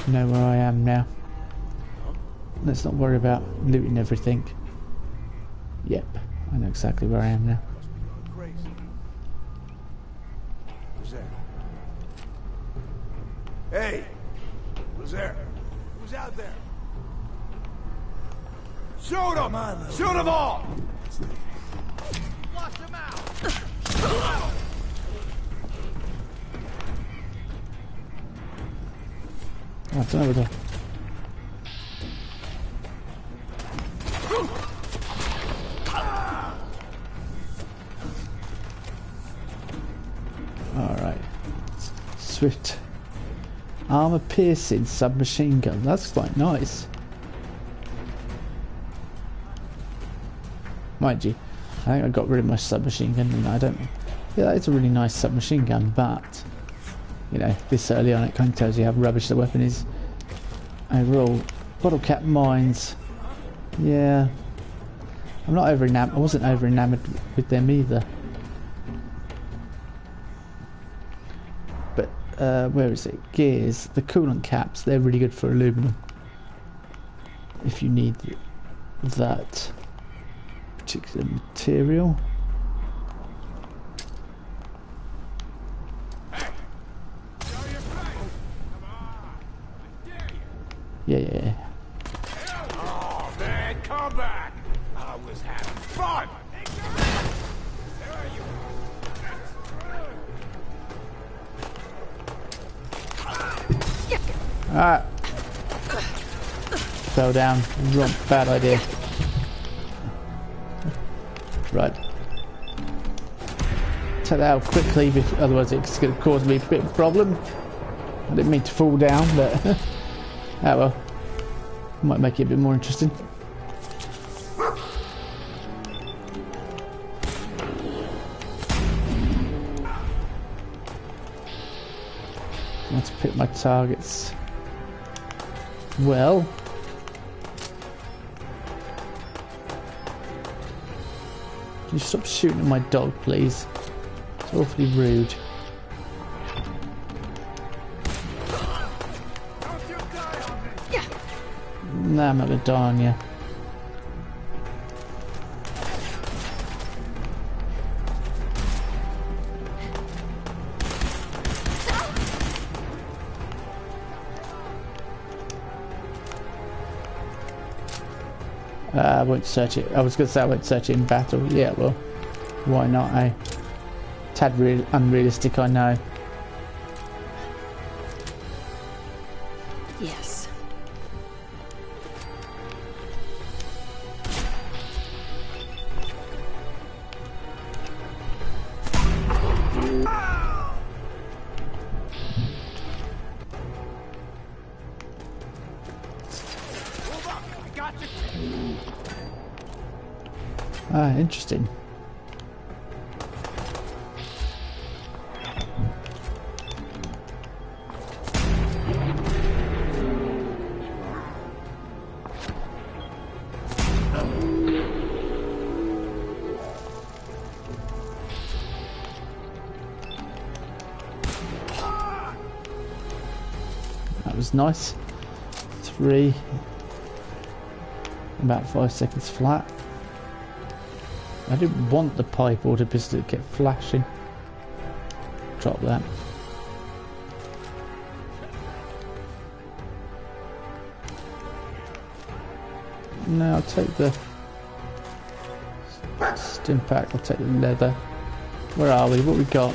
know where I am now. Let's not worry about looting everything. Yep, I know exactly where I am now. Crazy. Who's there? Hey! Who's there? Who's out there? Shoot them! Shoot them all! Flush them out! Oh, I don't know whether... Alright. Swift. Armor piercing submachine gun. That's quite nice. Mind you, I think I got rid of my submachine gun and I don't... Yeah, that is a really nice submachine gun, but... You know, this early on it kind of tells you how rubbish the weapon is. Overall, bottle cap mines. Yeah. I'm not over enamored. I wasn't over enamored with them either. But where is it? Gears. The coolant caps. They're really good for aluminum. If you need that particular material. Yeah. Oh man, come back! I was having fun! Alright. Fell down. Wrong, bad idea. Right. Take that out quickly, otherwise it's going to cause me a bit of a problem. I didn't mean to fall down, but oh well. Might make it a bit more interesting. I want to pick my targets well. Can you stop shooting at my dog, please? It's awfully rude. Nah, I'm not gonna die on you. I won't search it. I was going to say I won't search it in battle. Yeah, well, why not, eh? Tad unrealistic, I know. Yes. Ah, interesting. That was nice. 3. About 5 seconds flat. I didn't want the pipe or the pistol to get flashing. Drop that. No, I'll take the stim pack, I'll take the leather. Where are we? What we got?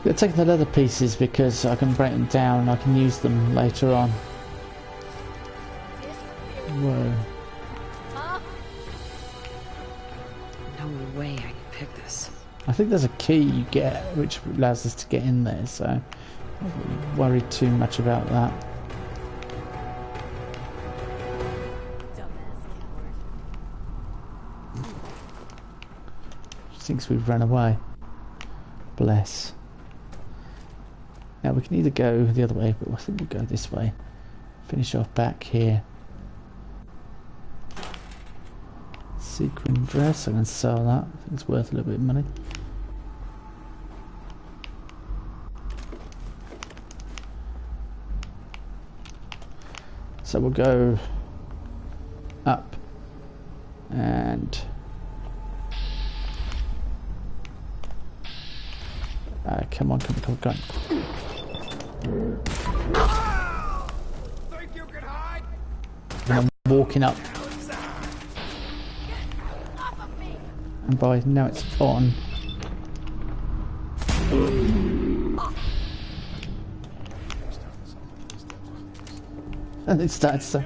I'm taking the leather pieces because I can break them down and I can use them later on. Whoa. No way I can pick this. I think there's a key you get which allows us to get in there, so I don't worry too much about that. She thinks we've run away. Bless. Now we can either go the other way, but I think we'll go this way. Finish off back here. Sequin dress, I can sell that. I think it's worth a little bit of money. So we'll go up and come on, come on. Think you can hide? And I'm walking up. And by now it's on. And it starts to...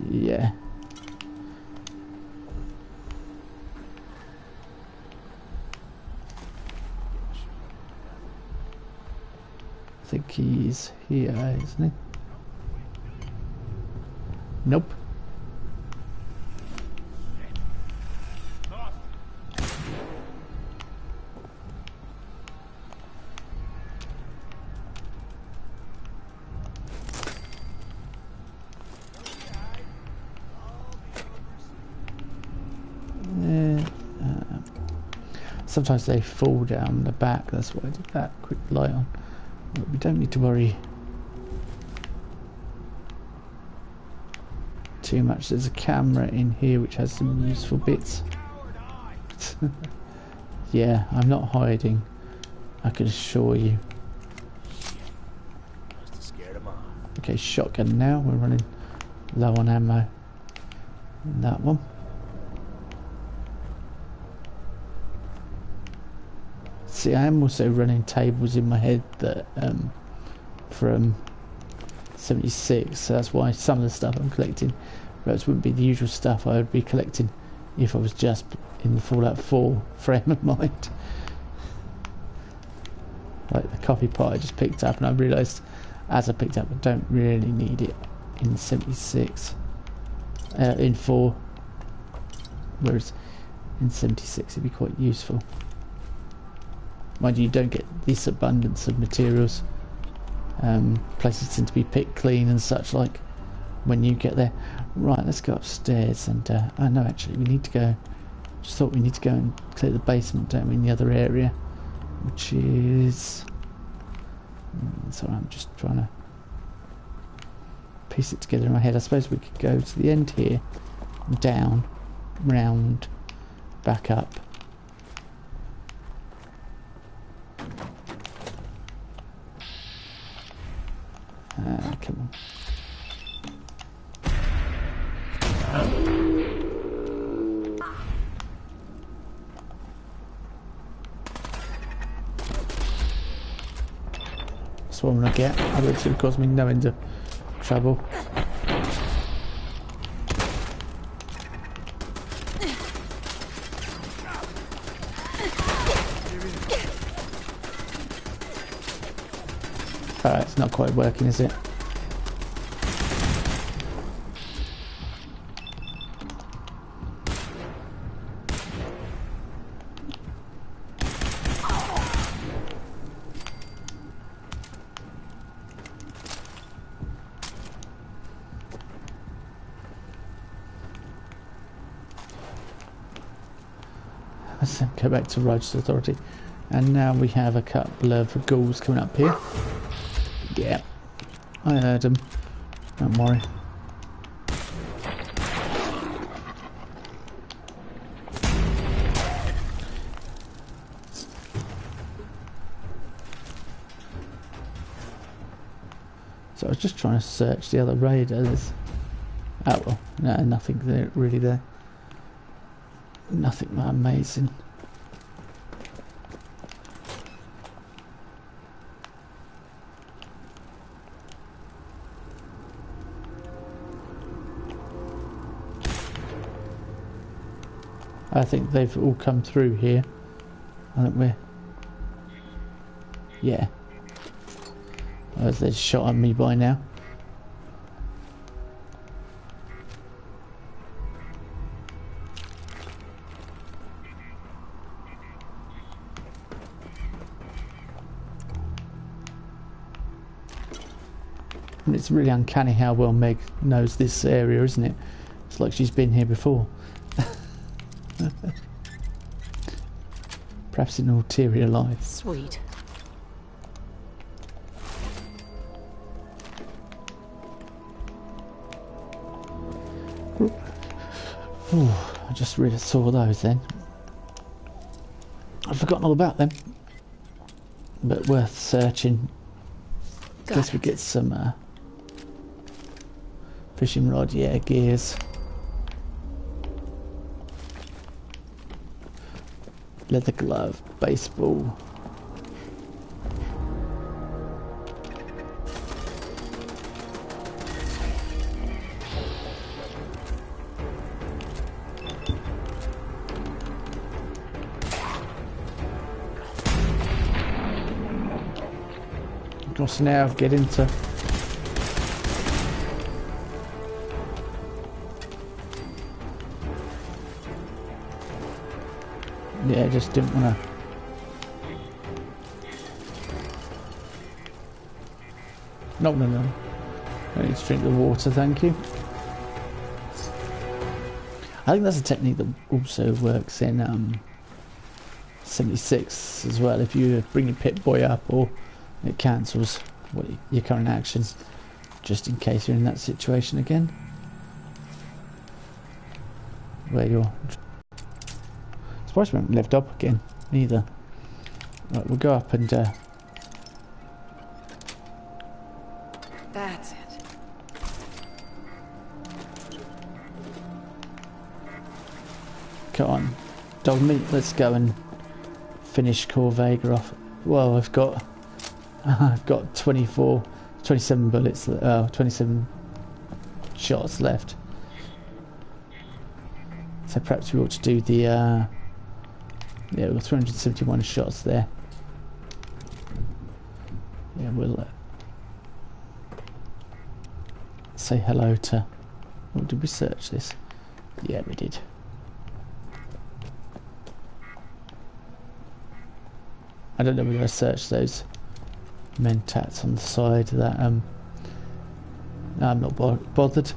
Yeah. I think he's here, isn't he? Nope. Sometimes they fall down the back, that's why I did that quick light on. But we don't need to worry too much. There's a camera in here which has some useful bits. Yeah, I'm not hiding, I can assure you. Okay, shotgun now, we're running low on ammo. And that one. See, I am also running tables in my head that from 76, so that's why some of the stuff I'm collecting perhaps wouldn't be the usual stuff I would be collecting if I was just in the Fallout 4 frame of mind. Like the coffee pot I just picked up, and I realised as I picked up I don't really need it in 76, in 4, whereas in 76 it'd be quite useful. Mind you, don't get this abundance of materials. Places tend to be picked clean and such like when you get there. Right, let's go upstairs and I know actually we need to go, just thought we need to go and clear the basement, don't we, in the other area, which is So I'm just trying to piece it together in my head. I suppose we could go to the end here, down, round, back up. Come on. That's what I'm gonna get. I bet it's gonna cause me no end of trouble. It's not quite working, is it? Let's go back to Roger's Authority. And now we have a couple of ghouls coming up here. Yeah, I heard them. Don't worry. So I was just trying to search the other raiders. Oh well, no, nothing there, really there. Nothing amazing. I think they've all come through here. I think we're... Yeah. They've shot at me by now. And it's really uncanny how well Meg knows this area, isn't it? It's like she's been here before. Perhaps in ulterior life. Sweet. Ooh, I just really saw those then. I've forgotten all about them. But worth searching. Guess we get some fishing rod, yeah, gears. Leather glove, baseball. So now get into yeah, just didn't want to. No. I need to drink the water, thank you. I think that's a technique that also works in 76 as well. If you bring your Pip-Boy up, or it cancels your current action, just in case you're in that situation again, where you're. Surprised we haven't lived up again either. Right, we'll go up and that's it. Come on, dog meat, let's go and finish Corvega off. Well, I've got 27 bullets, 27 shots left. So perhaps we ought to do the, yeah, we've got 371 shots there. Yeah, we'll say hello to, oh, did we search this? Yeah, we did. I don't know if we're going to search those mentats on the side of that. No, I'm not bothered.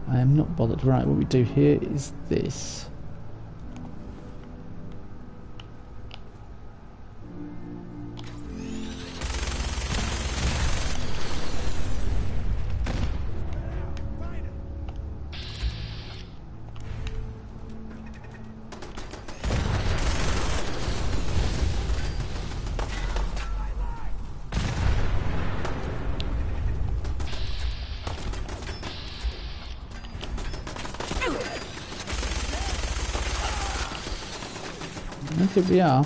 I am not bothered. Right, what we do here is this. I think we are.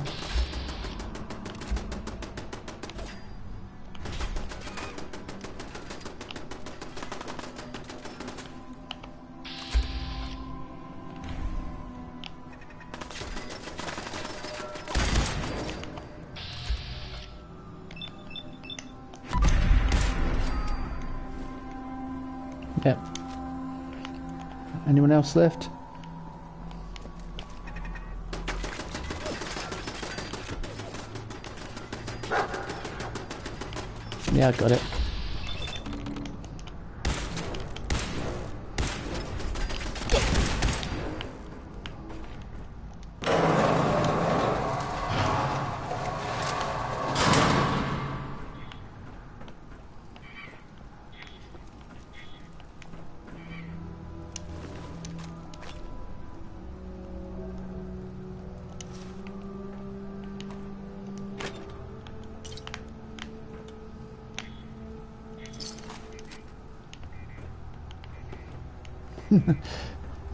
Yep. Anyone else left? Yeah, I got it.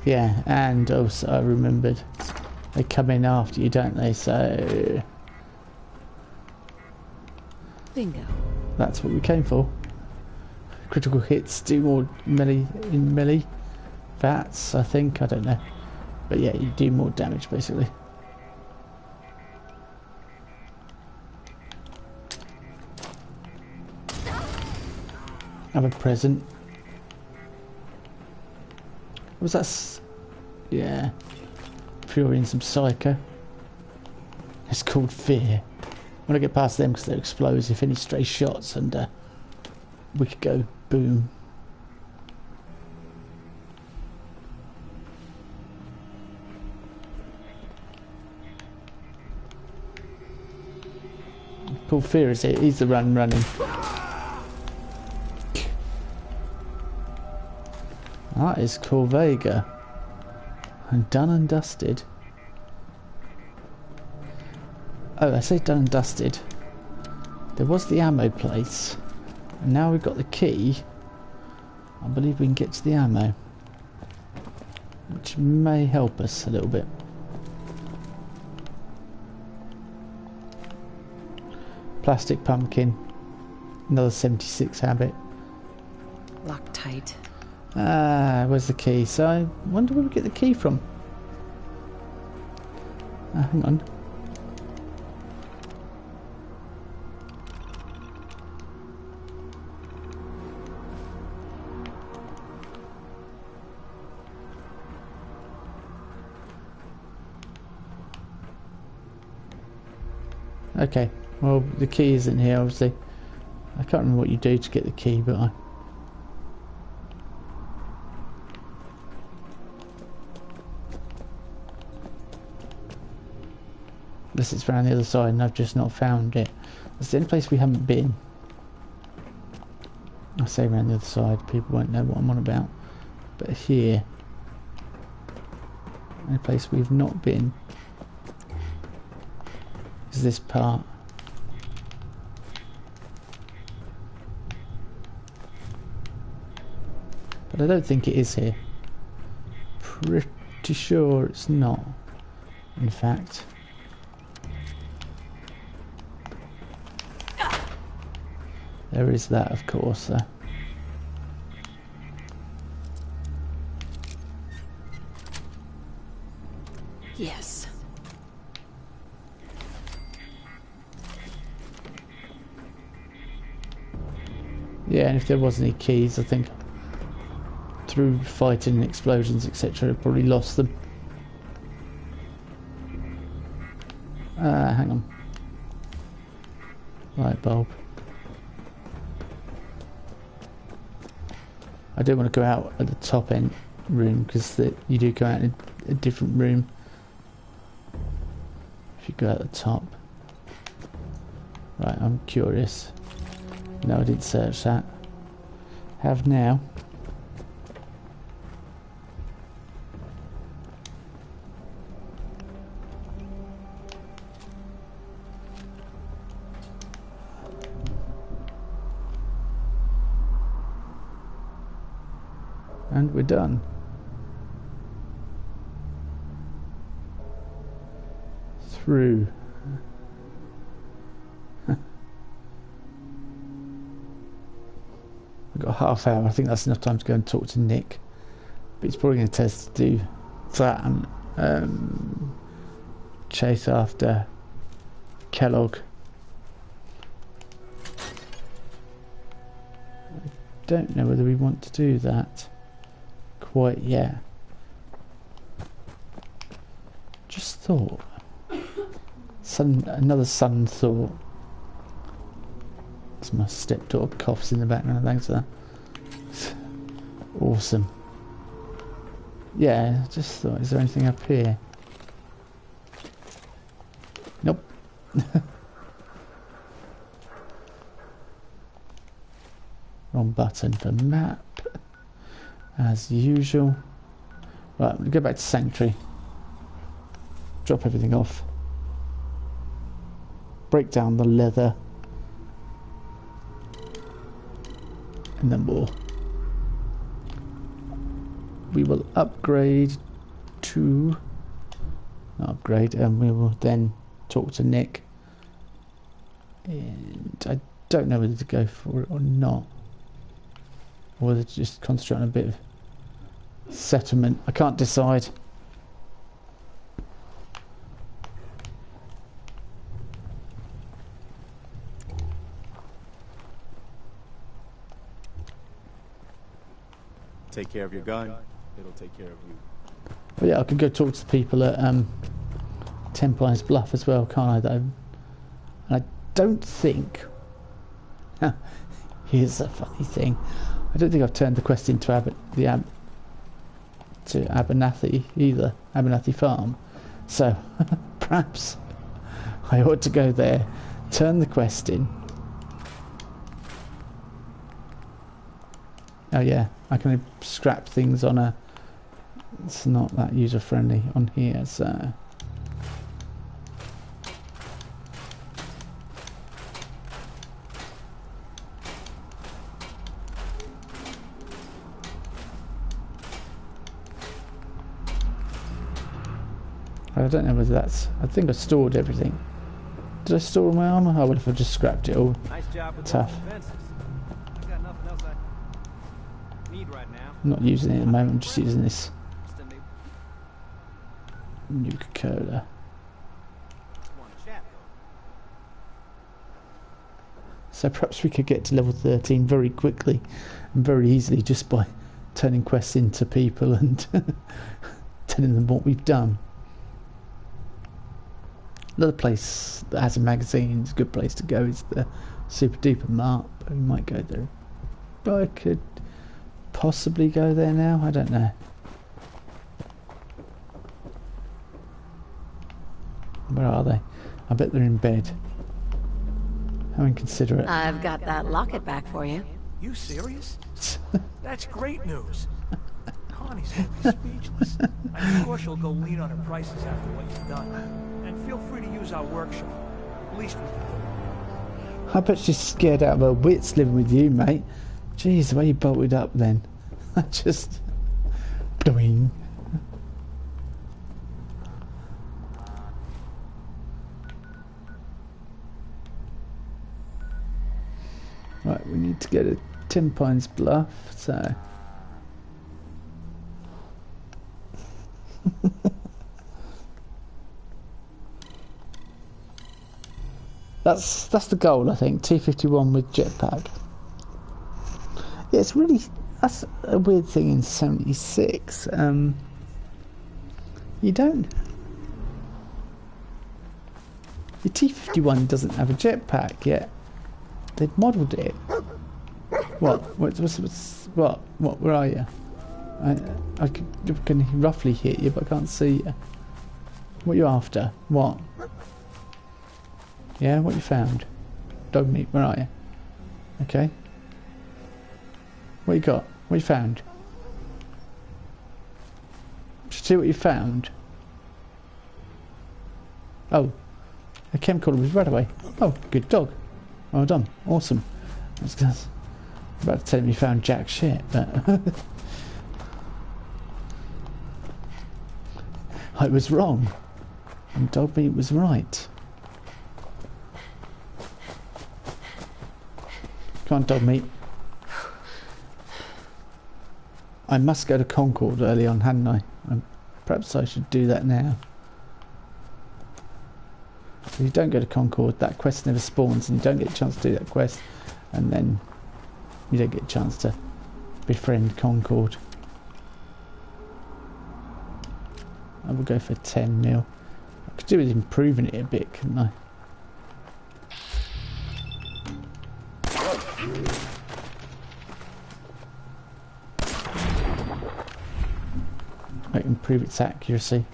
Yeah, and also I remembered they come in after you, don't they? So bingo. That's what we came for. Critical hits do more melee in melee. That's, I think, I don't know, but yeah, you do more damage basically. Have a present. Was that? Yeah. Fury and some Psycho. It's called Fear. I want to get past them because they're explosive. Any stray shots and we could go boom. Called Fear, is it? He's the running. That is cool, Vega. And done and dusted. Oh, I say done and dusted. There was the ammo place. And now we've got the key. I believe we can get to the ammo. Which may help us a little bit. Plastic pumpkin. Another 76 habit. Loctite. Ah, where's the key? So I wonder where we get the key from. Hang on. Okay, well the key isn't here obviously. I can't remember what you do to get the key, but I... Unless it's around the other side and I've just not found it. It's the only place we haven't been. I say around the other side, people won't know what I'm on about. But here, the only place we've not been is this part. But I don't think it is here. Pretty sure it's not, in fact. There is that, of course. Yes. Yeah, and if there wasn't any keys, I think through fighting and explosions, etc., I probably lost them. Hang on. Light bulb. I do want to go out at the top end room because you do go out in a different room if you go at the top. Right, I'm curious. No, I didn't search that. Have now. And we're done. through. I've got a half hour. I think that's enough time to go and talk to Nick. But he's probably going to tell us to do that and chase after Kellogg. I don't know whether we want to do that quite yet. Just thought. Another sudden thought. As my stepdaughter coughs in the background. Thanks for that. Awesome. Yeah, just thought, is there anything up here? Nope. Wrong button for map. As usual. Right, we'll go back to Sanctuary. Drop everything off. Break down the leather. And then we will upgrade to... Not upgrade, and we will then talk to Nick. And I don't know whether to go for it or not. Or whether to just concentrate on a bit of settlement. I can't decide. Take care of your gun, it'll take care of you. But yeah, I could go talk to the people at 10 Pines Bluff as well, can't I, though? And I don't think... Here's a funny thing. I don't think I've turned the quest into Abernathy either. Abernathy Farm. So, perhaps I ought to go there, turn the quest in. Oh yeah, I can scrap things on a... It's not that user friendly on here, so... I don't know whether that's... I think I stored everything. Did I store all my armour? Oh, what if I just scrapped it all? Nice job with tough. I've got nothing else I need right now. I'm not using it at the moment, I'm just using this Nuka-Cola. So perhaps we could get to level 13 very quickly and very easily just by turning quests into people and telling them what we've done. Another place that has a magazine, is a good place to go, is the Super Duper Mart. We might go there. But I could possibly go there now, I don't know. Where are they? I bet they're in bed. How inconsiderate. I've got that locket back for you. You serious? That's great news. Connie's gonna be speechless. I'm sure she'll go lean on her prices after what you've done. And feel free to use our workshop. At least we can do. I bet she's scared out of her wits living with you, mate. Jeez, the way you bolted up then. Just... Doing. Right, we need to get a 10 Pines Bluff, so... That's the goal, I think. T-51 with jetpack. Yeah, it's really... That's a weird thing in 76. You don't... The T-51 doesn't have a jetpack yet. They've modelled it. What? What? Where are you? I can roughly hit you, but I can't see you. What are you after? What? Yeah, what you found? Dog meat, where are you? Okay. What you got? What you found? Did you see what you found? Oh. A chemical was right away. Oh, good dog. Well done. Awesome. I was about to tell him you found jack shit, but... I was wrong. And dog meat was right. Come on, dog meat. I must go to Concord early on, hadn't I? Perhaps I should do that now. If you don't go to Concord, that quest never spawns, and you don't get a chance to do that quest, and then you don't get a chance to befriend Concord. I will go for 10 mil. I could do with improving it a bit, couldn't I? Might improve its accuracy.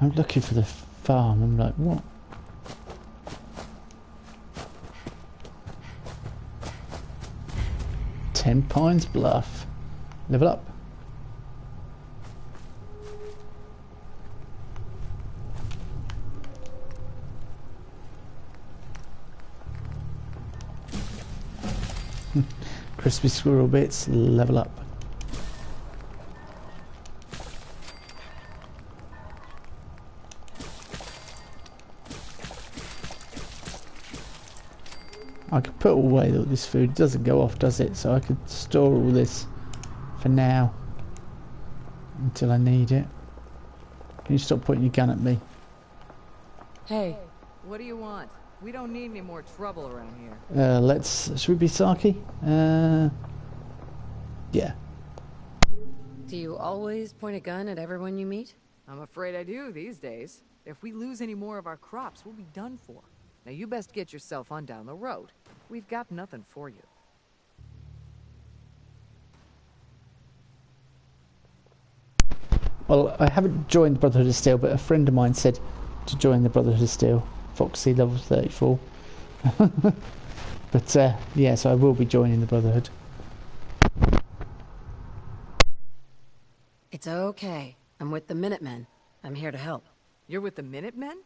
I'm looking for the farm. I'm like, what? Ten Pines Bluff. Level up. Crispy squirrel bits. Level up. I could put away all this food. It doesn't go off, does it? So I could store all this for now until I need it. Can you stop pointing your gun at me? Hey, what do you want? We don't need any more trouble around here. Should we be Saki? Yeah. Do you always point a gun at everyone you meet? I'm afraid I do these days. If we lose any more of our crops, we'll be done for. Now you best get yourself on down the road. We've got nothing for you. Well, I haven't joined the Brotherhood of Steel, but a friend of mine said to join the Brotherhood of Steel. Foxy, level 34. But, yeah, so I will be joining the Brotherhood. It's okay. I'm with the Minutemen. I'm here to help. You're with the Minutemen?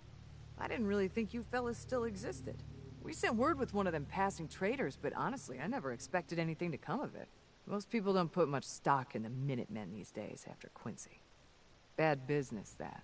I didn't really think you fellas still existed. We sent word with one of them passing traders, but honestly, I never expected anything to come of it. Most people don't put much stock in the Minutemen these days after Quincy. Bad business, that.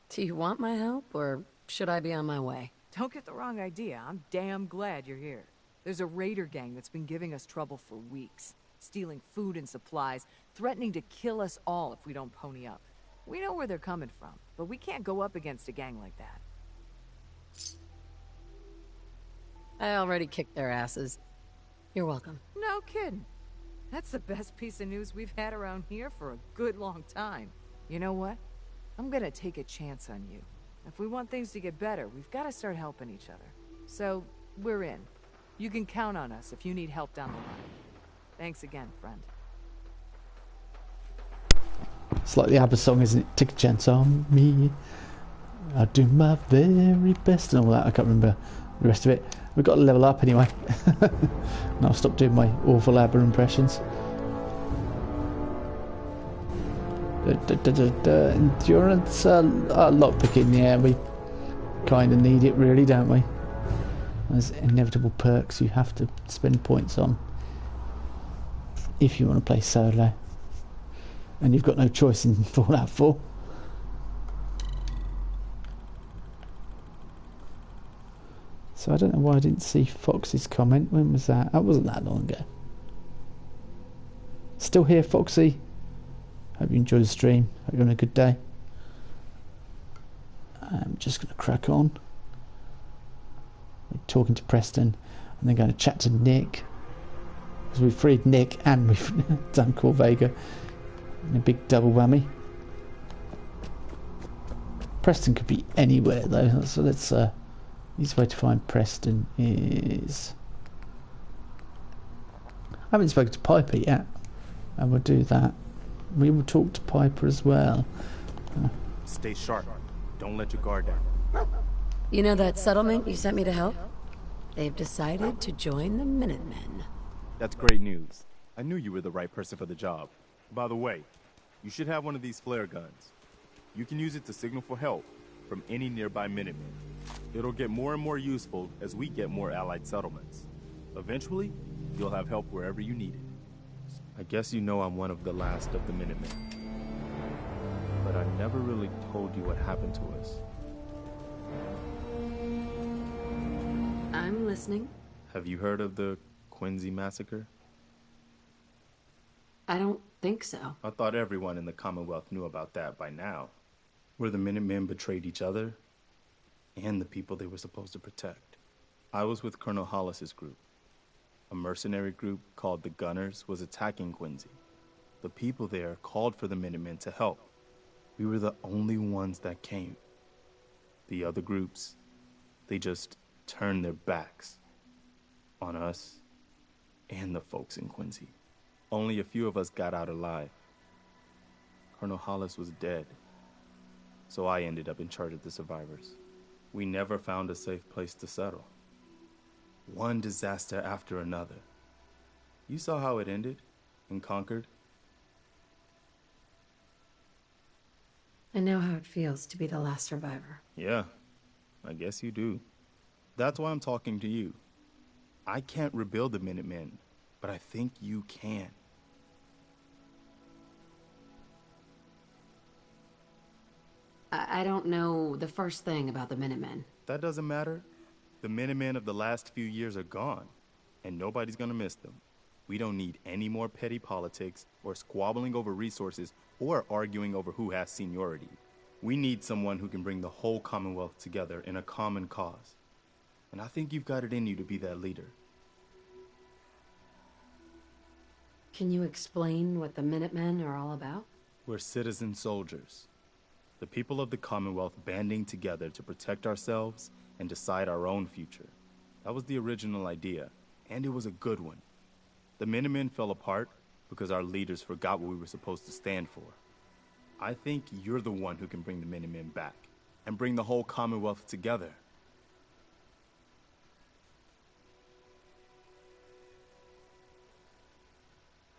Do you want my help, or should I be on my way? Don't get the wrong idea. I'm damn glad you're here. There's a raider gang that's been giving us trouble for weeks. Stealing food and supplies, threatening to kill us all if we don't pony up. We know where they're coming from, but we can't go up against a gang like that. I already kicked their asses. You're welcome. No kidding. That's the best piece of news we've had around here for a good long time. You know what? I'm gonna take a chance on you. If we want things to get better, we've got to start helping each other. So, we're in. You can count on us if you need help down the line. Thanks again, friend. It's like the ABBA song, isn't it? Take a chance on me. I'll do my very best and all that. I can't remember the rest of it. We've got to level up anyway. And I'll stop doing my awful ABBA impressions. Endurance, lockpicking, yeah, we kind of need it really, don't we? There's inevitable perks you have to spend points on if you want to play solo. And you've got no choice in Fallout 4. So I don't know why I didn't see Foxy's comment. When was that? That wasn't that long ago. Still here, Foxy? Hope you enjoyed the stream. Hope you're having a good day. I'm just going to crack on. We're talking to Preston and then going to chat to Nick. Because we've freed Nick and we've done Corvega. And a big double whammy. Preston could be anywhere though, so let's easy way to find Preston is... I haven't spoken to Piper yet, and we'll do that. We will talk to Piper as well. Stay sharp. Don't let your guard down. You know that settlement you sent me to help? They've decided to join the Minutemen. That's great news. I knew you were the right person for the job. By the way, you should have one of these flare guns. You can use it to signal for help from any nearby Minutemen. It'll get more and more useful as we get more allied settlements. Eventually, you'll have help wherever you need it. I guess you know I'm one of the last of the Minutemen. But I never really told you what happened to us. I'm listening. Have you heard of the Quincy massacre? I don't think so. I thought everyone in the Commonwealth knew about that by now. Where the Minutemen betrayed each other and the people they were supposed to protect. I was with Colonel Hollis's group. A mercenary group called the Gunners was attacking Quincy. The people there called for the Minutemen to help. We were the only ones that came. The other groups, they just turned their backs on us and the folks in Quincy. Only a few of us got out alive. Colonel Hollis was dead, so I ended up in charge of the survivors. We never found a safe place to settle. One disaster after another. You saw how it ended in Concord? I know how it feels to be the last survivor. Yeah, I guess you do. That's why I'm talking to you. I can't rebuild the Minutemen, but I think you can. I don't know the first thing about the Minutemen. That doesn't matter. The Minutemen of the last few years are gone, and nobody's gonna miss them. We don't need any more petty politics, or squabbling over resources, or arguing over who has seniority. We need someone who can bring the whole Commonwealth together in a common cause. And I think you've got it in you to be that leader. Can you explain what the Minutemen are all about? We're citizen soldiers. The people of the Commonwealth banding together to protect ourselves and decide our own future. That was the original idea, and it was a good one. The Minutemen fell apart because our leaders forgot what we were supposed to stand for. I think you're the one who can bring the Minutemen back, and bring the whole Commonwealth together.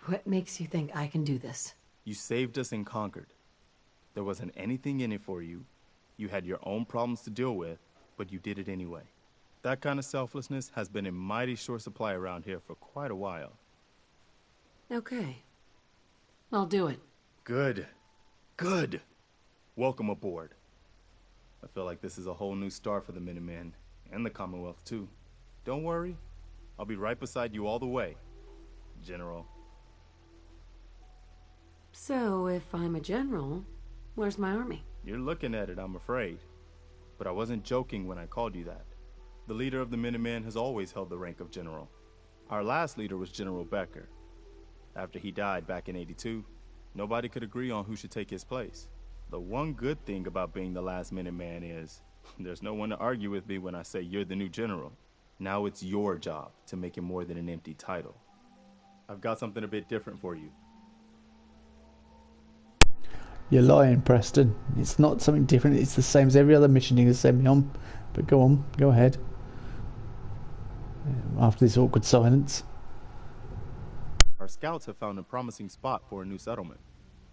What makes you think I can do this? You saved us in Concord. There wasn't anything in it for you. You had your own problems to deal with, but you did it anyway. That kind of selflessness has been in mighty short supply around here for quite a while. Okay. I'll do it. Good. Good. Welcome aboard. I feel like this is a whole new start for the Minutemen, and the Commonwealth too. Don't worry. I'll be right beside you all the way, General. So, if I'm a general, where's my army? You're looking at it, I'm afraid. But I wasn't joking when I called you that. The leader of the Minutemen has always held the rank of general. Our last leader was General Becker. After he died back in '82, nobody could agree on who should take his place. The one good thing about being the last Minuteman is, there's no one to argue with me when I say you're the new general. Now it's your job to make it more than an empty title. I've got something a bit different for you. You're lying, Preston. It's not something different. It's the same as every other mission you can send me on. But go on, go ahead. After this awkward silence. Our scouts have found a promising spot for a new settlement.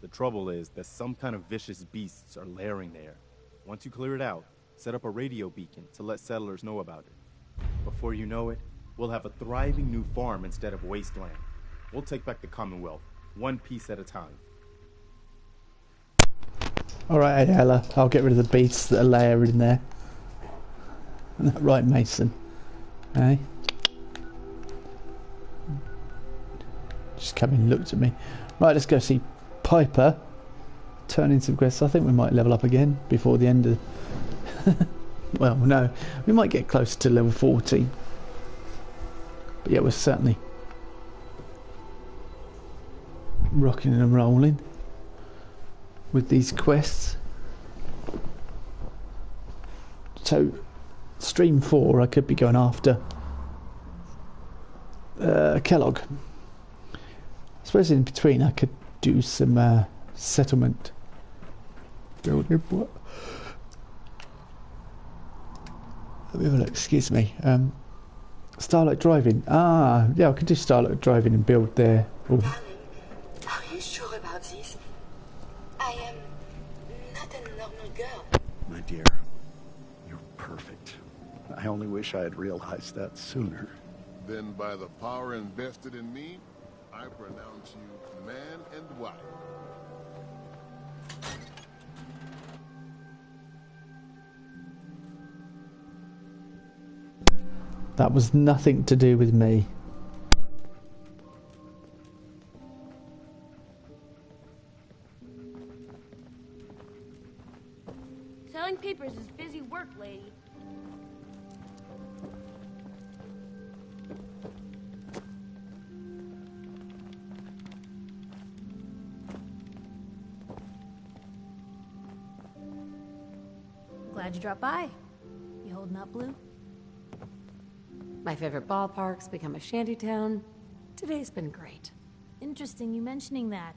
The trouble is that some kind of vicious beasts are lairing there. Once you clear it out, set up a radio beacon to let settlers know about it. Before you know it, we'll have a thriving new farm instead of Wasteland. We'll take back the Commonwealth, one piece at a time. Alright, Ella, I'll get rid of the beasts that are layering in there. Isn't that right, Mason? Hey? Just come in and looked at me. Right, let's go see Piper. Turn in some quests. I think we might level up again before the end of... well, no. We might get close to level 14. But yeah, we're certainly rocking and rolling. with these quests. So, stream 4, I could be going after Kellogg. I suppose in between I could do some settlement building. What? Let me have a look, excuse me. Starlight Driving. Ah, yeah, I could do Starlight Driving and build there. Oh. Are you sure about this? I am not a normal girl. My dear, you're perfect. I only wish I had realized that sooner. Then by the power invested in me, I pronounce you man and wife. That was nothing to do with me. Selling papers is busy work, lady. Glad you dropped by. You holding up, Blue? My favorite ballpark's become a shantytown. Today's been great. Interesting you mentioning that,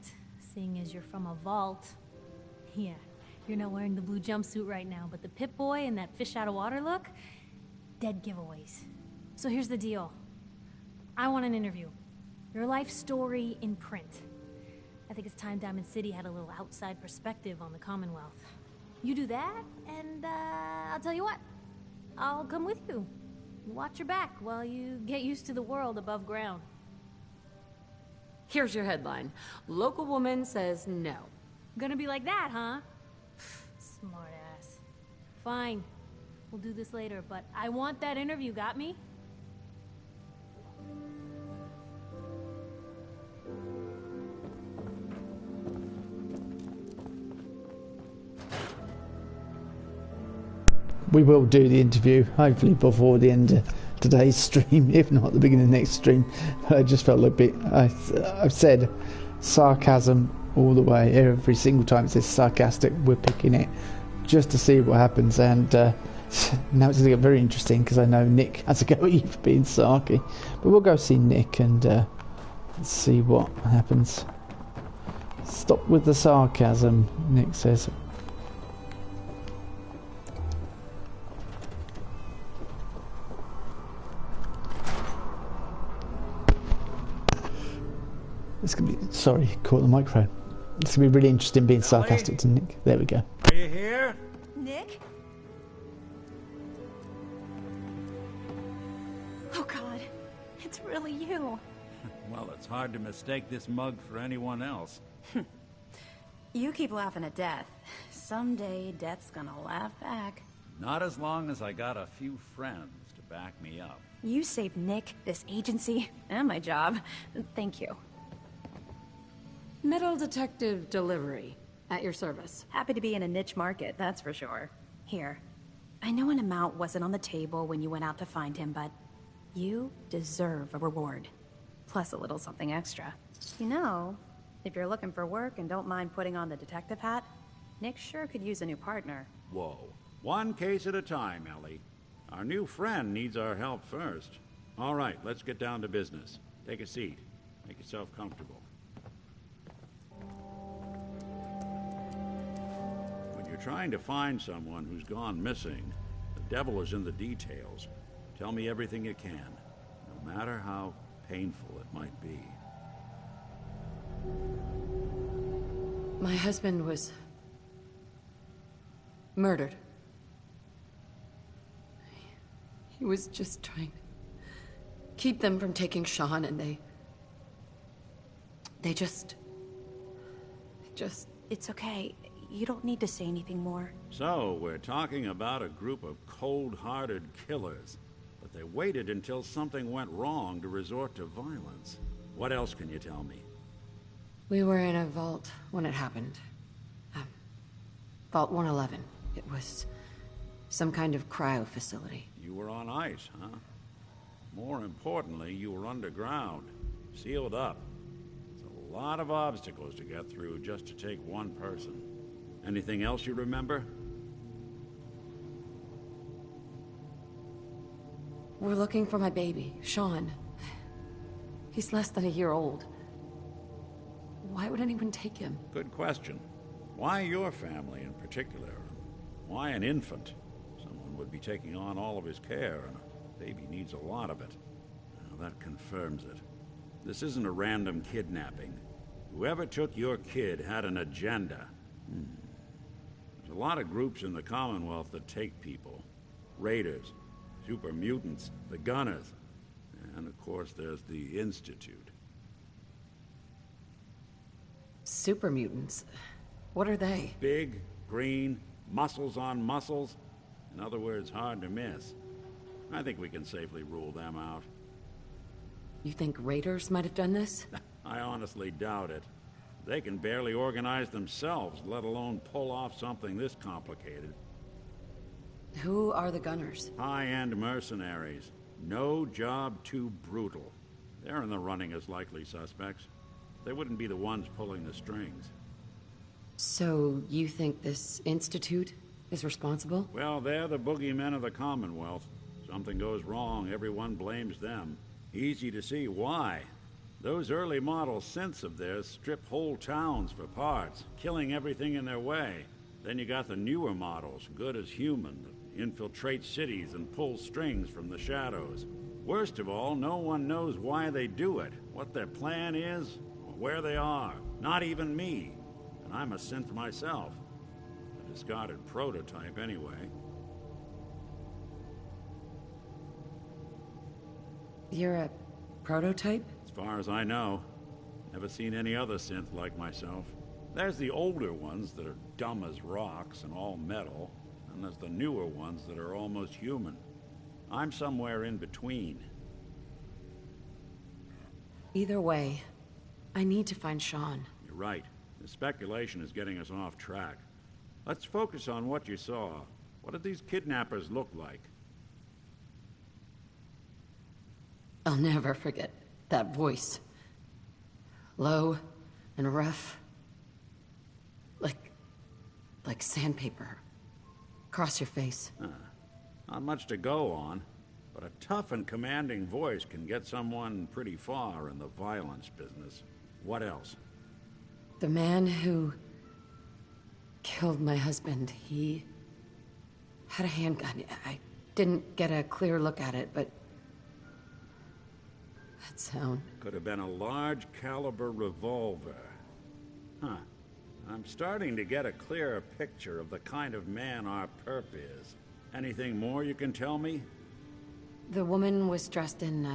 seeing as you're from a vault. Yeah, you're not wearing the blue jumpsuit right now, but the Pip-Boy and that fish out of water look? Dead giveaways. So here's the deal. I want an interview. Your life story in print. I think it's time Diamond City had a little outside perspective on the Commonwealth. You do that, and I'll tell you what. I'll come with you. Watch your back while you get used to the world above ground. Here's your headline. Local woman says no. Gonna be like that, huh? Smart ass. Fine. We'll do this later, but I want that interview, got me? We will do the interview, hopefully before the end of today's stream, if not the beginning of the next stream. But I just felt a bit... I've said sarcasm all the way. Every single time it says sarcastic, we're picking it just to see what happens. And now it's going to get very interesting because I know Nick has a go at you for being sarky. But we'll go see Nick and see what happens. Stop with the sarcasm, Nick says. It's gonna be, sorry, caught the microphone. It's gonna be really interesting being sarcastic to Nick. There we go. Are you here? Nick? Oh God, it's really you. Well, it's hard to mistake this mug for anyone else. You keep laughing at death. Someday, death's gonna laugh back. Not as long as I got a few friends to back me up. You saved Nick, this agency, and my job. Thank you. Metal detective delivery. At your service. Happy to be in a niche market, that's for sure. Here. I know an amount wasn't on the table when you went out to find him, but you deserve a reward. Plus a little something extra. You know, if you're looking for work and don't mind putting on the detective hat, Nick sure could use a new partner. Whoa. One case at a time, Ellie. Our new friend needs our help first. All right, let's get down to business. Take a seat. Make yourself comfortable. When you're trying to find someone who's gone missing, the devil is in the details. Tell me everything you can, no matter how painful it might be. My husband was murdered. He was just trying to keep them from taking Sean, and they just... It's okay. You don't need to say anything more. So, we're talking about a group of cold-hearted killers, but they waited until something went wrong to resort to violence. What else can you tell me? We were in a vault when it happened. Vault 111. It was some kind of cryo facility. You were on ice, huh? More importantly, you were underground, sealed up. It's a lot of obstacles to get through just to take one person. Anything else you remember? We're looking for my baby, Sean. He's less than a year old. Why would anyone take him? Good question. Why your family in particular? Why an infant? Someone would be taking on all of his care, and a baby needs a lot of it. Now, that confirms it. This isn't a random kidnapping. Whoever took your kid had an agenda. There's a lot of groups in the Commonwealth that take people. Raiders, super mutants, the Gunners, and of course there's the Institute. Super mutants? What are they? Big, green, muscles on muscles. In other words, hard to miss. I think we can safely rule them out. You think raiders might have done this? I honestly doubt it. They can barely organize themselves, let alone pull off something this complicated. Who are the Gunners? High-end mercenaries. No job too brutal. They're in the running as likely suspects. They wouldn't be the ones pulling the strings. So, you think this Institute is responsible? Well, they're the boogeymen of the Commonwealth. Something goes wrong, everyone blames them. Easy to see why. Those early model synths of theirs strip whole towns for parts, killing everything in their way. Then you got the newer models, good as human, that infiltrate cities and pull strings from the shadows. Worst of all, no one knows why they do it, what their plan is, or where they are. Not even me. And I'm a synth myself. A discarded prototype anyway. You're a prototype? As far as I know. Never seen any other synth like myself. There's the older ones that are dumb as rocks and all metal, and there's the newer ones that are almost human. I'm somewhere in between. Either way, I need to find Sean. You're right. The speculation is getting us off track. Let's focus on what you saw. What did these kidnappers look like? I'll never forget that voice. Low and rough. Like sandpaper. Across your face. Not much to go on, but a tough and commanding voice can get someone pretty far in the violence business. What else? The man who killed my husband, he had a handgun. I didn't get a clear look at it, but that sound. Could have been a large caliber revolver. Huh. I'm starting to get a clearer picture of the kind of man our perp is. Anything more you can tell me? The woman was dressed in,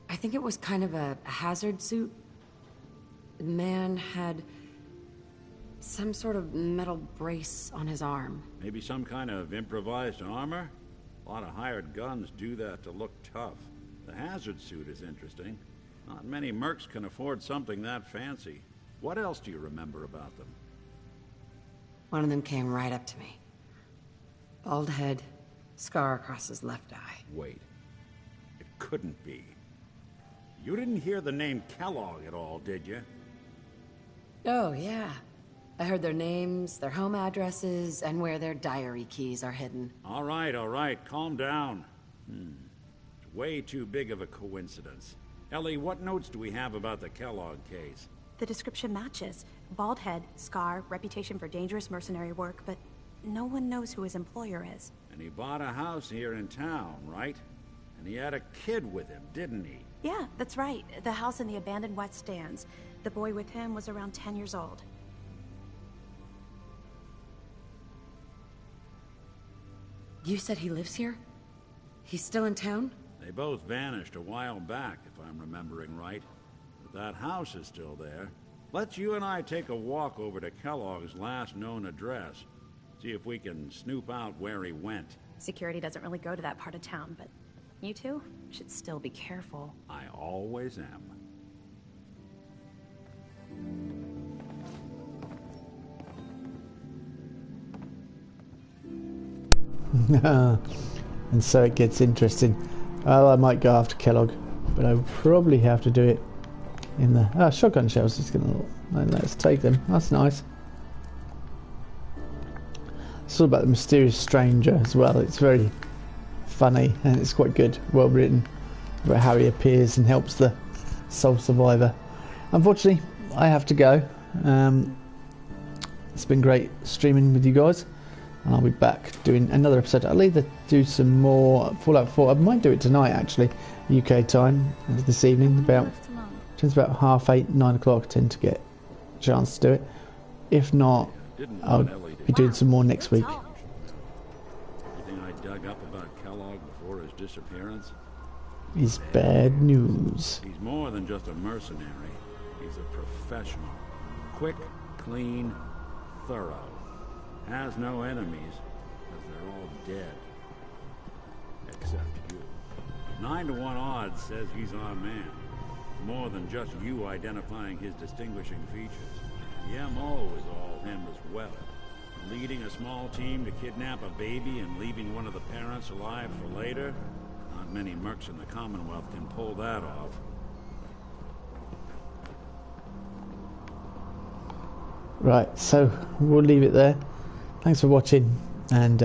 I think it was kind of a hazard suit. The man had some sort of metal brace on his arm. Maybe some kind of improvised armor? A lot of hired guns do that to look tough. The hazard suit is interesting. Not many mercs can afford something that fancy. What else do you remember about them? One of them came right up to me. Bald head, scar across his left eye. Wait. It couldn't be. You didn't hear the name Kellogg at all, did you? Oh, yeah. I heard their names, their home addresses, and where their diary keys are hidden. All right. Calm down. It's way too big of a coincidence. Ellie, what notes do we have about the Kellogg case? The description matches. Bald head, scar, reputation for dangerous mercenary work, but no one knows who his employer is. And he bought a house here in town, right? And he had a kid with him, didn't he? Yeah, that's right. The house in the abandoned West Stands. The boy with him was around 10 years old. You said he lives here? He's still in town? They both vanished a while back, if I'm remembering right. But that house is still there. Let's you and I take a walk over to Kellogg's last known address. See if we can snoop out where he went. Security doesn't really go to that part of town, but you two should still be careful. I always am. And so it gets interesting. Well, I might go after Kellogg, but I would probably have to do it in the... shotgun shells is going to... Let's take them. That's nice. It's all about the mysterious stranger as well. It's very funny and it's quite good, well written, about how he appears and helps the sole survivor. Unfortunately, I have to go. It's been great streaming with you guys, and I'll be back doing another episode. I'll either do some more Fallout 4. I might do it tonight, actually, UK time, this evening. It's about 8:30, 9 o'clock. I tend to get a chance to do it. If not, I'll be doing some more next week. Anything I dug up about Kellogg before his disappearance? Is bad news. He's more than just a mercenary. He's a professional. Quick, clean, thorough. Has no enemies, because they're all dead. Except you. 9 to 1 odds says he's our man. More than just you identifying his distinguishing features. The MO is all him as well. Leading a small team to kidnap a baby and leaving one of the parents alive for later? Not many mercs in the Commonwealth can pull that off. Right, so we'll leave it there. Thanks for watching, and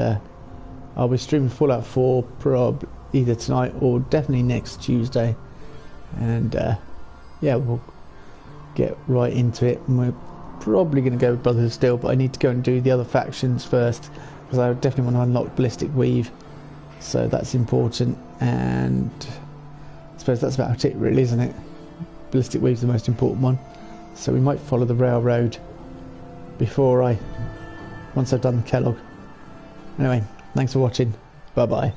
I'll be streaming Fallout 4 probably either tonight or definitely next Tuesday. And yeah, we'll get right into it. And we're probably going to go with Brothers still, but I need to go and do the other factions first, because I definitely want to unlock Ballistic Weave, so that's important. And I suppose that's about it really, isn't it? Ballistic Weave's the most important one, so we might follow the railroad once I've done the Kellogg. Anyway, thanks for watching. Bye bye.